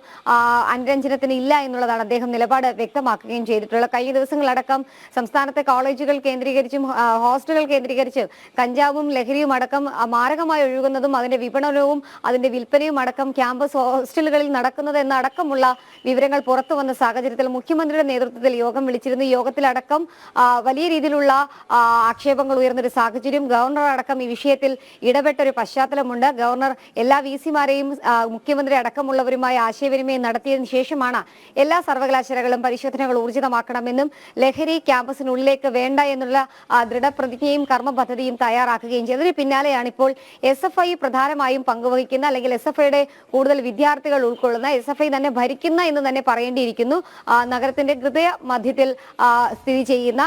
S15: അനുരഞ്ജനത്തിന് ഇല്ല എന്നുള്ളതാണ് അദ്ദേഹം നിലപാട് വ്യക്തമാക്കുകയും ചെയ്തിട്ടുള്ളത്. കഴിഞ്ഞ ദിവസങ്ങളടക്കം സംസ്ഥാനത്തെ കോളേജുകൾ കേന്ദ്രീകരിച്ചും ഹോസ്റ്റലുകൾ കേന്ദ്രീകരിച്ചും കഞ്ചാവും ലഹരിയും അടക്കം മാരകമായി ഒഴുകുന്നതും അതിന്റെ വിപണനവും അതിന്റെ വിൽപ്പനയും അടക്കം ക്യാമ്പസ് ഹോസ്റ്റലുകളിൽ നടക്കുന്നത് എന്നടക്കമുള്ള വിവരങ്ങൾ പുറത്തു വന്ന സാഹചര്യത്തിൽ മുഖ്യമന്ത്രിയുടെ നേതൃത്വത്തിൽ യോഗം വിളിച്ചിരുന്നു. യോഗത്തിലടക്കം വലിയ രീതിയിലുള്ള ആക്ഷേപങ്ങൾ ഉയർന്നൊരു സാഹചര്യം. ഗവർണർ അടക്കം ഈ വിഷയത്തിൽ ഇടപെട്ട ഒരു പശ്ചാത്തലമുണ്ട്. ഗവർണർ എല്ലാ VCമാരെയും മുഖ്യമന്ത്രി അടക്കമുള്ളവരുമായി ആശയവിനിമയം നടത്തിയതിനു ശേഷമാണ് എല്ലാ സർവകലാശാലകളും പരിശോധനകൾ ഊർജിതമാക്കണമെന്നും ലഹരി ക്യാമ്പസിനുള്ളിലേക്ക് വേണ്ട എന്നുള്ള ദൃഢപ്രതിജ്ഞയും കർമ്മപദ്ധതിയും തയ്യാറാക്കുകയും ചെയ്തതിന് പിന്നാലെയാണ് ഇപ്പോൾ SFI പ്രധാനമായും പങ്കുവഹിക്കുന്ന അല്ലെങ്കിൽ SFIയുടെ കൂടുതൽ വിദ്യാർത്ഥികൾ ഉൾക്കൊള്ളുന്ന SFI തന്നെ ഭരിക്കുന്ന എന്ന് തന്നെ പറയേണ്ടിയിരിക്കുന്നു നഗരത്തിന്റെ ഹൃദയ മധ്യത്തിൽ സ്ഥിതി ചെയ്യുന്ന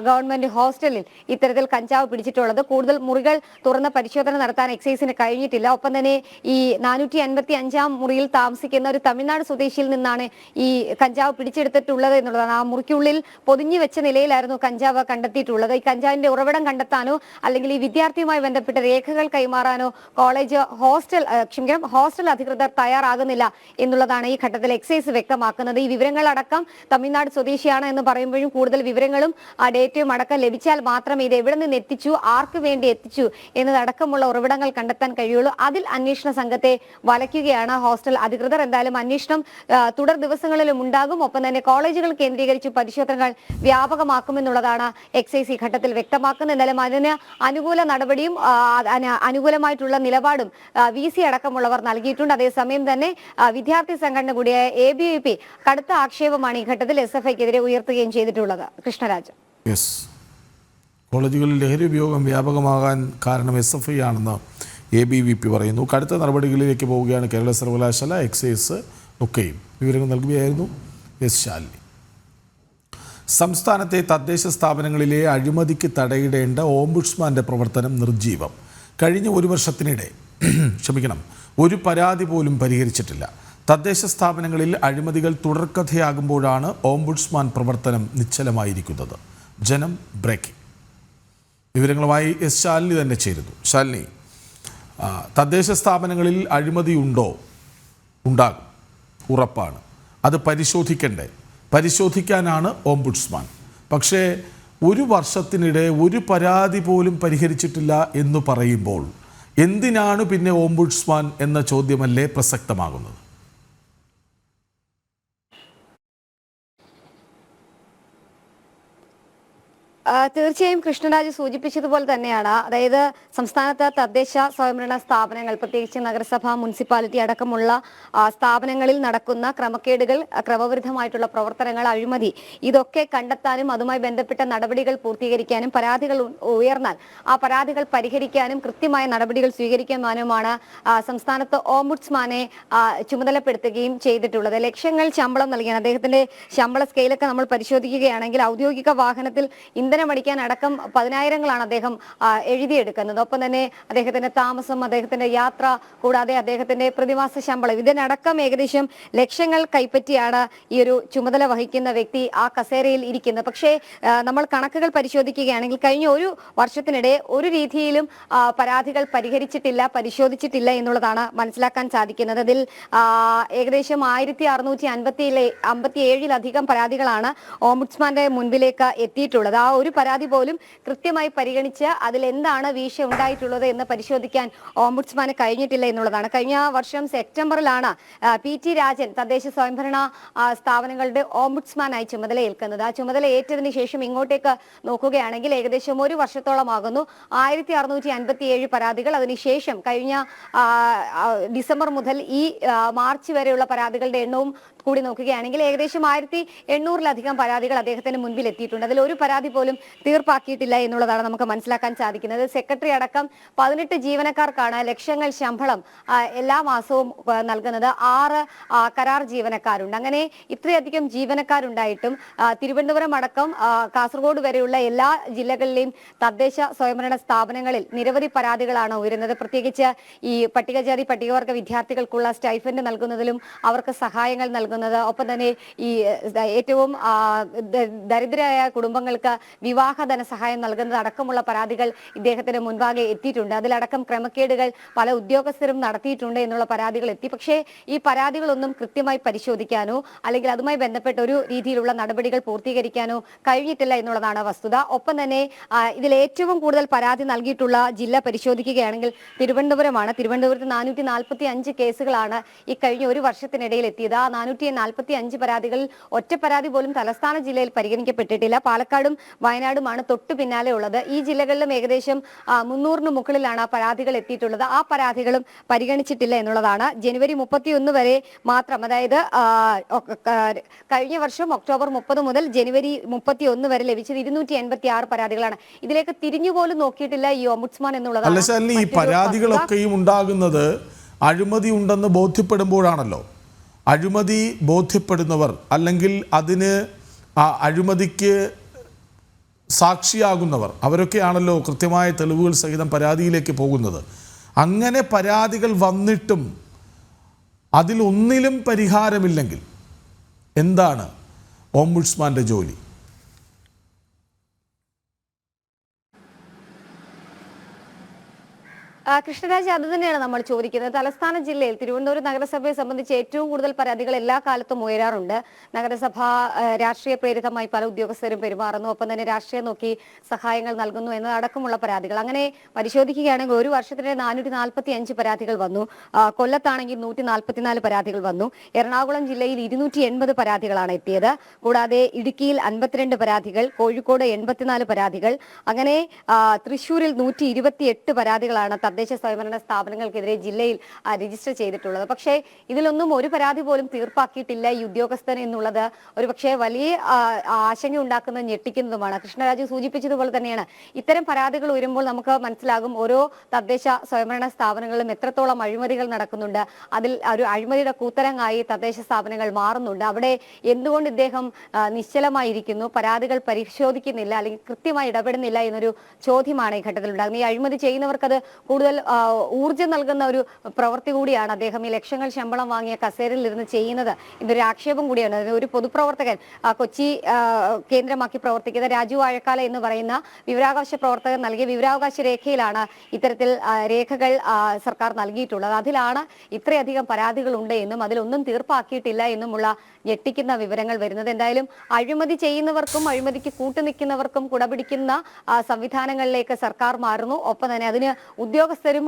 S15: ഗവൺമെന്റ് ഹോസ്റ്റലിൽ ഇത്തരത്തിൽ കഞ്ചാവ് പിടിച്ചിട്ടുള്ളത്. കൂടുതൽ മുറികൾ തുറന്ന പരിശോധന നടത്താൻ എക്സൈസിന് കഴിഞ്ഞിട്ടില്ല. ഒപ്പം തന്നെ ഈ 455 മുറിയിൽ താമസിക്കുന്ന ഒരു തമിഴ്നാട് സ്വദേശിയിൽ നിന്നാണ് ഈ കഞ്ചാവ് പിടിച്ചെടുത്തിട്ടുള്ളത് എന്നുള്ളതാണ്. ആ മുറിക്കുള്ളിൽ പൊതിഞ്ഞു വെച്ച നിലയിലായിരുന്നു കഞ്ചാവ് കണ്ടെത്തിയിട്ടുള്ളത്. ഈ കഞ്ചാവിന്റെ ഉറവിടം കണ്ടെത്താനോ അല്ലെങ്കിൽ ഈ വിദ്യാർത്ഥിയുമായി ബന്ധപ്പെട്ട രേഖകൾ കൈമാറാനോ കോളേജ് ഹോസ്റ്റൽ അധികൃതർ തയ്യാറാകുന്നില്ല എന്നുള്ളതാണ് ഈ ഘട്ടത്തിൽ എക്സൈസ് വ്യക്തമാക്കുന്നത്. ഈ വിവരങ്ങളടക്കം തമിഴ്നാട് സ്വദേശിയാണ് എന്ന് പറയുമ്പോഴും കൂടുതൽ വിവരങ്ങളും ഡേറ്റയും അടക്കം ലഭിച്ചാൽ മാത്രമേ ഇത് എവിടെ നിന്ന് എത്തിച്ചു, ആർക്ക് വേണ്ടി എത്തിച്ചു എന്നതടക്കമുള്ള ഉറവിടങ്ങൾ കണ്ടെത്താൻ കഴിയുള്ളൂ. അതിൽ അന്വേഷണ സംഘത്തെ വലയ്ക്കുകയാണ് ഹോസ്റ്റൽ അധികൃതർ. എന്തായാലും അന്വേഷണം തുടർ ദിവസങ്ങളിലും ഉണ്ടാകും. ഒപ്പം തന്നെ കോളേജുകൾ കേന്ദ്രീകരിച്ച് പരിശോധനകൾ വ്യാപകമാക്കുമെന്നുള്ളതാണ് എക്സൈസ് ഈ ഘട്ടത്തിൽ വ്യക്തമാക്കുന്നത്. എന്തായാലും അതിന് അനുകൂല നടപടിയും അനുകൂലമായിട്ടുള്ള നിലപാടും VC അടക്കമുള്ളവർ നൽകിയിട്ടുണ്ട്. അതേസമയം തന്നെ വിദ്യാർത്ഥി സംഘടന കൂടിയായ ABVP കടുത്ത ആക്ഷേപമാണ് ഈ ഘട്ടത്തിൽ SFIക്കെതിരെ ഉയർത്തുകയും ചെയ്തിട്ടുള്ളത്. കൃഷ്ണരാജ്,
S1: കോളേജുകളിൽ ലഹരി ഉപയോഗം വ്യാപകമാകാൻ കാരണം SFI ആണെന്ന് ABVP പറയുന്നു. കടുത്ത നടപടികളിലേക്ക് പോവുകയാണ് കേരള സർവകലാശാല, എക്സൈസ് ഒക്കെയും. വിവരങ്ങൾ നൽകുകയായിരുന്നു ശാലിനി. സംസ്ഥാനത്തെ തദ്ദേശ സ്ഥാപനങ്ങളിലെ അഴിമതിക്ക് തടയിടേണ്ട ഓംബുഡ്സ്മാന്റെ പ്രവർത്തനം നിർജ്ജീവം. കഴിഞ്ഞ ഒരു വർഷത്തിനിടെ ഒരു പരാതി പോലും പരിഹരിച്ചിട്ടില്ല. തദ്ദേശ സ്ഥാപനങ്ങളിൽ അഴിമതികൾ തുടർക്കഥയാകുമ്പോഴാണ് ഓംബുഡ്സ്മാൻ പ്രവർത്തനം നിശ്ചലമായിരിക്കുന്നത്. ജനം ബ്രേക്കിംഗ്. വിവരങ്ങളുമായി ശാലിനി തന്നെ ചേരുന്നു. ശാലിനി, തദ്ദേശ സ്ഥാപനങ്ങളിൽ അഴിമതി ഉണ്ടോ? ഉണ്ടാകും, ഉറപ്പാണ്. അത് പരിശോധിക്കണ്ടേ? പരിശോധിക്കാനാണ് ഓംബുഡ്സ്മാൻ. പക്ഷേ ഒരു വർഷത്തിനിടെ ഒരു പരാതി പോലും പരിഹരിച്ചിട്ടില്ല എന്ന് പറയുമ്പോൾ എന്തിനാണ് പിന്നെ ഓംബുഡ്സ്മാൻ എന്ന ചോദ്യമല്ലേ പ്രസക്തമാകുന്നത്?
S15: തീർച്ചയായും കൃഷ്ണരാജ് സൂചിപ്പിച്ചതുപോലെ തന്നെയാണ്. അതായത് സംസ്ഥാനത്ത് തദ്ദേശ സ്വയംഭരണ സ്ഥാപനങ്ങൾ, പ്രത്യേകിച്ച് നഗരസഭ, മുനിസിപ്പാലിറ്റി അടക്കമുള്ള സ്ഥാപനങ്ങളിൽ നടക്കുന്ന ക്രമക്കേടുകൾ, ക്രമവിരുദ്ധമായിട്ടുള്ള പ്രവർത്തനങ്ങൾ, അഴിമതി, ഇതൊക്കെ കണ്ടെത്താനും അതുമായി ബന്ധപ്പെട്ട നടപടികൾ പൂർത്തീകരിക്കാനും പരാതികൾ ഉയർന്നാൽ ആ പരാതികൾ പരിഹരിക്കാനും കൃത്യമായ നടപടികൾ സ്വീകരിക്കാനുമാണ് സംസ്ഥാനത്ത് ഓംബുഡ്സ്മാനെ ചുമതലപ്പെടുത്തുകയും ചെയ്തിട്ടുള്ളത്. ലക്ഷങ്ങൾ ശമ്പളം നൽകിയാണ്. അദ്ദേഹത്തിന്റെ ശമ്പള സ്കെയിലൊക്കെ നമ്മൾ പരിശോധിക്കുകയാണെങ്കിൽ ഔദ്യോഗിക വാഹനത്തിൽ ഇന്ധനമടിക്കാൻ അടക്കം 10,000-ങ്ങളാണ് അദ്ദേഹം എഴുതിയെടുക്കുന്നത്. ഒപ്പം തന്നെ അദ്ദേഹത്തിന്റെ താമസം, അദ്ദേഹത്തിന്റെ യാത്ര, കൂടാതെ അദ്ദേഹത്തിന്റെ പ്രതിമാസ ശമ്പളം, ഇതിനടക്കം ഏകദേശം ലക്ഷങ്ങൾ കൈപ്പറ്റിയാണ് ഈ ഒരു ചുമതല വഹിക്കുന്ന വ്യക്തി ആ കസേരയിൽ ഇരിക്കുന്നത്. പക്ഷേ നമ്മൾ കണക്കുകൾ പരിശോധിക്കുകയാണെങ്കിൽ കഴിഞ്ഞ ഒരു വർഷത്തിനിടെ ഒരു രീതിയിലും പരാതികൾ പരിഹരിച്ചിട്ടില്ല, പരിശോധിച്ചിട്ടില്ല എന്നുള്ളതാണ് മനസ്സിലാക്കാൻ സാധിക്കുന്നത്. അതിൽ ഏകദേശം 1657-ലധികം പരാതികളാണ് ഓംബുഡ്സ്മാന്റെ മുൻപിലേക്ക് എത്തിയിട്ടുള്ളത്. ആ ഒരു പരാതി പോലും കൃത്യമായി പരിഗണിച്ച് അതിലെന്താണ് വീഴ്ച ഉണ്ടായിട്ടുള്ളത് എന്ന് പരിശോധിക്കാൻ ഓംബുഡ്സ്മാന് കഴിഞ്ഞിട്ടില്ല എന്നുള്ളതാണ്. കഴിഞ്ഞ വർഷം സെപ്റ്റംബറിലാണ് PT രാജൻ തദ്ദേശ സ്വയംഭരണ സ്ഥാപനങ്ങളുടെ ഓംബുഡ്സ്മാനായി ചുമതലയേൽക്കുന്നത്. ആ ചുമതല ഏറ്റതിന് ശേഷം ഇങ്ങോട്ടേക്ക് നോക്കുകയാണെങ്കിൽ ഏകദേശം ഒരു വർഷത്തോളമാകുന്നു. 1657 പരാതികൾ. അതിനുശേഷം കഴിഞ്ഞ ഡിസംബർ മുതൽ ഈ മാർച്ച് വരെയുള്ള പരാതികളുടെ എണ്ണവും കൂടി നോക്കുകയാണെങ്കിൽ ഏകദേശം 1800-ലധികം പരാതികൾ അദ്ദേഹത്തിന് മുൻപിൽ എത്തിയിട്ടുണ്ട്. അതിൽ ഒരു പരാതി പോലും തീർപ്പാക്കിയിട്ടില്ല എന്നുള്ളതാണ് നമുക്ക് മനസ്സിലാക്കാൻ സാധിക്കുന്നത്. സെക്രട്ടറി അടക്കം 18 ജീവനക്കാർക്കാണ് ലക്ഷങ്ങൾ ശമ്പളം എല്ലാ മാസവും നൽകുന്നത്. 6 കരാർ ജീവനക്കാരുണ്ട്. അങ്ങനെ ഇത്രയധികം ജീവനക്കാരുണ്ടായിട്ടും തിരുവനന്തപുരം അടക്കം കാസർഗോഡ് വരെയുള്ള എല്ലാ ജില്ലകളിലെയും തദ്ദേശ സ്വയംഭരണ സ്ഥാപനങ്ങളിൽ നിരവധി പരാതികളാണ് ഉയരുന്നത്. പ്രത്യേകിച്ച് ഈ പട്ടികജാതി പട്ടികവർഗ വിദ്യാർത്ഥികൾക്കുള്ള സ്റ്റൈഫൻഡ് നൽകുന്നതിലും അവർക്ക് സഹായങ്ങൾ നൽകുന്നത്, ഒപ്പം തന്നെ ഈ ഏറ്റവും ദരിദ്രരായ കുടുംബങ്ങൾക്ക് വിവാഹ ധനസഹായം നൽകുന്നത് അടക്കമുള്ള പരാതികൾ ഇദ്ദേഹത്തിന് മുൻപാകെ എത്തിയിട്ടുണ്ട്. അതിലടക്കം ക്രമക്കേടുകൾ പല ഉദ്യോഗസ്ഥരും നടത്തിയിട്ടുണ്ട് എന്നുള്ള പരാതികൾ എത്തി. പക്ഷേ ഈ പരാതികളൊന്നും കൃത്യമായി പരിശോധിക്കാനോ അല്ലെങ്കിൽ അതുമായി ബന്ധപ്പെട്ട ഒരു രീതിയിലുള്ള നടപടികൾ പൂർത്തീകരിക്കാനോ കഴിഞ്ഞിട്ടില്ല എന്നുള്ളതാണ് വസ്തുത. ഒപ്പം തന്നെ ഇതിൽ ഏറ്റവും കൂടുതൽ പരാതി നൽകിയിട്ടുള്ള ജില്ല പരിശോധിക്കുകയാണെങ്കിൽ തിരുവനന്തപുരമാണ്. തിരുവനന്തപുരത്ത് 445 കേസുകളാണ് ഈ കഴിഞ്ഞ ഒരു വർഷത്തിനിടയിൽ എത്തിയത്. ആ 445 പരാതികളിൽ ഒറ്റ പരാതി പോലും തലസ്ഥാന ജില്ലയിൽ പരിഗണിക്കപ്പെട്ടിട്ടില്ല. പാലക്കാടും വയനാടുമാണ് തൊട്ടു പിന്നാലെ ഉള്ളത്. ഈ ജില്ലകളിലും ഏകദേശം 300-ന് മുകളിലാണ് പരാതികൾ എത്തിയിട്ടുള്ളത്. ആ പരാതികളും പരിഗണിച്ചിട്ടില്ല എന്നുള്ളതാണ്. ജനുവരി 31 വരെ മാത്രം, അതായത് കഴിഞ്ഞ വർഷം ഒക്ടോബർ 30 മുതൽ ജനുവരി 31 വരെ ലഭിച്ചത് 286 പരാതികളാണ്. ഇതിലേക്ക് തിരിഞ്ഞുപോലും നോക്കിയിട്ടില്ല ഈ ഓംബുഡ്സ്മാൻ എന്നുള്ളതാണ്.
S1: ഈ പരാതികളൊക്കെയും ഉണ്ടാകുന്നത് അഴിമതി ഉണ്ടെന്ന് ബോധ്യപ്പെടുമ്പോഴാണല്ലോ. അഴിമതി ബോധ്യപ്പെടുന്നവർ അല്ലെങ്കിൽ അതിന് അഴിമതിക്ക് സാക്ഷിയാകുന്നവർ അവരൊക്കെയാണല്ലോ കൃത്യമായ തെളിവുകൾ സഹിതം പരാതിയിലേക്ക് പോകുന്നത്. അങ്ങനെ പരാതികൾ വന്നിട്ടും അതിലൊന്നിലും പരിഹാരമില്ലെങ്കിൽ എന്താണ് ഓംബുഡ്സ്മാന്റെ ജോലി?
S15: കൃഷ്ണരാജ്, അത് തന്നെയാണ് നമ്മൾ ചോദിക്കുന്നത്. തലസ്ഥാന ജില്ലയിൽ തിരുവനന്തപുരം നഗരസഭയെ സംബന്ധിച്ച് ഏറ്റവും കൂടുതൽ പരാതികൾ എല്ലാ കാലത്തും ഉയരാറുണ്ട്. നഗരസഭ രാഷ്ട്രീയ പ്രേരിതമായി പല ഉദ്യോഗസ്ഥരും പെരുമാറുന്നു, ഒപ്പം തന്നെ രാഷ്ട്രീയം നോക്കി സഹായങ്ങൾ നൽകുന്നു എന്നതടക്കമുള്ള പരാതികൾ. അങ്ങനെ പരിശോധിക്കുകയാണെങ്കിൽ ഒരു വർഷത്തിന് 445 പരാതികൾ വന്നു. കൊല്ലത്താണെങ്കിൽ 144 പരാതികൾ വന്നു. എറണാകുളം ജില്ലയിൽ 280 പരാതികളാണ് എത്തിയത്. കൂടാതെ ഇടുക്കിയിൽ 52 പരാതികൾ, കോഴിക്കോട് 84 പരാതികൾ, അങ്ങനെ തൃശ്ശൂരിൽ 128 പരാതികളാണ് തദ്ദേശ സ്വയംഭരണ സ്ഥാപനങ്ങൾക്കെതിരെ ജില്ലയിൽ രജിസ്റ്റർ ചെയ്തിട്ടുള്ളത്. പക്ഷേ ഇതിലൊന്നും ഒരു പരാതി പോലും തീർപ്പാക്കിയിട്ടില്ല ഈ ഉദ്യോഗസ്ഥൻ എന്നുള്ളത് ഒരു പക്ഷേ വലിയ ആശങ്ക ഉണ്ടാക്കുന്നതും ഞെട്ടിക്കുന്നതുമാണ്. കൃഷ്ണരാജ് സൂചിപ്പിച്ചതുപോലെ തന്നെയാണ് ഇത്തരം പരാതികൾ ഉയരുമ്പോൾ നമുക്ക് മനസ്സിലാകും ഓരോ തദ്ദേശ സ്വയംഭരണ സ്ഥാപനങ്ങളിലും എത്രത്തോളം അഴിമതികൾ നടക്കുന്നുണ്ട്. അതിൽ ഒരു അഴിമതിയുടെ കൂത്തരങ്ങായി തദ്ദേശ സ്ഥാപനങ്ങൾ മാറുന്നുണ്ട്. അവിടെ എന്തുകൊണ്ട് ഇദ്ദേഹം നിശ്ചലമായിരിക്കുന്നു, പരാതികൾ പരിശോധിക്കുന്നില്ല അല്ലെങ്കിൽ കൃത്യമായി ഇടപെടുന്നില്ല എന്നൊരു ചോദ്യമാണ് ഈ ഘട്ടത്തിൽ ഉണ്ടാകുന്നത്. ഈ അഴിമതി ചെയ്യുന്നവർക്കത് കൂടുതൽ കൂടുതൽ ഊർജ്ജം നൽകുന്ന ഒരു പ്രവൃത്തി കൂടിയാണ് അദ്ദേഹം ഈ ലക്ഷങ്ങൾ ശമ്പളം വാങ്ങിയ കസേരയിൽ ഇരുന്ന് ചെയ്യുന്നത് എന്നൊരു ആക്ഷേപം കൂടിയാണ്. ഒരു പൊതുപ്രവർത്തകൻ, കൊച്ചി കേന്ദ്രമാക്കി പ്രവർത്തിക്കുന്ന രാജു വാഴക്കാല എന്ന് പറയുന്ന വിവരാവകാശ പ്രവർത്തകർ നൽകിയ വിവരാവകാശ രേഖയിലാണ് ഇത്തരത്തിൽ രേഖകൾ സർക്കാർ നൽകിയിട്ടുള്ളത്. അതിലാണ് ഇത്രയധികം പരാതികളുണ്ട് എന്നും അതിലൊന്നും തീർപ്പാക്കിയിട്ടില്ല എന്നുമുള്ള ഞെട്ടിക്കുന്ന വിവരങ്ങൾ വരുന്നത്. എന്തായാലും അഴിമതി ചെയ്യുന്നവർക്കും അഴിമതിക്ക് കൂട്ടുനിൽക്കുന്നവർക്കും കുടപിടിക്കുന്ന സംവിധാനങ്ങളിലേക്ക് സർക്കാർ മാറുന്നു. ഒപ്പം തന്നെ അതിന് ഉദ്യോഗസ്ഥരും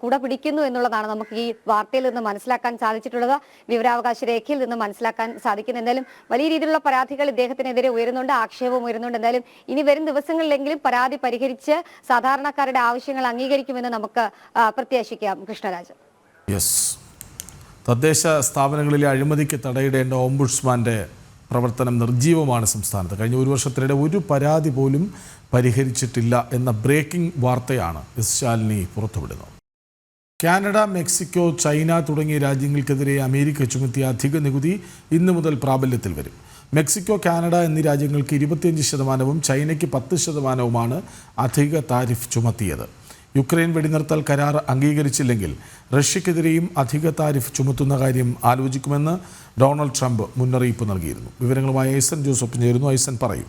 S15: കുടപിടിക്കുന്നു എന്നുള്ളതാണ് നമുക്ക് ഈ വാർത്തയിൽ നിന്ന് മനസ്സിലാക്കാൻ സാധിച്ചിട്ടുള്ളത്, വിവരാവകാശ രേഖയിൽ നിന്ന് മനസ്സിലാക്കാൻ സാധിക്കുന്നു. എന്തായാലും വലിയ രീതിയിലുള്ള പരാതികൾ ഇദ്ദേഹത്തിനെതിരെ ഉയരുന്നുണ്ട്, ആക്ഷേപം ഉയരുന്നുണ്ട്. എന്തായാലും ഇനി വരും ദിവസങ്ങളിലെങ്കിലും പരാതി പരിഹരിച്ച് സാധാരണക്കാരുടെ ആവശ്യങ്ങൾ അംഗീകരിക്കുമെന്ന് നമുക്ക് പ്രത്യാശിക്കാം. കൃഷ്ണരാജ്.
S1: യെസ്, തദ്ദേശ സ്ഥാപനങ്ങളിലെ അഴിമതിക്ക് തടയിടേണ്ട ഓംബുഡ്സ്മാൻ്റെ പ്രവർത്തനം നിർജ്ജീവമാണ് സംസ്ഥാനത്ത്. കഴിഞ്ഞ ഒരു വർഷത്തിനിടെ ഒരു പരാതി പോലും പരിഹരിച്ചിട്ടില്ല എന്ന ബ്രേക്കിംഗ് വാർത്തയാണ് എസ് ശാലിനി പുറത്തുവിടുന്നത്. കാനഡ, മെക്സിക്കോ, ചൈന തുടങ്ങിയ രാജ്യങ്ങൾക്കെതിരെ അമേരിക്ക ചുമത്തിയ അധിക നികുതി ഇന്നു മുതൽ പ്രാബല്യത്തിൽ വരും. മെക്സിക്കോ, കാനഡ എന്നീ രാജ്യങ്ങൾക്ക് 25%, ചൈനയ്ക്ക് 10%മാണ് അധിക താരിഫ് ചുമത്തിയത്. യുക്രൈൻ വെടിനിർത്തൽ കരാർ അംഗീകരിച്ചില്ലെങ്കിൽ റഷ്യക്കെതിരെയും അധിക താരിഫ് ചുമത്തുന്ന കാര്യം ആലോചിക്കുമെന്ന് ഡൊണാൾഡ് ട്രംപ് മുന്നറിയിപ്പ് നൽകിയിരുന്നു. വിവരങ്ങളുമായി ഐസൻ ജോസഫ് ചേരുന്നു. ഐസൻ, പറയൂ.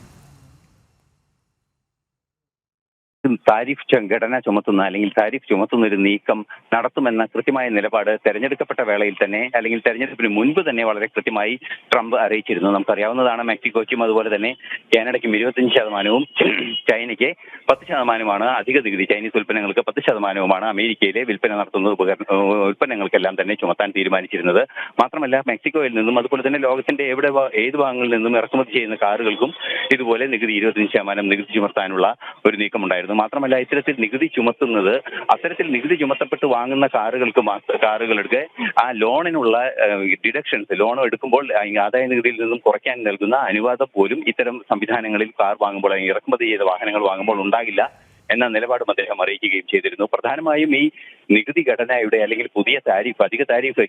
S19: താരിഫ് ഘടന ചുമത്തുന്ന അല്ലെങ്കിൽ താരിഫ് ചുമത്തുന്ന ഒരു നീക്കം നടത്തുമെന്ന കൃത്യമായ നിലപാട് തെരഞ്ഞെടുക്കപ്പെട്ട വേളയിൽ തന്നെ അല്ലെങ്കിൽ തെരഞ്ഞെടുപ്പിന് മുൻപ് തന്നെ വളരെ കൃത്യമായി ട്രംപ് അറിയിച്ചിരുന്നു. നമുക്കറിയാവുന്നതാണ്, മെക്സിക്കോയ്ക്കും അതുപോലെ തന്നെ കാനഡയ്ക്കും 25%, ചൈനയ്ക്ക് 10%മാണ് അധിക നികുതി. ചൈനീസ് ഉൽപ്പന്നങ്ങൾക്ക് 10%മാണ് അമേരിക്കയിലെ വിൽപ്പന നടത്തുന്ന ഉൽപ്പന്നങ്ങൾക്കെല്ലാം തന്നെ ചുമത്താൻ തീരുമാനിച്ചിരുന്നത്. മാത്രമല്ല, മെക്സിക്കോയിൽ നിന്നും അതുപോലെ തന്നെ ലോകത്തിന്റെ ഏത് ഭാഗങ്ങളിൽ നിന്നും ഇറക്കുമതി ചെയ്യുന്ന കാറുകൾക്കും ഇതുപോലെ നികുതി 25% നികുതി ചുമത്താനുള്ള ഒരു നീക്കമുണ്ടായിരുന്നു. മാത്രമല്ല, ഇത്തരത്തിൽ നികുതി ചുമത്തുന്നത് അത്തരത്തിൽ നികുതി ചുമത്തപ്പെട്ട് വാങ്ങുന്ന കാറുകൾക്ക് ആ ലോണിനുള്ള ഡിഡക്ഷൻസ്, ലോൺ എടുക്കുമ്പോൾ ആദായ നികുതിയിൽ നിന്നും കുറയ്ക്കാൻ നൽകുന്ന അനുവാദം പോലും ഇത്തരം സംവിധാനങ്ങളിൽ കാർ വാങ്ങുമ്പോൾ അല്ലെങ്കിൽ ഇറക്കുമതി ചെയ്ത വാഹനങ്ങൾ വാങ്ങുമ്പോൾ ഉണ്ടാകില്ല എന്ന നിലപാടും അദ്ദേഹം അറിയിക്കുകയും ചെയ്തിരുന്നു. പ്രധാനമായും ഈ നികുതി ഘടനയുടെ അല്ലെങ്കിൽ പുതിയ താരിഫ്, അധിക താരിഫ്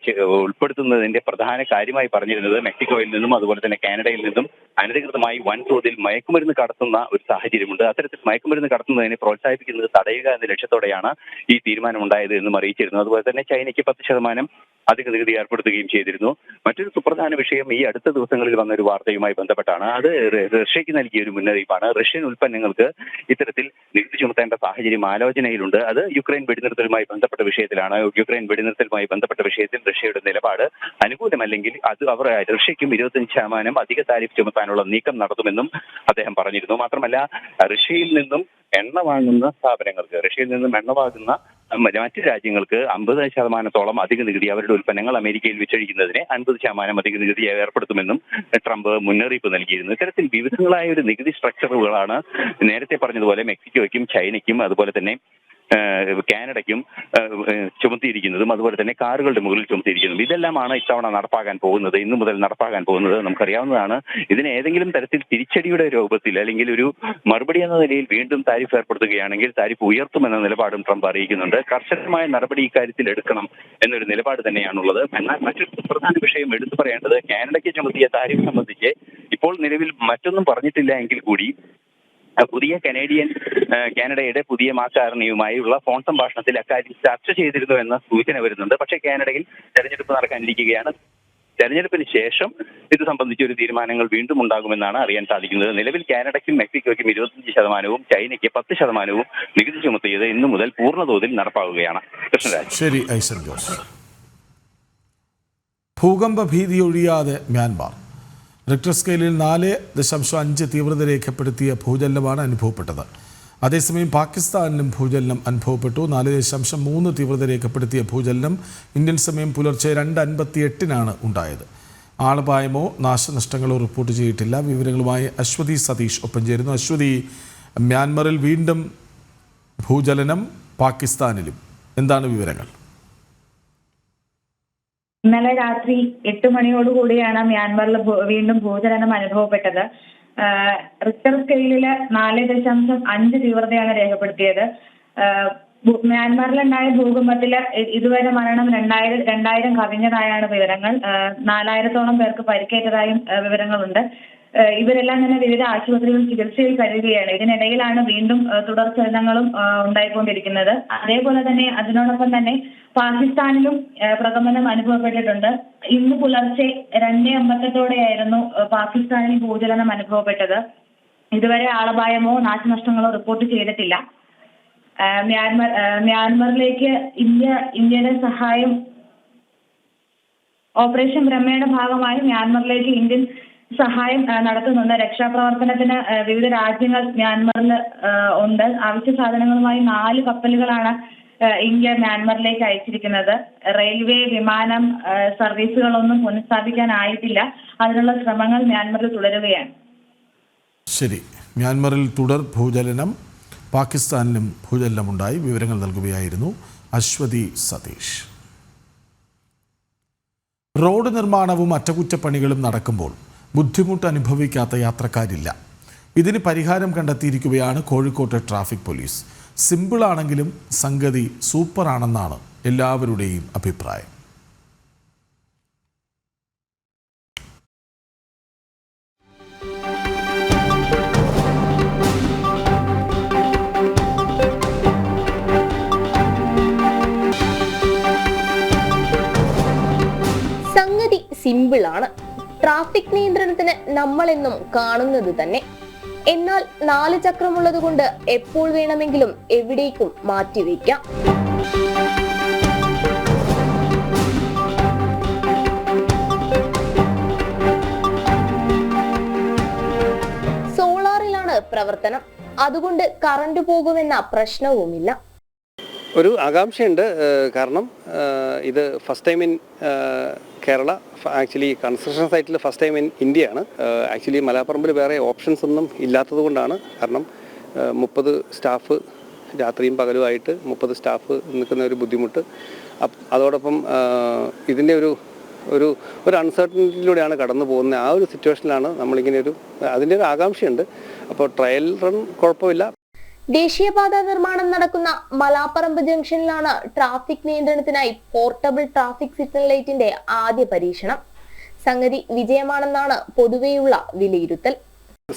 S19: ഉൾപ്പെടുത്തുന്നതിന്റെ പ്രധാന കാര്യമായി പറഞ്ഞിരുന്നത് മെക്സിക്കോയിൽ നിന്നും അതുപോലെ തന്നെ കാനഡയിൽ നിന്നും അനധികൃതമായി വൻതോതിൽ മയക്കുമരുന്ന് കടത്തുന്ന ഒരു സാഹചര്യമുണ്ട്. അത്തരത്തിൽ മയക്കുമരുന്ന് കടത്തുന്നതിനെ പ്രോത്സാഹിപ്പിക്കുന്നത് തടയുക എന്ന ലക്ഷ്യത്തോടെയാണ് ഈ തീരുമാനമുണ്ടായത് എന്നും അറിയിച്ചിരുന്നു. അതുപോലെ തന്നെ ചൈനയ്ക്ക് 10% അധിക നികുതി ഏർപ്പെടുത്തുകയും ചെയ്തിരുന്നു. മറ്റൊരു സുപ്രധാന വിഷയം ഈ അടുത്ത ദിവസങ്ങളിൽ വന്ന ഒരു വാർത്തയുമായി ബന്ധപ്പെട്ടാണ്. അത് റഷ്യക്ക് നൽകിയ ഒരു മുന്നറിയിപ്പാണ്. റഷ്യൻ ഉൽപ്പന്നങ്ങൾക്ക് ഇത്തരത്തിൽ നികുതി ചുമത്തേണ്ട സാഹചര്യം ആലോചനയിലുണ്ട്. അത് യുക്രൈൻ വെടിനിർത്തലുമായി ബന്ധപ്പെട്ട വിഷയത്തിലാണ്. യുക്രൈൻ വെടിനിർത്തലുമായി ബന്ധപ്പെട്ട വിഷയത്തിൽ റഷ്യയുടെ നിലപാട് അനുകൂലമല്ലെങ്കിൽ അത് അവർ റഷ്യയ്ക്കും 25% അധിക താരിഫ് ചുമത്താനുള്ള നീക്കം നടത്തുമെന്നും അദ്ദേഹം പറഞ്ഞിരുന്നു. മാത്രമല്ല, റഷ്യയിൽ നിന്നും എണ്ണ വാങ്ങുന്ന സ്ഥാപനങ്ങൾക്ക്, റഷ്യയിൽ നിന്നും എണ്ണ വാങ്ങുന്ന മറ്റ് രാജ്യങ്ങൾക്ക് 50%-ഓളം അധിക നികുതി, അവരുടെ ഉൽപ്പന്നങ്ങൾ അമേരിക്കയിൽ വിറ്റഴിക്കുന്നതിന് 50% അധിക നികുതി ഏർപ്പെടുത്തുമെന്നും ട്രംപ് മുന്നറിയിപ്പ് നൽകിയിരുന്നു. ഇത്തരത്തിൽ വിവിധങ്ങളായ ഒരു നികുതി സ്ട്രക്ചറുകളാണ് നേരത്തെ പറഞ്ഞതുപോലെ മെക്സിക്കോയ്ക്കും ചൈനയ്ക്കും അതുപോലെ തന്നെ കാനഡയ്ക്കും ചുമത്തിയിരിക്കുന്നതും അതുപോലെ തന്നെ കാറുകളുടെ മുകളിൽ ചുമത്തിയിരിക്കുന്നതും. ഇതെല്ലാമാണ് ഇത്തവണ നടപ്പാക്കാൻ പോകുന്നത്, ഇന്നു മുതൽ നടപ്പാക്കാൻ പോകുന്നത്. നമുക്കറിയാവുന്നതാണ്, ഇതിന് ഏതെങ്കിലും തരത്തിൽ തിരിച്ചടിയുടെ രൂപത്തിൽ അല്ലെങ്കിൽ ഒരു മറുപടി എന്ന നിലയിൽ വീണ്ടും താരിഫ് ഏർപ്പെടുത്തുകയാണെങ്കിൽ താരിഫ് ഉയർത്തുമെന്ന നിലപാടും ട്രംപ് അറിയിക്കുന്നുണ്ട്. കർശനമായ നടപടി ഇക്കാര്യത്തിൽ എടുക്കണം എന്നൊരു നിലപാട് തന്നെയാണുള്ളത്. എന്നാൽ മറ്റൊരു പ്രധാന വിഷയം എടുത്തു പറയേണ്ടത്, കാനഡയ്ക്ക് ചുമത്തിയ താരിഫ് സംബന്ധിച്ച് ഇപ്പോൾ നിലവിൽ മറ്റൊന്നും പറഞ്ഞിട്ടില്ല എങ്കിൽ കൂടി പുതിയ കാനഡയുടെ പുതിയ മാക്കാരണിയുമായുള്ള ഫോൺ സംഭാഷണത്തിൽ അക്കാര്യം ചർച്ച ചെയ്തിരുന്നു എന്ന സൂചന വരുന്നുണ്ട്. പക്ഷേ കാനഡയിൽ തെരഞ്ഞെടുപ്പ് നടക്കാനിരിക്കുകയാണ്. തെരഞ്ഞെടുപ്പിന് ശേഷം ഇത് സംബന്ധിച്ച ഒരു തീരുമാനങ്ങൾ വീണ്ടും ഉണ്ടാകുമെന്നാണ് അറിയാൻ സാധിക്കുന്നത്. നിലവിൽ കാനഡയ്ക്കും മെക്സിക്കോയ്ക്കും 25%, ചൈനയ്ക്ക് 10% നികുതി ചുമത്തിയത് ഇന്നു മുതൽ പൂർണ്ണതോതിൽ നടപ്പാവുകയാണ്. കൃഷ്ണരാജ്.
S1: ശരി, ഐസൻ ജോസ്. ഭൂകമ്പ ഭീതി ഒഴിയാതെ മ്യാൻമാർ. റിക്ടർ സ്കെയിലിൽ 4.5 തീവ്രത രേഖപ്പെടുത്തിയ ഭൂചലനമാണ് അനുഭവപ്പെട്ടത്. അതേസമയം പാകിസ്ഥാനിലും ഭൂചലനം അനുഭവപ്പെട്ടു. 4.3 തീവ്രത രേഖപ്പെടുത്തിയ ഭൂചലനം ഇന്ത്യൻ സമയം പുലർച്ചെ 2:58 ഉണ്ടായത്. ആളപായമോ നാശനഷ്ടങ്ങളോ റിപ്പോർട്ട് ചെയ്തിട്ടില്ല. വിവരങ്ങളുമായി അശ്വതി സതീഷ് ഒപ്പം ചേരുന്നു. അശ്വതി, മ്യാൻമറിൽ വീണ്ടും ഭൂചലനം, പാകിസ്ഥാനിലും എന്താണ് വിവരങ്ങൾ?
S20: ഇന്നലെ രാത്രി 8 മണിയോടുകൂടിയാണ് മ്യാൻമറിൽ വീണ്ടും ഭൂചലനം അനുഭവപ്പെട്ടത്. റിക്ടർ സ്കെയിലില് 4.5 തീവ്രതയാണ് രേഖപ്പെടുത്തിയത്. മ്യാൻമറിലുണ്ടായ ഭൂകമ്പത്തില് ഇതുവരെ മരണം 2000 കവിഞ്ഞതായാണ് വിവരങ്ങൾ. 4000-ഓളം പേർക്ക് പരിക്കേറ്റതായും വിവരങ്ങളുണ്ട്. ഇവരെല്ലാം തന്നെ വിവിധ ആശുപത്രികളിൽ ചികിത്സയിൽ കഴിയുകയാണ്. ഇതിനിടയിലാണ് വീണ്ടും തുടർ ചലനങ്ങളും ഉണ്ടായിക്കൊണ്ടിരിക്കുന്നത്. അതേപോലെ തന്നെ അതിനോടൊപ്പം തന്നെ പാകിസ്ഥാനിലും പ്രകമ്പനം അനുഭവപ്പെട്ടിട്ടുണ്ട്. ഇന്ന് പുലർച്ചെ 2:58 പാകിസ്ഥാനിൽ ഭൂചലനം അനുഭവപ്പെട്ടത്. ഇതുവരെ ആളപായമോ നാശനഷ്ടങ്ങളോ റിപ്പോർട്ട് ചെയ്തിട്ടില്ല. മ്യാൻമറിലേക്ക് ഇന്ത്യയുടെ സഹായം ഓപ്പറേഷൻ ബ്രഹ്മയുടെ ഭാഗമായി മ്യാൻമറിലേക്ക് ഇന്ത്യൻ സഹായം നടത്തുന്നുണ്ട്. രക്ഷാപ്രവർത്തനത്തിന് വിവിധ രാജ്യങ്ങൾ മ്യാൻമറിൽ ഉണ്ട്. അവശ്യ സാധനങ്ങളുമായി 4 കപ്പലുകളാണ് ഇന്ത്യ മ്യാൻമറിലേക്ക് അയച്ചിരിക്കുന്നത്. റെയിൽവേ, വിമാനം സർവീസുകളൊന്നും പുനഃസ്ഥാപിക്കാനായിട്ടില്ല. അതിനുള്ള ശ്രമങ്ങൾ മ്യാൻമറിൽ തുടരുകയാണ്.
S1: ശരി, മ്യാൻമറിൽ തുടർ ഭൂചലനം, പാകിസ്ഥാനിലും ഭൂചലനമുണ്ടായി. വിവരങ്ങൾ നൽകുകയായിരുന്നു അശ്വതി സതീഷ്. റോഡ് നിർമ്മാണവും അറ്റകുറ്റപ്പണികളും നടക്കുമ്പോൾ ബുദ്ധിമുട്ട് അനുഭവിക്കാത്ത യാത്രക്കാരില്ല. ഇതിന് പരിഹാരം കണ്ടെത്തിയിരിക്കുകയാണ് കോഴിക്കോട്ടെ ട്രാഫിക് പോലീസ്. സിമ്പിളാണെങ്കിലും സംഗതി സൂപ്പറാണെന്നാണ് എല്ലാവരുടെയും അഭിപ്രായം.
S11: സംഗതി സിമ്പിളാണ്. ട്രാഫിക് നിയന്ത്രണത്തിന് നമ്മളെന്നും കാണുന്നത് തന്നെ. എന്നാൽ 4 ചക്രമുള്ളത് കൊണ്ട് എപ്പോൾ വേണമെങ്കിലും എവിടേക്കും മാറ്റിവെക്കാം. സോളാറിലാണ് പ്രവർത്തനം. അതുകൊണ്ട് കറണ്ട് പോകുമെന്ന പ്രശ്നവുമില്ല.
S8: ഒരു ആകാംക്ഷയുണ്ട്. കാരണം ഇത് first time in Kerala. Actually construction സൈറ്റിൽ ഫസ്റ്റ് ടൈം ഇൻ ഇന്ത്യയാണ്. ആക്ച്വലി മലാപ്പറമ്പിൽ വേറെ ഓപ്ഷൻസ് ഒന്നും ഇല്ലാത്തത് കൊണ്ടാണ്. കാരണം 30 സ്റ്റാഫ് രാത്രിയും പകലുമായിട്ട് 30 സ്റ്റാഫ് നിൽക്കുന്ന ഒരു ബുദ്ധിമുട്ട്. അതോടൊപ്പം ഇതിൻ്റെ ഒരു അൺസർട്ടനിറ്റിയിലൂടെയാണ് കടന്നു പോകുന്നത്. ആ ഒരു സിറ്റുവേഷനിലാണ് നമ്മളിങ്ങനെ അതിൻ്റെ ഒരു ആകാംക്ഷയുണ്ട്. അപ്പോൾ ട്രയൽ റൺ കുഴപ്പമില്ല.
S11: ദേശീയപാത നിർമ്മാണം നടക്കുന്ന മലാപ്പറമ്പ് ജംഗ്ഷനിലാണ് ട്രാഫിക് നിയന്ത്രണത്തിനായി പോർട്ടബിൾ ട്രാഫിക് സിഗ്നൽ ലൈറ്റിന്റെ ആദ്യ പരീക്ഷണം. സംഗതി വിജയമാണെന്നാണ് പൊതുവെയുള്ള വിലയിരുത്തൽ.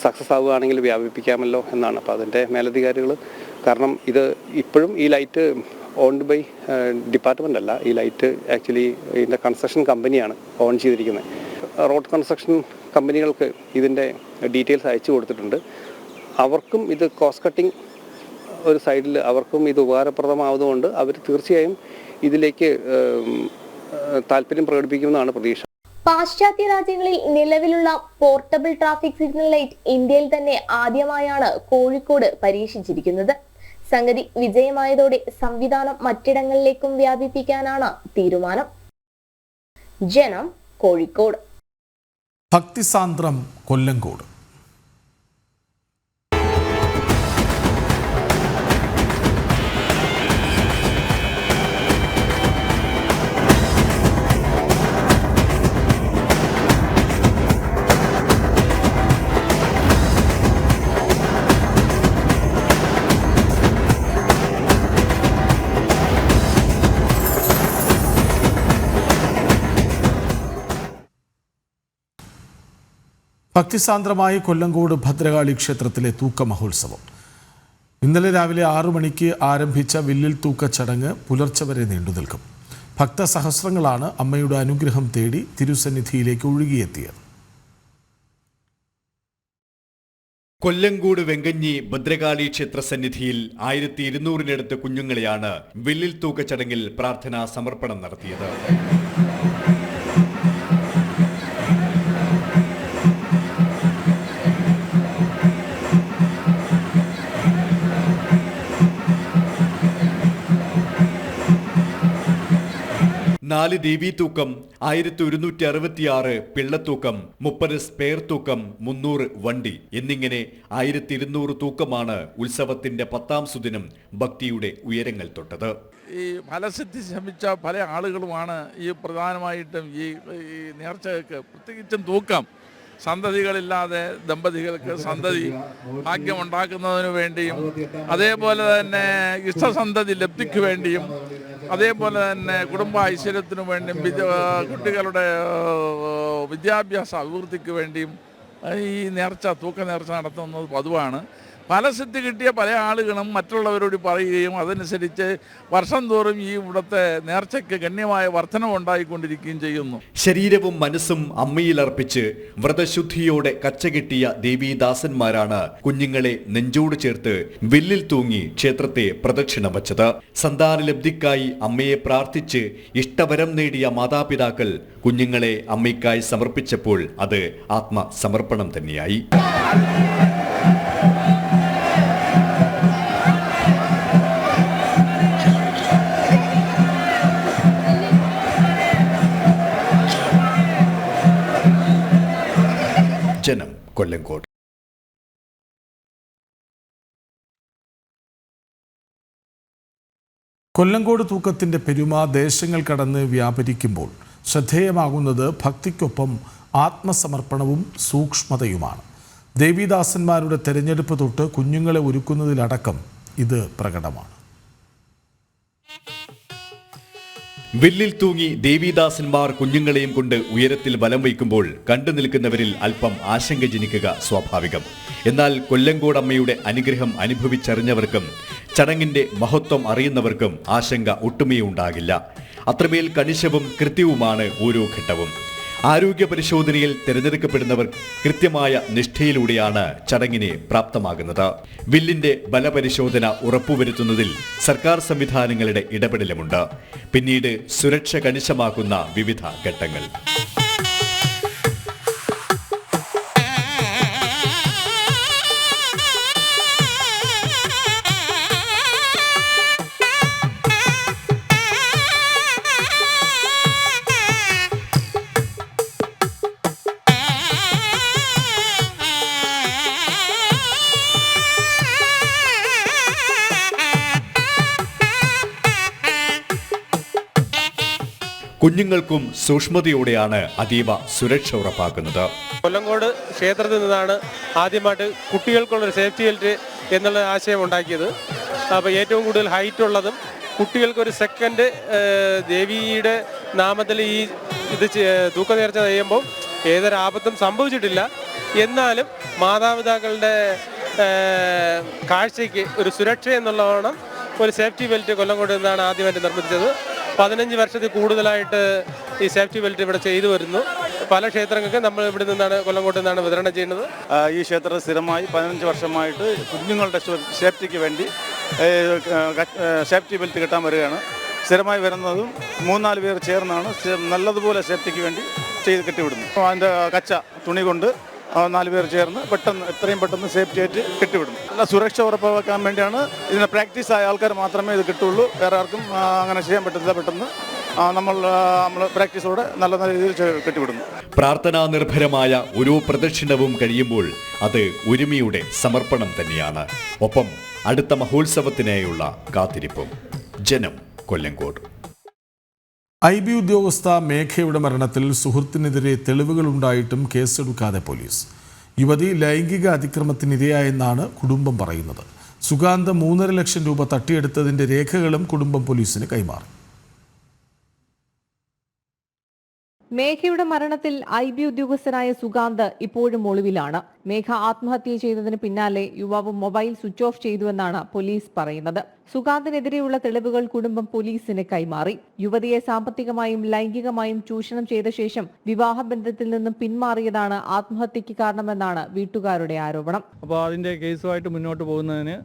S8: സക്സസ് ആവുകയാണെങ്കിൽ വ്യാപിപ്പിക്കാമല്ലോ എന്നാണ്. അപ്പോൾ അതിൻ്റെ മേലധികാരികൾ, കാരണം ഇത് ഇപ്പോഴും ഈ ലൈറ്റ് ഓൺഡ് ബൈ ഡിപ്പാർട്ട്മെൻ്റ് അല്ല. ഈ ലൈറ്റ് ആക്ച്വലി ഇതിൻ്റെ കൺസ്ട്രക്ഷൻ കമ്പനിയാണ് ഓൺ ചെയ്തിരിക്കുന്നത്. റോഡ് കൺസ്ട്രക്ഷൻ കമ്പനികൾക്ക് ഇതിൻ്റെ ഡീറ്റെയിൽസ് അയച്ചു കൊടുത്തിട്ടുണ്ട്. അവർക്കും ഇത് കോസ്റ്റ് കട്ടിംഗ് ഒരു സൈഡിൽ അവർക്കും ഇത് ഉപകാരപ്രദമാവുന്നതുകൊണ്ട് അവർ തീർച്ചയായും ഇതിലേക്ക് താല്പര്യം പ്രകടിപ്പിക്കുമെന്നാണ് പ്രതീക്ഷ.
S11: പാശ്ചാത്യ രാജ്യങ്ങളിൽ നിലവിലുള്ള പോർട്ടബിൾ ട്രാഫിക് സിഗ്നൽ ലൈറ്റ് ഇന്ത്യയിൽ തന്നെ ആദ്യമായാണ് കോഴിക്കോട് പരീക്ഷിച്ചിരിക്കുന്നത്. സംഗതി വിജയമായതോടെ സംവിധാനം മറ്റിടങ്ങളിലേക്കും വ്യാപിപ്പിക്കാനാണ് തീരുമാനം. ജനം, കോഴിക്കോട്.
S1: ഭക്തിസാന്ദ്രം കൊല്ലങ്കോട്. ഭക്തിസാന്ദ്രമായി കൊല്ലങ്കോട് ഭദ്രകാളി ക്ഷേത്രത്തിലെ തൂക്ക മഹോത്സവം. ഇന്നലെ രാവിലെ 6 മണിക്ക് ആരംഭിച്ച വില്ലിൽ തൂക്ക ചടങ്ങ് പുലർച്ചെ വരെ നീണ്ടുനിൽക്കും. ഭക്തസഹസ്രങ്ങളാണ് അമ്മയുടെ അനുഗ്രഹം തേടി തിരുസന്നിധിയിലേക്ക് ഒഴുകിയെത്തിയത്.
S21: കൊല്ലങ്കോട് വെങ്കഞ്ഞി ഭദ്രകാളി ക്ഷേത്ര സന്നിധിയിൽ 1200-നടുത്ത് കുഞ്ഞുങ്ങളെയാണ് വില്ലിൽ തൂക്ക ചടങ്ങിൽ പ്രാർത്ഥനാ സമർപ്പണം നടത്തിയത്. നാല് ദേവീതൂക്കം, 1166 പിള്ളത്തൂക്കം, 30 സ്പെയർ തൂക്കം, 300 വണ്ടി എന്നിങ്ങനെ 1200 തൂക്കമാണ് ഉത്സവത്തിന്റെ 10ാം സുദിനം ഭക്തിയുടെ ഉയരങ്ങൾ തൊട്ടത്.
S22: ഈ ഫലസിദ്ധി ശ്രമിച്ച പല ആളുകളുമാണ് ഈ പ്രധാനമായിട്ടും ഈ നേർച്ചകൾക്ക് പ്രത്യേകിച്ചും തൂക്കം സന്തതികളില്ലാതെ ദമ്പതികൾക്ക് സന്തതി ഭാഗ്യമുണ്ടാക്കുന്നതിനു വേണ്ടിയും അതേപോലെ തന്നെ ഇഷ്ടസന്തതി ലബ്ധിക്ക് വേണ്ടിയും അതേപോലെ തന്നെ കുടുംബ ഐശ്വര്യത്തിനു വേണ്ടിയും കുട്ടികളുടെ വിദ്യാഭ്യാസ അഭിവൃദ്ധിക്ക് വേണ്ടിയും ഈ തൂക്ക നേർച്ച നടത്തുന്നത് പതിവാണ്. ഫലസിദ്ധി കിട്ടിയ പല ആളുകളും മറ്റുള്ളവരോട് പറയുകയും അതനുസരിച്ച് വർഷം തോറും ഈ ഇവിടുത്തെ നേർച്ചയ്ക്ക് ഗണ്യമായ വർധനവുണ്ടായിക്കൊണ്ടിരിക്കുകയും ചെയ്യുന്നു.
S21: ശരീരവും മനസ്സും അമ്മയിലർപ്പിച്ച് വ്രതശുദ്ധിയോടെ കച്ചകെട്ടിയ ദേവീദാസന്മാരാണ് കുഞ്ഞുങ്ങളെ നെഞ്ചോട് ചേർത്ത് വില്ലിൽ തൂങ്ങി ക്ഷേത്രത്തെ പ്രദക്ഷിണം വച്ചത്. സന്താനലബ്ധിക്കായി അമ്മയെ പ്രാർത്ഥിച്ച് ഇഷ്ടവരം നേടിയ മാതാപിതാക്കൾ കുഞ്ഞുങ്ങളെ അമ്മയ്ക്കായി സമർപ്പിച്ചപ്പോൾ അത് ആത്മസമർപ്പണം തന്നെയായി. ജനം, കൊല്ലങ്കോട്.
S1: കൊല്ലങ്കോട് തൂക്കത്തിൻ്റെ പെരുമ ദേശങ്ങൾ കടന്ന് വ്യാപരിക്കുമ്പോൾ ശ്രദ്ധേയമാകുന്നത് ഭക്തിക്കൊപ്പം ആത്മസമർപ്പണവും സൂക്ഷ്മതയുമാണ്. ദേവീദാസന്മാരുടെ തെരഞ്ഞെടുപ്പ് തൊട്ട് കുഞ്ഞുങ്ങളെ ഒരുക്കുന്നതിലടക്കം ഇത് പ്രകടമാണ്.
S21: വില്ലിൽ തൂങ്ങി ദേവീദാസന്മാർ കുഞ്ഞുങ്ങളെയും കൊണ്ട് ഉയരത്തിൽ വലം വയ്ക്കുമ്പോൾ കണ്ടു നിൽക്കുന്നവരിൽ അല്പം ആശങ്ക ജനിക്കുക സ്വാഭാവികം. എന്നാൽ കൊല്ലങ്കോട് അമ്മയുടെ അനുഗ്രഹം അനുഭവിച്ചറിഞ്ഞവർക്കും ചടങ്ങിന്റെ മഹത്വം അറിയുന്നവർക്കും ആശങ്ക ഒട്ടുമേ ഉണ്ടാകില്ല. അത്രമേൽ കണിശവും കൃത്യവുമാണ് ഓരോ ഘട്ടവും. ആരോഗ്യ പരിശോധനയിൽ തിരഞ്ഞെടുക്കപ്പെടുന്നവർ കൃത്യമായ നിഷ്ഠയിലൂടെയാണ് ചടങ്ങിനെ പ്രാപ്തമാകുന്നത്. വില്ലിന്റെ ബലപരിശോധന ഉറപ്പുവരുത്തുന്നതിൽ സർക്കാർ സംവിധാനങ്ങളുടെ ഇടപെടലുമുണ്ട്. പിന്നീട് സുരക്ഷ കണിശമാക്കുന്ന വിവിധ ഘട്ടങ്ങൾ. കുഞ്ഞുങ്ങൾക്കും സൂക്ഷ്മതയോടെയാണ് അതീവ സുരക്ഷ ഉറപ്പാക്കുന്നത്.
S3: കൊല്ലങ്കോട് ക്ഷേത്രത്തിൽ നിന്നാണ് ആദ്യമായിട്ട് കുട്ടികൾക്കുള്ളൊരു സേഫ്റ്റി ബെൽറ്റ് എന്നുള്ള ആശയം ഉണ്ടാക്കിയത്. അപ്പോൾ ഏറ്റവും കൂടുതൽ ഹൈറ്റ് ഉള്ളതും കുട്ടികൾക്കൊരു സെക്കൻഡ് ദേവിയുടെ നാമത്തിൽ ഈ തൂക്കനേർച്ച ചെയ്യുമ്പോൾ ഏതൊരാപത്തും സംഭവിച്ചിട്ടില്ല. എന്നാലും മാതാപിതാക്കളുടെ കാഴ്ചയ്ക്ക് ഒരു സുരക്ഷ എന്നുള്ളതാണ് ഒരു സേഫ്റ്റി ബെൽറ്റ് കൊല്ലങ്കോട് നിന്നാണ് ആദ്യമായിട്ട് നിർമ്മിച്ചത്. 15 വർഷത്തിൽ കൂടുതലായിട്ട് ഈ സേഫ്റ്റി ബെൽറ്റ് ഇവിടെ ചെയ്തു വരുന്നു. പല ക്ഷേത്രങ്ങൾക്ക് നമ്മൾ ഇവിടെ നിന്നാണ് കൊല്ലങ്കോട്ട് നിന്നാണ് വിതരണം ചെയ്യുന്നത്.
S4: ഈ ക്ഷേത്രം സ്ഥിരമായി 15 വർഷമായിട്ട് കുഞ്ഞുങ്ങളുടെ സേഫ്റ്റിക്ക് വേണ്ടി സേഫ്റ്റി ബെൽറ്റ് കിട്ടാൻ വരികയാണ്. സ്ഥിരമായി വരുന്നതും 3-4 പേർ ചേർന്നാണ് നല്ലതുപോലെ സേഫ്റ്റിക്ക് വേണ്ടി ചെയ്ത് കെട്ടിവിടുന്നു. അതിൻ്റെ കച്ച തുണി കൊണ്ട് 4 പേർ ചേർന്ന് എത്രയും പെട്ടെന്ന് സേഫ്റ്റി ആയിട്ട് കെട്ടിവിടുന്നു. നല്ല സുരക്ഷ ഉറപ്പാക്കാൻ വേണ്ടിയാണ്. ഇതിന് പ്രാക്ടീസ് ആയ ആൾക്കാർ മാത്രമേ ഇത് കിട്ടുള്ളൂ. വേറെ ആർക്കും അങ്ങനെ ചെയ്യാൻ പറ്റുന്നില്ല. പെട്ടെന്ന് നമ്മൾ പ്രാക്ടീസോടെ നല്ല രീതിയിൽ കെട്ടിവിടുന്നു.
S21: പ്രാർത്ഥനാ നിർഭരമായ ഓരോ പ്രദക്ഷിണവും കഴിയുമ്പോൾ അത് ഒരുമയുടെ സമർപ്പണം തന്നെയാണ്. ഒപ്പം അടുത്ത മഹോത്സവത്തിനായുള്ള കാത്തിരിപ്പും. ജനം, കൊല്ലങ്കോട്.
S1: IB ഉദ്യോഗസ്ഥ മേഘയുടെ മരണത്തിൽ സുഹൃത്തിനെതിരെ തെളിവുകളുണ്ടായിട്ടും കേസെടുക്കാതെ പോലീസ്. യുവതി ലൈംഗിക അതിക്രമത്തിനിരയായെന്നാണ് കുടുംബം പറയുന്നത്. സുഗാന്ത് 3.5 ലക്ഷം രൂപ തട്ടിയെടുത്തതിൻ്റെ രേഖകളും കുടുംബം പോലീസിന് കൈമാറി.
S23: മേഘയുടെ മരണത്തിൽ IB ഉദ്യോഗസ്ഥനായ സുഗാന്ത് ഇപ്പോഴും ഒളിവിലാണ്. മേഘ ആത്മഹത്യ ചെയ്തതിന് പിന്നാലെ യുവാവ് മൊബൈൽ സ്വിച്ച് ഓഫ് ചെയ്തുവെന്നാണ് പോലീസ് പറയുന്നത്. സുഗാന്തിനെതിരെയുള്ള തെളിവുകൾ കുടുംബം പോലീസിന് കൈമാറി. യുവതിയെ സാമ്പത്തികമായും ലൈംഗികമായും ചൂഷണം ചെയ്ത ശേഷം വിവാഹബന്ധത്തിൽ നിന്നും പിന്മാറിയതാണ് ആത്മഹത്യക്ക് കാരണമെന്നാണ് വീട്ടുകാരുടെ ആരോപണം.
S24: അപ്പോൾ അതിന്റെ കേസുമായിട്ട് മുന്നോട്ട് പോകുന്നതിന്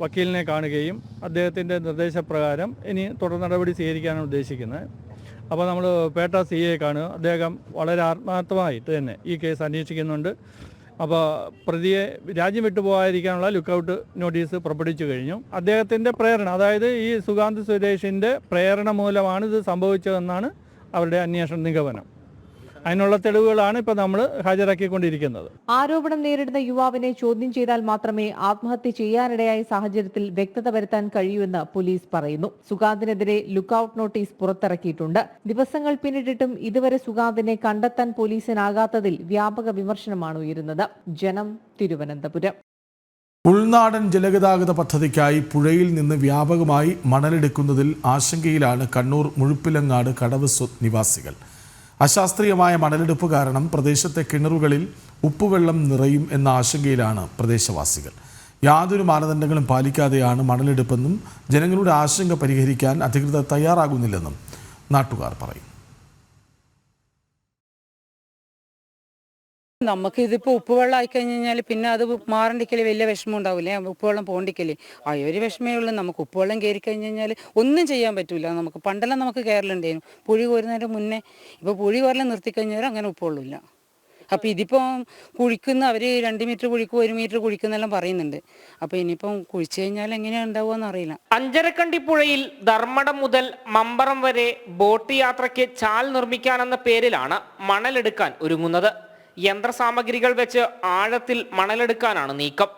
S24: വക്കീലിനെ കാണുകയും അദ്ദേഹത്തിന്റെ നിർദ്ദേശപ്രകാരം ഇനി തുടർ നടപടി സ്വീകരിക്കാനാണ് ഉദ്ദേശിക്കുന്നത്. അപ്പോൾ നമ്മൾ പേട്ട CA കാണുക. അദ്ദേഹം വളരെ ആത്മാർത്ഥമായിട്ട് തന്നെ ഈ കേസ് അന്വേഷിക്കുന്നുണ്ട്. അപ്പോൾ പ്രതിയെ രാജ്യം വിട്ടു പോകാതിരിക്കാനുള്ള ലുക്കൗട്ട് നോട്ടീസ് പുറപ്പെടുവിച്ചു കഴിഞ്ഞു. അദ്ദേഹത്തിൻ്റെ പ്രേരണ, അതായത് ഈ സുഗാന്ത് സുരേഷിൻ്റെ പ്രേരണ മൂലമാണ് ഇത് സംഭവിച്ചതെന്നാണ് അവരുടെ അന്വേഷണ നിഗമനം. അതിനുള്ള തെളിവുകളാണ് ഇപ്പോൾ നമ്മൾ ഹാജരാക്കിക്കൊണ്ടിരിക്കുന്നത്.
S23: ആരോപണം നേരിടുന്ന യുവാവിനെ ചോദ്യം ചെയ്താൽ മാത്രമേ ആത്മഹത്യ ചെയ്യാനിടയായ സാഹചര്യത്തിൽ വ്യക്തത വരുത്താൻ കഴിയൂവെന്ന് പോലീസ് പറയുന്നു. സുഗാന്തിനെതിരെ ലുക്കൌട്ട് നോട്ടീസ് പുറത്തിറക്കിയിട്ടുണ്ട്. ദിവസങ്ങൾ പിന്നിട്ടിട്ടും ഇതുവരെ സുഗാന്തിനെ കണ്ടെത്താൻ പോലീസിനാകാത്തതിൽ വ്യാപക വിമർശനമാണ് ഉയരുന്നത്. ജനം, തിരുവനന്തപുരം.
S1: ഉൾനാടൻ ജലഗതാഗത പദ്ധതിക്കായി പുഴയിൽ നിന്ന് വ്യാപകമായി മണലെടുക്കുന്നതിൽ ആശങ്കയിലാണ് കണ്ണൂർ മുഴുപ്പിലങ്ങാട് കടവ് നിവാസികൾ. അശാസ്ത്രീയമായ മണലെടുപ്പ് കാരണം പ്രദേശത്തെ കിണറുകളിൽ ഉപ്പുവെള്ളം നിറയും എന്ന ആശങ്കയിലാണ് പ്രദേശവാസികൾ. യാതൊരു മാനദണ്ഡങ്ങളും പാലിക്കാതെയാണ് മണലെടുപ്പെന്നും ജനങ്ങളുടെ ആശങ്ക പരിഹരിക്കാൻ അധികൃതർ തയ്യാറാകുന്നില്ലെന്നും നാട്ടുകാർ പറയും.
S5: നമുക്ക് ഇതിപ്പോൾ ഉപ്പുവെള്ളം ആയിക്കഴിഞ്ഞ് കഴിഞ്ഞാൽ പിന്നെ അത് മാറണ്ടിക്കല് വലിയ വിഷമം ഉണ്ടാവില്ലേ? ഉപ്പുവെള്ളം പോകണ്ടിക്കല് ആ ഒരു വിഷമേ ഉള്ളൂ. നമുക്ക് ഉപ്പുവെള്ളം കയറി കഴിഞ്ഞ് കഴിഞ്ഞാൽ ഒന്നും ചെയ്യാൻ പറ്റില്ല. നമുക്ക് പണ്ടെല്ലാം നമുക്ക് കയറലുണ്ടായിരുന്നു പുഴി കോരുന്നതിൻ്റെ മുന്നേ. ഇപ്പോൾ പുഴി കോരലും നിർത്തിക്കഴിഞ്ഞാൽ അങ്ങനെ ഉപ്പുവെള്ളമില്ല. അപ്പോൾ ഇതിപ്പം കുഴിക്കുന്ന അവർ 2 മീറ്റർ കുഴിക്കും 1 മീറ്റർ കുഴിക്കുന്നെല്ലാം പറയുന്നുണ്ട്. അപ്പോൾ ഇനിയിപ്പം കുഴിച്ചു കഴിഞ്ഞാൽ എങ്ങനെയാണ് ഉണ്ടാവുകയെന്ന് അറിയില്ല.
S6: അഞ്ചരക്കണ്ടി പുഴയിൽ ധർമ്മടം മുതൽ മമ്പറം വരെ ബോട്ട് യാത്രയ്ക്ക് ചാൽ നിർമ്മിക്കാനെന്ന പേരിലാണ് മണലെടുക്കാൻ ഒരുങ്ങുന്നത്. യന്ത്രസാമഗ്രികൾ വെച്ച് ആഴത്തിൽ മണലെടുക്കാനാണ് നീക്കം.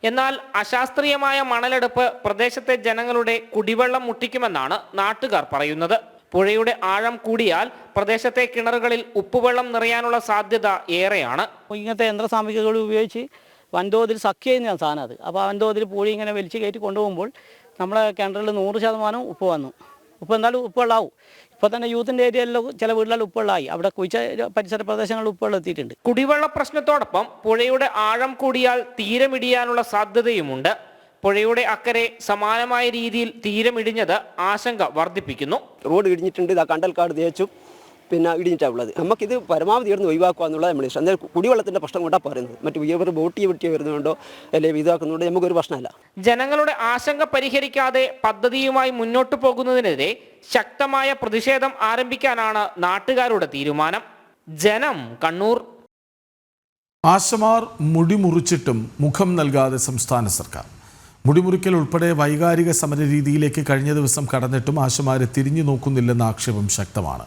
S6: എന്നാൽ അശാസ്ത്രീയമായ മണലെടുപ്പ് പ്രദേശത്തെ ജനങ്ങളുടെ കുടിവെള്ളം മുട്ടിക്കുമെന്നാണ് നാട്ടുകാർ പറയുന്നത്. പുഴയുടെ ആഴം കൂടിയാൽ പ്രദേശത്തെ കിണറുകളിൽ ഉപ്പുവെള്ളം നിറയാനുള്ള സാധ്യത ഏറെയാണ്.
S7: ഇങ്ങനത്തെ യന്ത്രസാമഗ്രികൾ ഉപയോഗിച്ച് വൻതോതിൽ സഖ്യ ചെയ്യുന്ന സാധനം അത്. അപ്പോൾ വൻതോതിൽ പുഴി ഇങ്ങനെ വലിച്ചു കയറ്റി കൊണ്ടുപോകുമ്പോൾ നമ്മുടെ കിണറിൽ 100% ഉപ്പ് വന്നു. ഉപ്പ് എന്തായാലും ഉപ്പുവെള്ളമാവും. ഇപ്പോൾ തന്നെ യൂത്തിൻ്റെ ഏരിയയിലും ചില വീടുകളിൽ ഉപ്പുവെള്ളമായി. അവിടെ കുഴിച്ച പരിസര പ്രദേശങ്ങളിൽ ഉപ്പുവെള്ളം എത്തിയിട്ടുണ്ട്.
S6: കുടിവെള്ള പ്രശ്നത്തോടൊപ്പം പുഴയുടെ ആഴം കൂടിയാൽ തീരമിടിയാനുള്ള സാധ്യതയുമുണ്ട്. പുഴയുടെ അക്കരെ സമാനമായ രീതിയിൽ തീരമിടിഞ്ഞത് ആശങ്ക വർദ്ധിപ്പിക്കുന്നു.
S9: റോഡ് ഇടിഞ്ഞിട്ടുണ്ട്, കണ്ടൽക്കാട് തേച്ചു പിന്നെ ഇടിഞ്ഞിട്ടാണ് ഉള്ളത്. നമുക്കിത് പരമാവധി ഇടുന്ന് ഒഴിവാക്കുക എന്നുള്ളത് നമ്മുടെ ഇഷ്ടം. എന്നാൽ കുടിവെള്ളത്തിൻ്റെ പ്രശ്നം കൊണ്ടാണ് പറയുന്നത്. മറ്റു ഇവർ ബോട്ടി വരുന്നതുകൊണ്ടോ അല്ലെങ്കിൽ ഇതാക്കുന്നുണ്ടോ നമുക്കൊരു പ്രശ്നമല്ല.
S6: ജനങ്ങളുടെ ആശങ്ക പരിഹരിക്കാതെ പദ്ധതിയുമായി മുന്നോട്ടു പോകുന്നതിനെതിരെ ശക്തമായ പ്രതിഷേധം ആരംഭിക്കാനാണ് നാട്ടുകാരുടെ തീരുമാനം. ജനം, കണ്ണൂർ.
S1: ആശമാർ മുടിമുറിച്ചിട്ടും മുഖം നൽകാതെ സംസ്ഥാന സർക്കാർ. മുടിമുറിക്കൽ ഉൾപ്പെടെ വൈകാരിക സമര രീതിയിലേക്ക് കഴിഞ്ഞ ദിവസം കടന്നിട്ടും ആശമാരെ തിരിഞ്ഞു നോക്കുന്നില്ലെന്ന ആക്ഷേപം ശക്തമാണ്.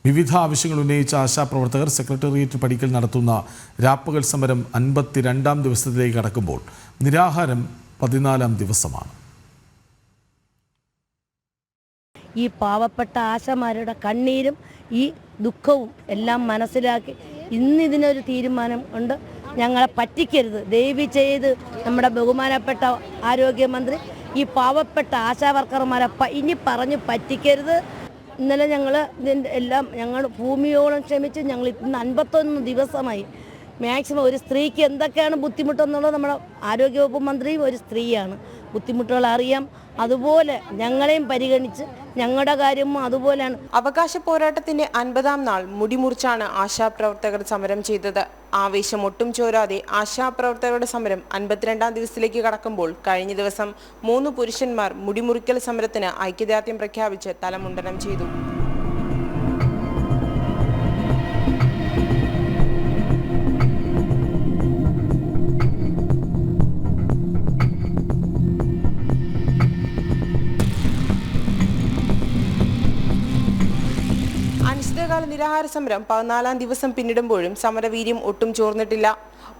S1: വിവിധ ആവശ്യങ്ങൾ ഉന്നയിച്ച ആശാപ്രവർത്തകർ സെക്രട്ടേറിയറ്റ് പടിക്കൽ നടത്തുന്ന രാപ്പകൽ സമരം 52ാം ദിവസത്തിലേക്ക് കടക്കുമ്പോൾ നിരാഹാരം 14ാം ദിവസമാണ്.
S25: ഈ പാവപ്പെട്ട ആശമാരുടെ കണ്ണീരും ഈ ദുഃഖവും എല്ലാം മനസ്സിലാക്കി ഇന്നിതിനൊരു തീരുമാനം കൊണ്ട് ഞങ്ങളെ പറ്റിക്കരുത്. ദയവ് ചെയ്ത് നമ്മുടെ ബഹുമാനപ്പെട്ട ആരോഗ്യമന്ത്രി ഈ പാവപ്പെട്ട ആശാവർക്കർമാരെ ഇനി പറഞ്ഞ് പറ്റിക്കരുത്. ഇന്നലെ ഞങ്ങൾ ഇതിൻ്റെ എല്ലാം ഞങ്ങൾ ഭൂമിയോളം ക്ഷമിച്ച് ഞങ്ങൾ ഇന്ന് 51 ദിവസമായി. മാക്സിമം ഒരു സ്ത്രീക്ക് എന്തൊക്കെയാണ് ബുദ്ധിമുട്ടെന്നുള്ളത് നമ്മുടെ ആരോഗ്യവകുപ്പ് മന്ത്രിയും ഒരു സ്ത്രീയാണ്. ബുദ്ധിമുട്ടുകൾ അറിയാം. അതുപോലെ ഞങ്ങളെയും പരിഗണിച്ച് ഞങ്ങളുടെ കാര്യവും അതുപോലെയാണ്.
S26: അവകാശ പോരാട്ടത്തിന്റെ 50ാം നാൾ മുടിമുറിച്ചാണ് ആശാപ്രവർത്തകർ സമരം ചെയ്തത്. ആവേശം ഒട്ടും ചോരാതെ ആശാപ്രവർത്തകരുടെ സമരം 52ാം ദിവസത്തിലേക്ക് കടക്കുമ്പോൾ കഴിഞ്ഞ ദിവസം 3 പുരുഷന്മാർ മുടിമുറിക്കൽ സമരത്തിന് ഐക്യദാർഢ്യം പ്രഖ്യാപിച്ച് തലമുണ്ടനം ചെയ്തു. അനിശ്ചിതകാല നിരാഹാര സമരം 14ാം ദിവസം പിന്നിടുമ്പോഴും സമരവീര്യം ഒട്ടും ചോർന്നിട്ടില്ല.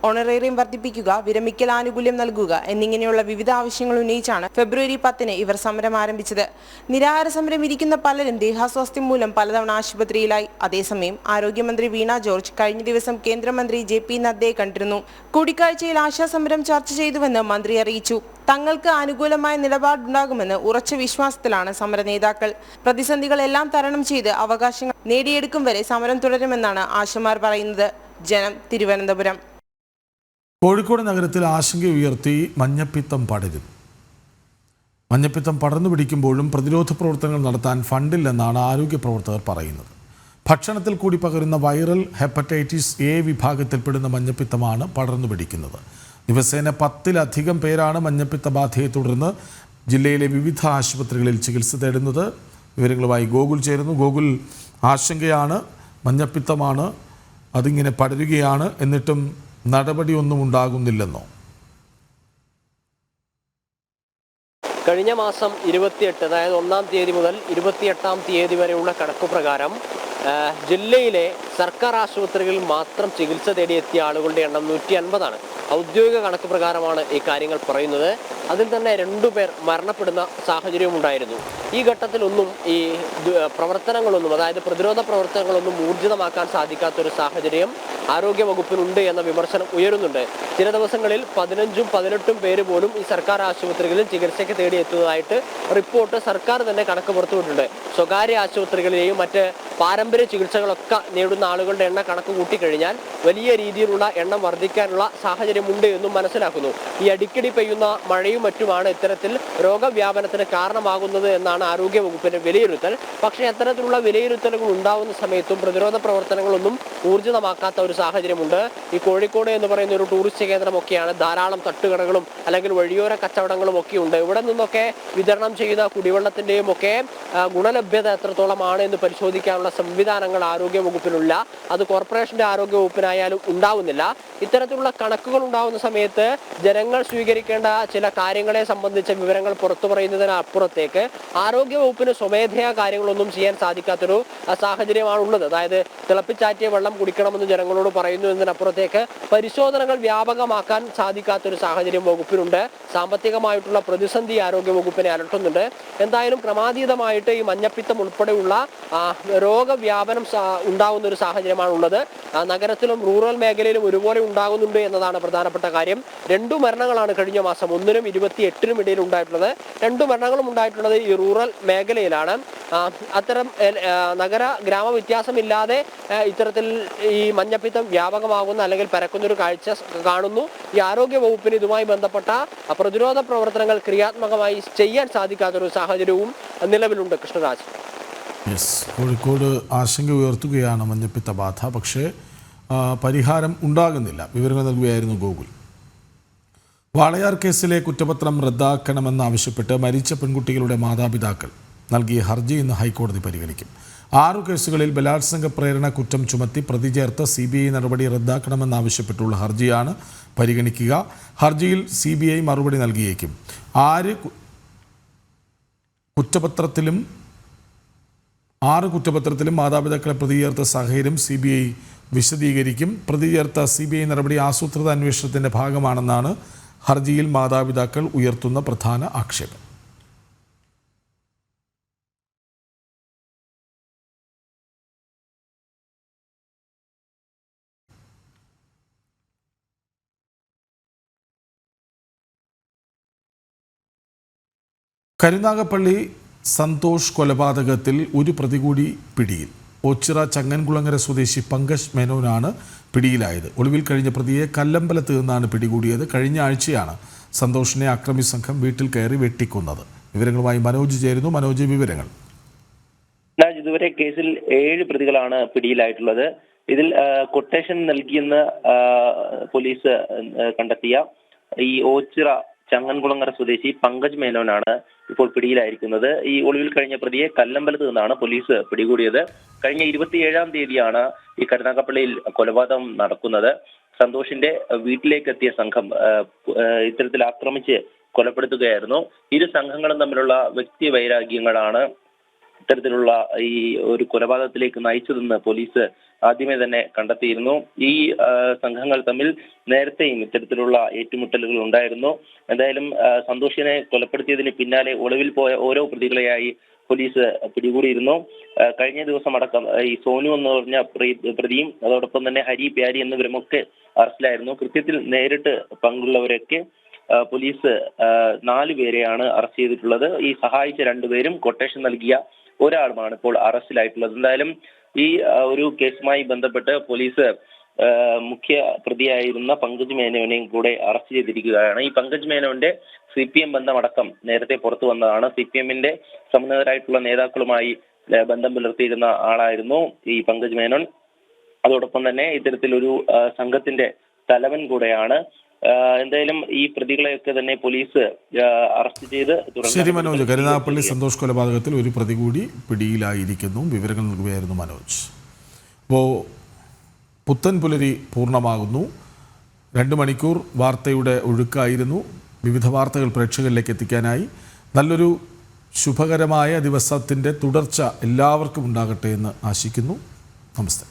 S26: ഓണറേറിയം വർദ്ധിപ്പിക്കുക, വിരമിക്കൽ ആനുകൂല്യം നൽകുക എന്നിങ്ങനെയുള്ള വിവിധ ആവശ്യങ്ങൾ ഉന്നയിച്ചാണ് ഫെബ്രുവരി 10 ഇവർ സമരം ആരംഭിച്ചത്. നിരാഹാര സമരം ഇരിക്കുന്ന പലരും ദേഹാസ്വാസ്ഥ്യം മൂലം പലതവണ ആശുപത്രിയിലായി. അതേസമയം ആരോഗ്യമന്ത്രി വീണ ജോർജ് കഴിഞ്ഞ ദിവസം കേന്ദ്രമന്ത്രി JP നദ്ദയെ കണ്ടിരുന്നു. കൂടിക്കാഴ്ചയിൽ ആശാസമരം ചർച്ച ചെയ്തുവെന്ന് മന്ത്രി അറിയിച്ചു. തങ്ങൾക്ക് അനുകൂലമായ നിലപാടുണ്ടാകുമെന്ന് ഉറച്ച വിശ്വാസത്തിലാണ് സമര നേതാക്കൾ. പ്രതിസന്ധികളെല്ലാം തരണം ചെയ്ത് അവകാശങ്ങൾ നേടിയെടുക്കും വരെ സമരം തുടരുമെന്നാണ് ആശമാർ പറയുന്നത്. ജനം, തിരുവനന്തപുരം.
S1: കോഴിക്കോട് നഗരത്തിൽ ആശങ്കയുയർത്തി മഞ്ഞപ്പിത്തം പടരും. മഞ്ഞപ്പിത്തം പടർന്നു പിടിക്കുമ്പോഴും പ്രതിരോധ പ്രവർത്തനങ്ങൾ നടത്താൻ ഫണ്ടില്ലെന്നാണ് ആരോഗ്യ പ്രവർത്തകർ പറയുന്നത്. ഭക്ഷണത്തിൽ കൂടി പകരുന്ന വൈറൽ ഹെപ്പറ്റൈറ്റിസ് A വിഭാഗത്തിൽപ്പെടുന്ന മഞ്ഞപ്പിത്തമാണ് പടർന്നു പിടിക്കുന്നത്. ദിവസേന 10-ലധികം പേരാണ് മഞ്ഞപ്പിത്ത ബാധയെ തുടർന്ന് ജില്ലയിലെ വിവിധ ആശുപത്രികളിൽ ചികിത്സ തേടുന്നത്. വിവരങ്ങളുമായി ഗോകുൽ ചേരുന്നു. ഗോകുൽ, ആശങ്കയാണ്, മഞ്ഞപ്പിത്തമാണ്, അതിങ്ങനെ പടരുകയാണ്, എന്നിട്ടും നടപടിയൊന്നും ഉണ്ടാകുന്നില്ലെന്നോ?
S14: കഴിഞ്ഞ മാസം 28, അതായത് 1-ാം തീയതി മുതൽ 28-ാം തീയതി വരെയുള്ള കണക്കുപ്രകാരം ജില്ലയിലെ സർക്കാർ ആശുപത്രികളിൽ മാത്രം ചികിത്സ തേടിയെത്തിയ ആളുകളുടെ എണ്ണം 150 ഔദ്യോഗിക കണക്ക് പ്രകാരമാണ് ഈ കാര്യങ്ങൾ പറയുന്നത്. അതിൽ തന്നെ 2 പേർ മരണപ്പെടുന്ന സാഹചര്യവും ഉണ്ടായിരുന്നു. ഈ ഘട്ടത്തിലൊന്നും ഈ പ്രവർത്തനങ്ങളൊന്നും, അതായത് പ്രതിരോധ പ്രവർത്തനങ്ങളൊന്നും ഊർജിതമാക്കാൻ സാധിക്കാത്തൊരു സാഹചര്യം ആരോഗ്യ വകുപ്പിനുണ്ട് എന്ന വിമർശനം ഉയരുന്നുണ്ട്. ചില ദിവസങ്ങളിൽ 15ഉം 18ഉം പേര് പോലും ഈ സർക്കാർ ആശുപത്രികളിൽ ചികിത്സയ്ക്ക് തേടിയെത്തുന്നതായിട്ട് റിപ്പോർട്ട് സർക്കാർ തന്നെ കണക്ക് പുറത്തുവിട്ടിട്ടുണ്ട്. സ്വകാര്യ ആശുപത്രികളിലെയും മറ്റ് പാരമ്പര്യ ചികിത്സകളൊക്കെ നേടുന്ന ആളുകളുടെ എണ്ണം കണക്ക് കൂട്ടിക്കഴിഞ്ഞാൽ വലിയ രീതിയിലുള്ള എണ്ണം വർദ്ധിക്കാനുള്ള സാഹചര്യമുണ്ട് എന്നും മനസ്സിലാക്കുന്നു. ഈ അടിക്കടി പെയ്യുന്ന മഴയും മറ്റുമാണ് ഇത്തരത്തിൽ രോഗവ്യാപനത്തിന് കാരണമാകുന്നത് എന്നാണ് ആരോഗ്യ വകുപ്പിന്റെ വിലയിരുത്തൽ. പക്ഷേ അത്തരത്തിലുള്ള വിലയിരുത്തലുകൾ ഉണ്ടാവുന്ന സമയത്തും പ്രതിരോധ പ്രവർത്തനങ്ങളൊന്നും ഊർജിതമാക്കാത്ത ഒരു സാഹചര്യമുണ്ട്. ഈ കോഴിക്കോട് എന്ന് പറയുന്ന ഒരു ടൂറിസ്റ്റ് കേന്ദ്രമൊക്കെയാണ്. ധാരാളം തട്ടുകടകളും അല്ലെങ്കിൽ വഴിയോര കച്ചവടങ്ങളും ഒക്കെ ഉണ്ട്. ഇവിടെ നിന്നൊക്കെ വിതരണം ചെയ്യുന്ന കുടിവെള്ളത്തിന്റെയും ഒക്കെ ഗുണലഭ്യത എത്രത്തോളമാണ് എന്ന് പരിശോധിക്കാനുള്ള സംവിധാനങ്ങൾ ആരോഗ്യ വകുപ്പിനുള്ള, അത് കോർപ്പറേഷന്റെ ആരോഗ്യ വകുപ്പിനായാലും ഉണ്ടാവുന്നില്ല. ഇത്തരത്തിലുള്ള കണക്കുകൾ ഉണ്ടാവുന്ന സമയത്ത് ജനങ്ങൾ സ്വീകരിക്കേണ്ട ചില കാര്യങ്ങളെ സംബന്ധിച്ച വിവരങ്ങൾ പുറത്തു പറയുന്നതിന് അപ്പുറത്തേക്ക് ആരോഗ്യ വകുപ്പിന് സ്വമേധയാ കാര്യങ്ങളൊന്നും ചെയ്യാൻ സാധിക്കാത്തൊരു സാഹചര്യമാണുള്ളത്. അതായത് തിളപ്പിച്ചാറ്റിയ വെള്ളം കുടിക്കണമെന്ന് ജനങ്ങളോട് പറയുന്നു എന്നതിനപ്പുറത്തേക്ക് പരിശോധനകൾ വ്യാപകമാക്കാൻ സാധിക്കാത്തൊരു സാഹചര്യം വകുപ്പിനുണ്ട്. സാമ്പത്തികമായിട്ടുള്ള പ്രതിസന്ധി ആരോഗ്യ വകുപ്പിനെ അലട്ടുന്നുണ്ട്. എന്തായാലും ക്രമാതീതമായിട്ട് ഈ മഞ്ഞപ്പിത്തം ഉൾപ്പെടെയുള്ള രോഗവ്യാപനം ഉണ്ടാകുന്ന ഒരു സാഹചര്യമാണുള്ളത്. നഗരത്തിലും റൂറൽ മേഖലയിലും ഒരുപോലെ ഉണ്ടാകുന്നുണ്ട് എന്നതാണ് പ്രധാനപ്പെട്ട കാര്യം. 2 മരണങ്ങളാണ് കഴിഞ്ഞ മാസം 1-നും 28-നും ഇടയിൽ ഉണ്ടായിട്ടുള്ളത്. 2 മരണങ്ങളും ഉണ്ടായിട്ടുള്ളത് ഈ റൂറൽ മേഖലയിലാണ്. അത്തരം നഗര ഗ്രാമ വ്യത്യാസമില്ലാതെ ഇത്തരത്തിൽ ഈ മഞ്ഞപ്പിത്തം വ്യാപകമാകുന്ന അല്ലെങ്കിൽ പരക്കുന്നൊരു കാഴ്ച കാണുന്നു. ഈ ആരോഗ്യ വകുപ്പിന് ഇതുമായി ബന്ധപ്പെട്ട പ്രതിരോധ പ്രവർത്തനങ്ങൾ ക്രിയാത്മകമായി ചെയ്യാൻ സാധിക്കാത്തൊരു സാഹചര്യവും നിലവിലുണ്ട്. കൃഷ്ണരാജ്.
S1: കോഴിക്കോട് ആശങ്ക ഉയർത്തുകയാണ് മഞ്ഞപ്പിത്ത ബാധ. പക്ഷേ പരിഹാരം ഉണ്ടാകുന്നില്ല. വിവരങ്ങൾ നൽകുകയായിരുന്നു ഗോകുൽ. വാളയാർ കേസിലെ കുറ്റപത്രം റദ്ദാക്കണമെന്നാവശ്യപ്പെട്ട് മരിച്ച പെൺകുട്ടികളുടെ മാതാപിതാക്കൾ നൽകിയ ഹർജി ഇന്ന് ഹൈക്കോടതി പരിഗണിക്കും. 6 കേസുകളിൽ ബലാത്സംഗ പ്രേരണ കുറ്റം ചുമത്തി പ്രതി ചേർത്ത CBI നടപടി റദ്ദാക്കണമെന്നാവശ്യപ്പെട്ടുള്ള ഹർജിയാണ് പരിഗണിക്കുക. ഹർജിയിൽ CBI മറുപടി നൽകിയേക്കും. 6 കുറ്റപത്രത്തിലും മാതാപിതാക്കളെ പ്രതി ചേർത്ത സാഹചര്യം CBI വിശദീകരിക്കും. പ്രതി ചേർത്ത CBI നടപടി ആസൂത്രിത അന്വേഷണത്തിൻ്റെ ഭാഗമാണെന്നാണ് ഹർജിയിൽ മാതാപിതാക്കൾ ഉയർത്തുന്ന പ്രധാന ആക്ഷേപം. കരുനാഗപ്പള്ളി സന്തോഷ് കൊലപാതകത്തിൽ ഒരു പ്രതി കൂടി പിടിയിൽ. ഓച്ചിറ ചങ്ങൻകുളങ്ങര സ്വദേശി പങ്കജ് മേനോനാണ് പിടിയിലായത്. ഒളിവിൽ കഴിഞ്ഞ പ്രതിയെ കല്ലമ്പലത്ത് നിന്നാണ് പിടികൂടിയത്. കഴിഞ്ഞ ആഴ്ചയാണ് സന്തോഷിനെ അക്രമി സംഘം വീട്ടിൽ കയറി വെട്ടിക്കൊന്നത്. വിവരങ്ങളുമായി മനോജ് ചേരുന്നു. മനോജ്, വിവരങ്ങൾ.
S2: ഇതുവരെ കേസിൽ 7 പ്രതികളാണ് പിടിയിലായിട്ടുള്ളത്. ഇതിൽ കൊട്ടേഷൻ നൽകിയെന്ന് പോലീസ് കണ്ടെത്തിയ ഈ ഓച്ചിറ ചങ്ങൻകുളങ്ങര സ്വദേശി പങ്കജ് മേനോനാണ് ഇപ്പോൾ പിടിയിലായിരിക്കുന്നത്. ഈ ഒളിവിൽ കഴിഞ്ഞ പ്രതിയെ കല്ലമ്പലത്ത് നിന്നാണ് പോലീസ് പിടികൂടിയത്. കഴിഞ്ഞ 27-ാം തീയതിയാണ് ഈ കരുനാഗപ്പള്ളിയിൽ കൊലപാതകം നടക്കുന്നത്. സന്തോഷിന്റെ വീട്ടിലേക്ക് എത്തിയ സംഘം ഇത്തരത്തിൽ ആക്രമിച്ച് കൊലപ്പെടുത്തുകയായിരുന്നു. 2 സംഘങ്ങളും തമ്മിലുള്ള വ്യക്തി വൈരാഗ്യങ്ങളാണ് ഇത്തരത്തിലുള്ള ഈ ഒരു കൊലപാതകത്തിലേക്ക് നയിച്ചതെന്ന് പോലീസ് ആദ്യമേ തന്നെ കണ്ടെത്തിയിരുന്നു. ഈ സംഘങ്ങൾ തമ്മിൽ നേരത്തെയും ഇത്തരത്തിലുള്ള ഏറ്റുമുട്ടലുകൾ ഉണ്ടായിരുന്നു. എന്തായാലും സന്തോഷിനെ കൊലപ്പെടുത്തിയതിന് പിന്നാലെ ഒളിവിൽ പോയ ഓരോ പ്രതികളെയായി പോലീസ് പിടികൂടിയിരുന്നു. കഴിഞ്ഞ ദിവസം അടക്കം ഈ സോനു എന്ന് പറഞ്ഞ പ്രതിയും അതോടൊപ്പം തന്നെ ഹരി പ്യാരി എന്നിവരുമൊക്കെ അറസ്റ്റിലായിരുന്നു. കൃത്യത്തിൽ നേരിട്ട് പങ്കുള്ളവരൊക്കെ പോലീസ് 4 പേരെയാണ് അറസ്റ്റ് ചെയ്തിട്ടുള്ളത്. ഈ സഹായിച്ച 2 പേരും കൊട്ടേഷൻ നൽകിയ ഒരാളുമാണ് ഇപ്പോൾ അറസ്റ്റിലായിട്ടുള്ളത്. എന്തായാലും ഈ ഒരു കേസുമായി ബന്ധപ്പെട്ട് പോലീസ് മുഖ്യ പ്രതിയായിരുന്ന പങ്കജ് മേനോനെയും കൂടെ അറസ്റ്റ് ചെയ്തിരിക്കുകയാണ്. ഈ പങ്കജ് മേനോന്റെ CPM ബന്ധമടക്കം നേരത്തെ പുറത്തു വന്നതാണ്. CPMന്റെ സമുന്നതരായിട്ടുള്ള നേതാക്കളുമായി ബന്ധം പുലർത്തിയിരുന്ന ആളായിരുന്നു ഈ പങ്കജ് മേനോൻ. അതോടൊപ്പം തന്നെ ഇത്തരത്തിലൊരു സംഘത്തിന്റെ തലവൻ കൂടെയാണ്. എന്തായാലും ഈ പ്രതികളെയൊക്കെ തന്നെ പോലീസ് അറസ്റ്റ് ചെയ്ത്.
S1: ശരി മനോജ്, കരുനാഗപ്പള്ളി സന്തോഷ് കൊലപാതകത്തിൽ ഒരു പ്രതി കൂടി പിടിയിലായിരിക്കുന്നു. വിവരങ്ങൾ നൽകുകയായിരുന്നു മനോജ്. അപ്പോൾ പുത്തൻ പുലരി പൂർണ്ണമാകുന്നു. 2 മണിക്കൂർ വാർത്തയുടെ ഒഴുക്കായിരുന്നു. വിവിധ വാർത്തകൾ പ്രേക്ഷകരിലേക്ക് എത്തിക്കാനായി നല്ലൊരു ശുഭകരമായ ദിവസത്തിൻ്റെ തുടർച്ച എല്ലാവർക്കും ഉണ്ടാകട്ടെ എന്ന് ആശിക്കുന്നു. നമസ്തേ.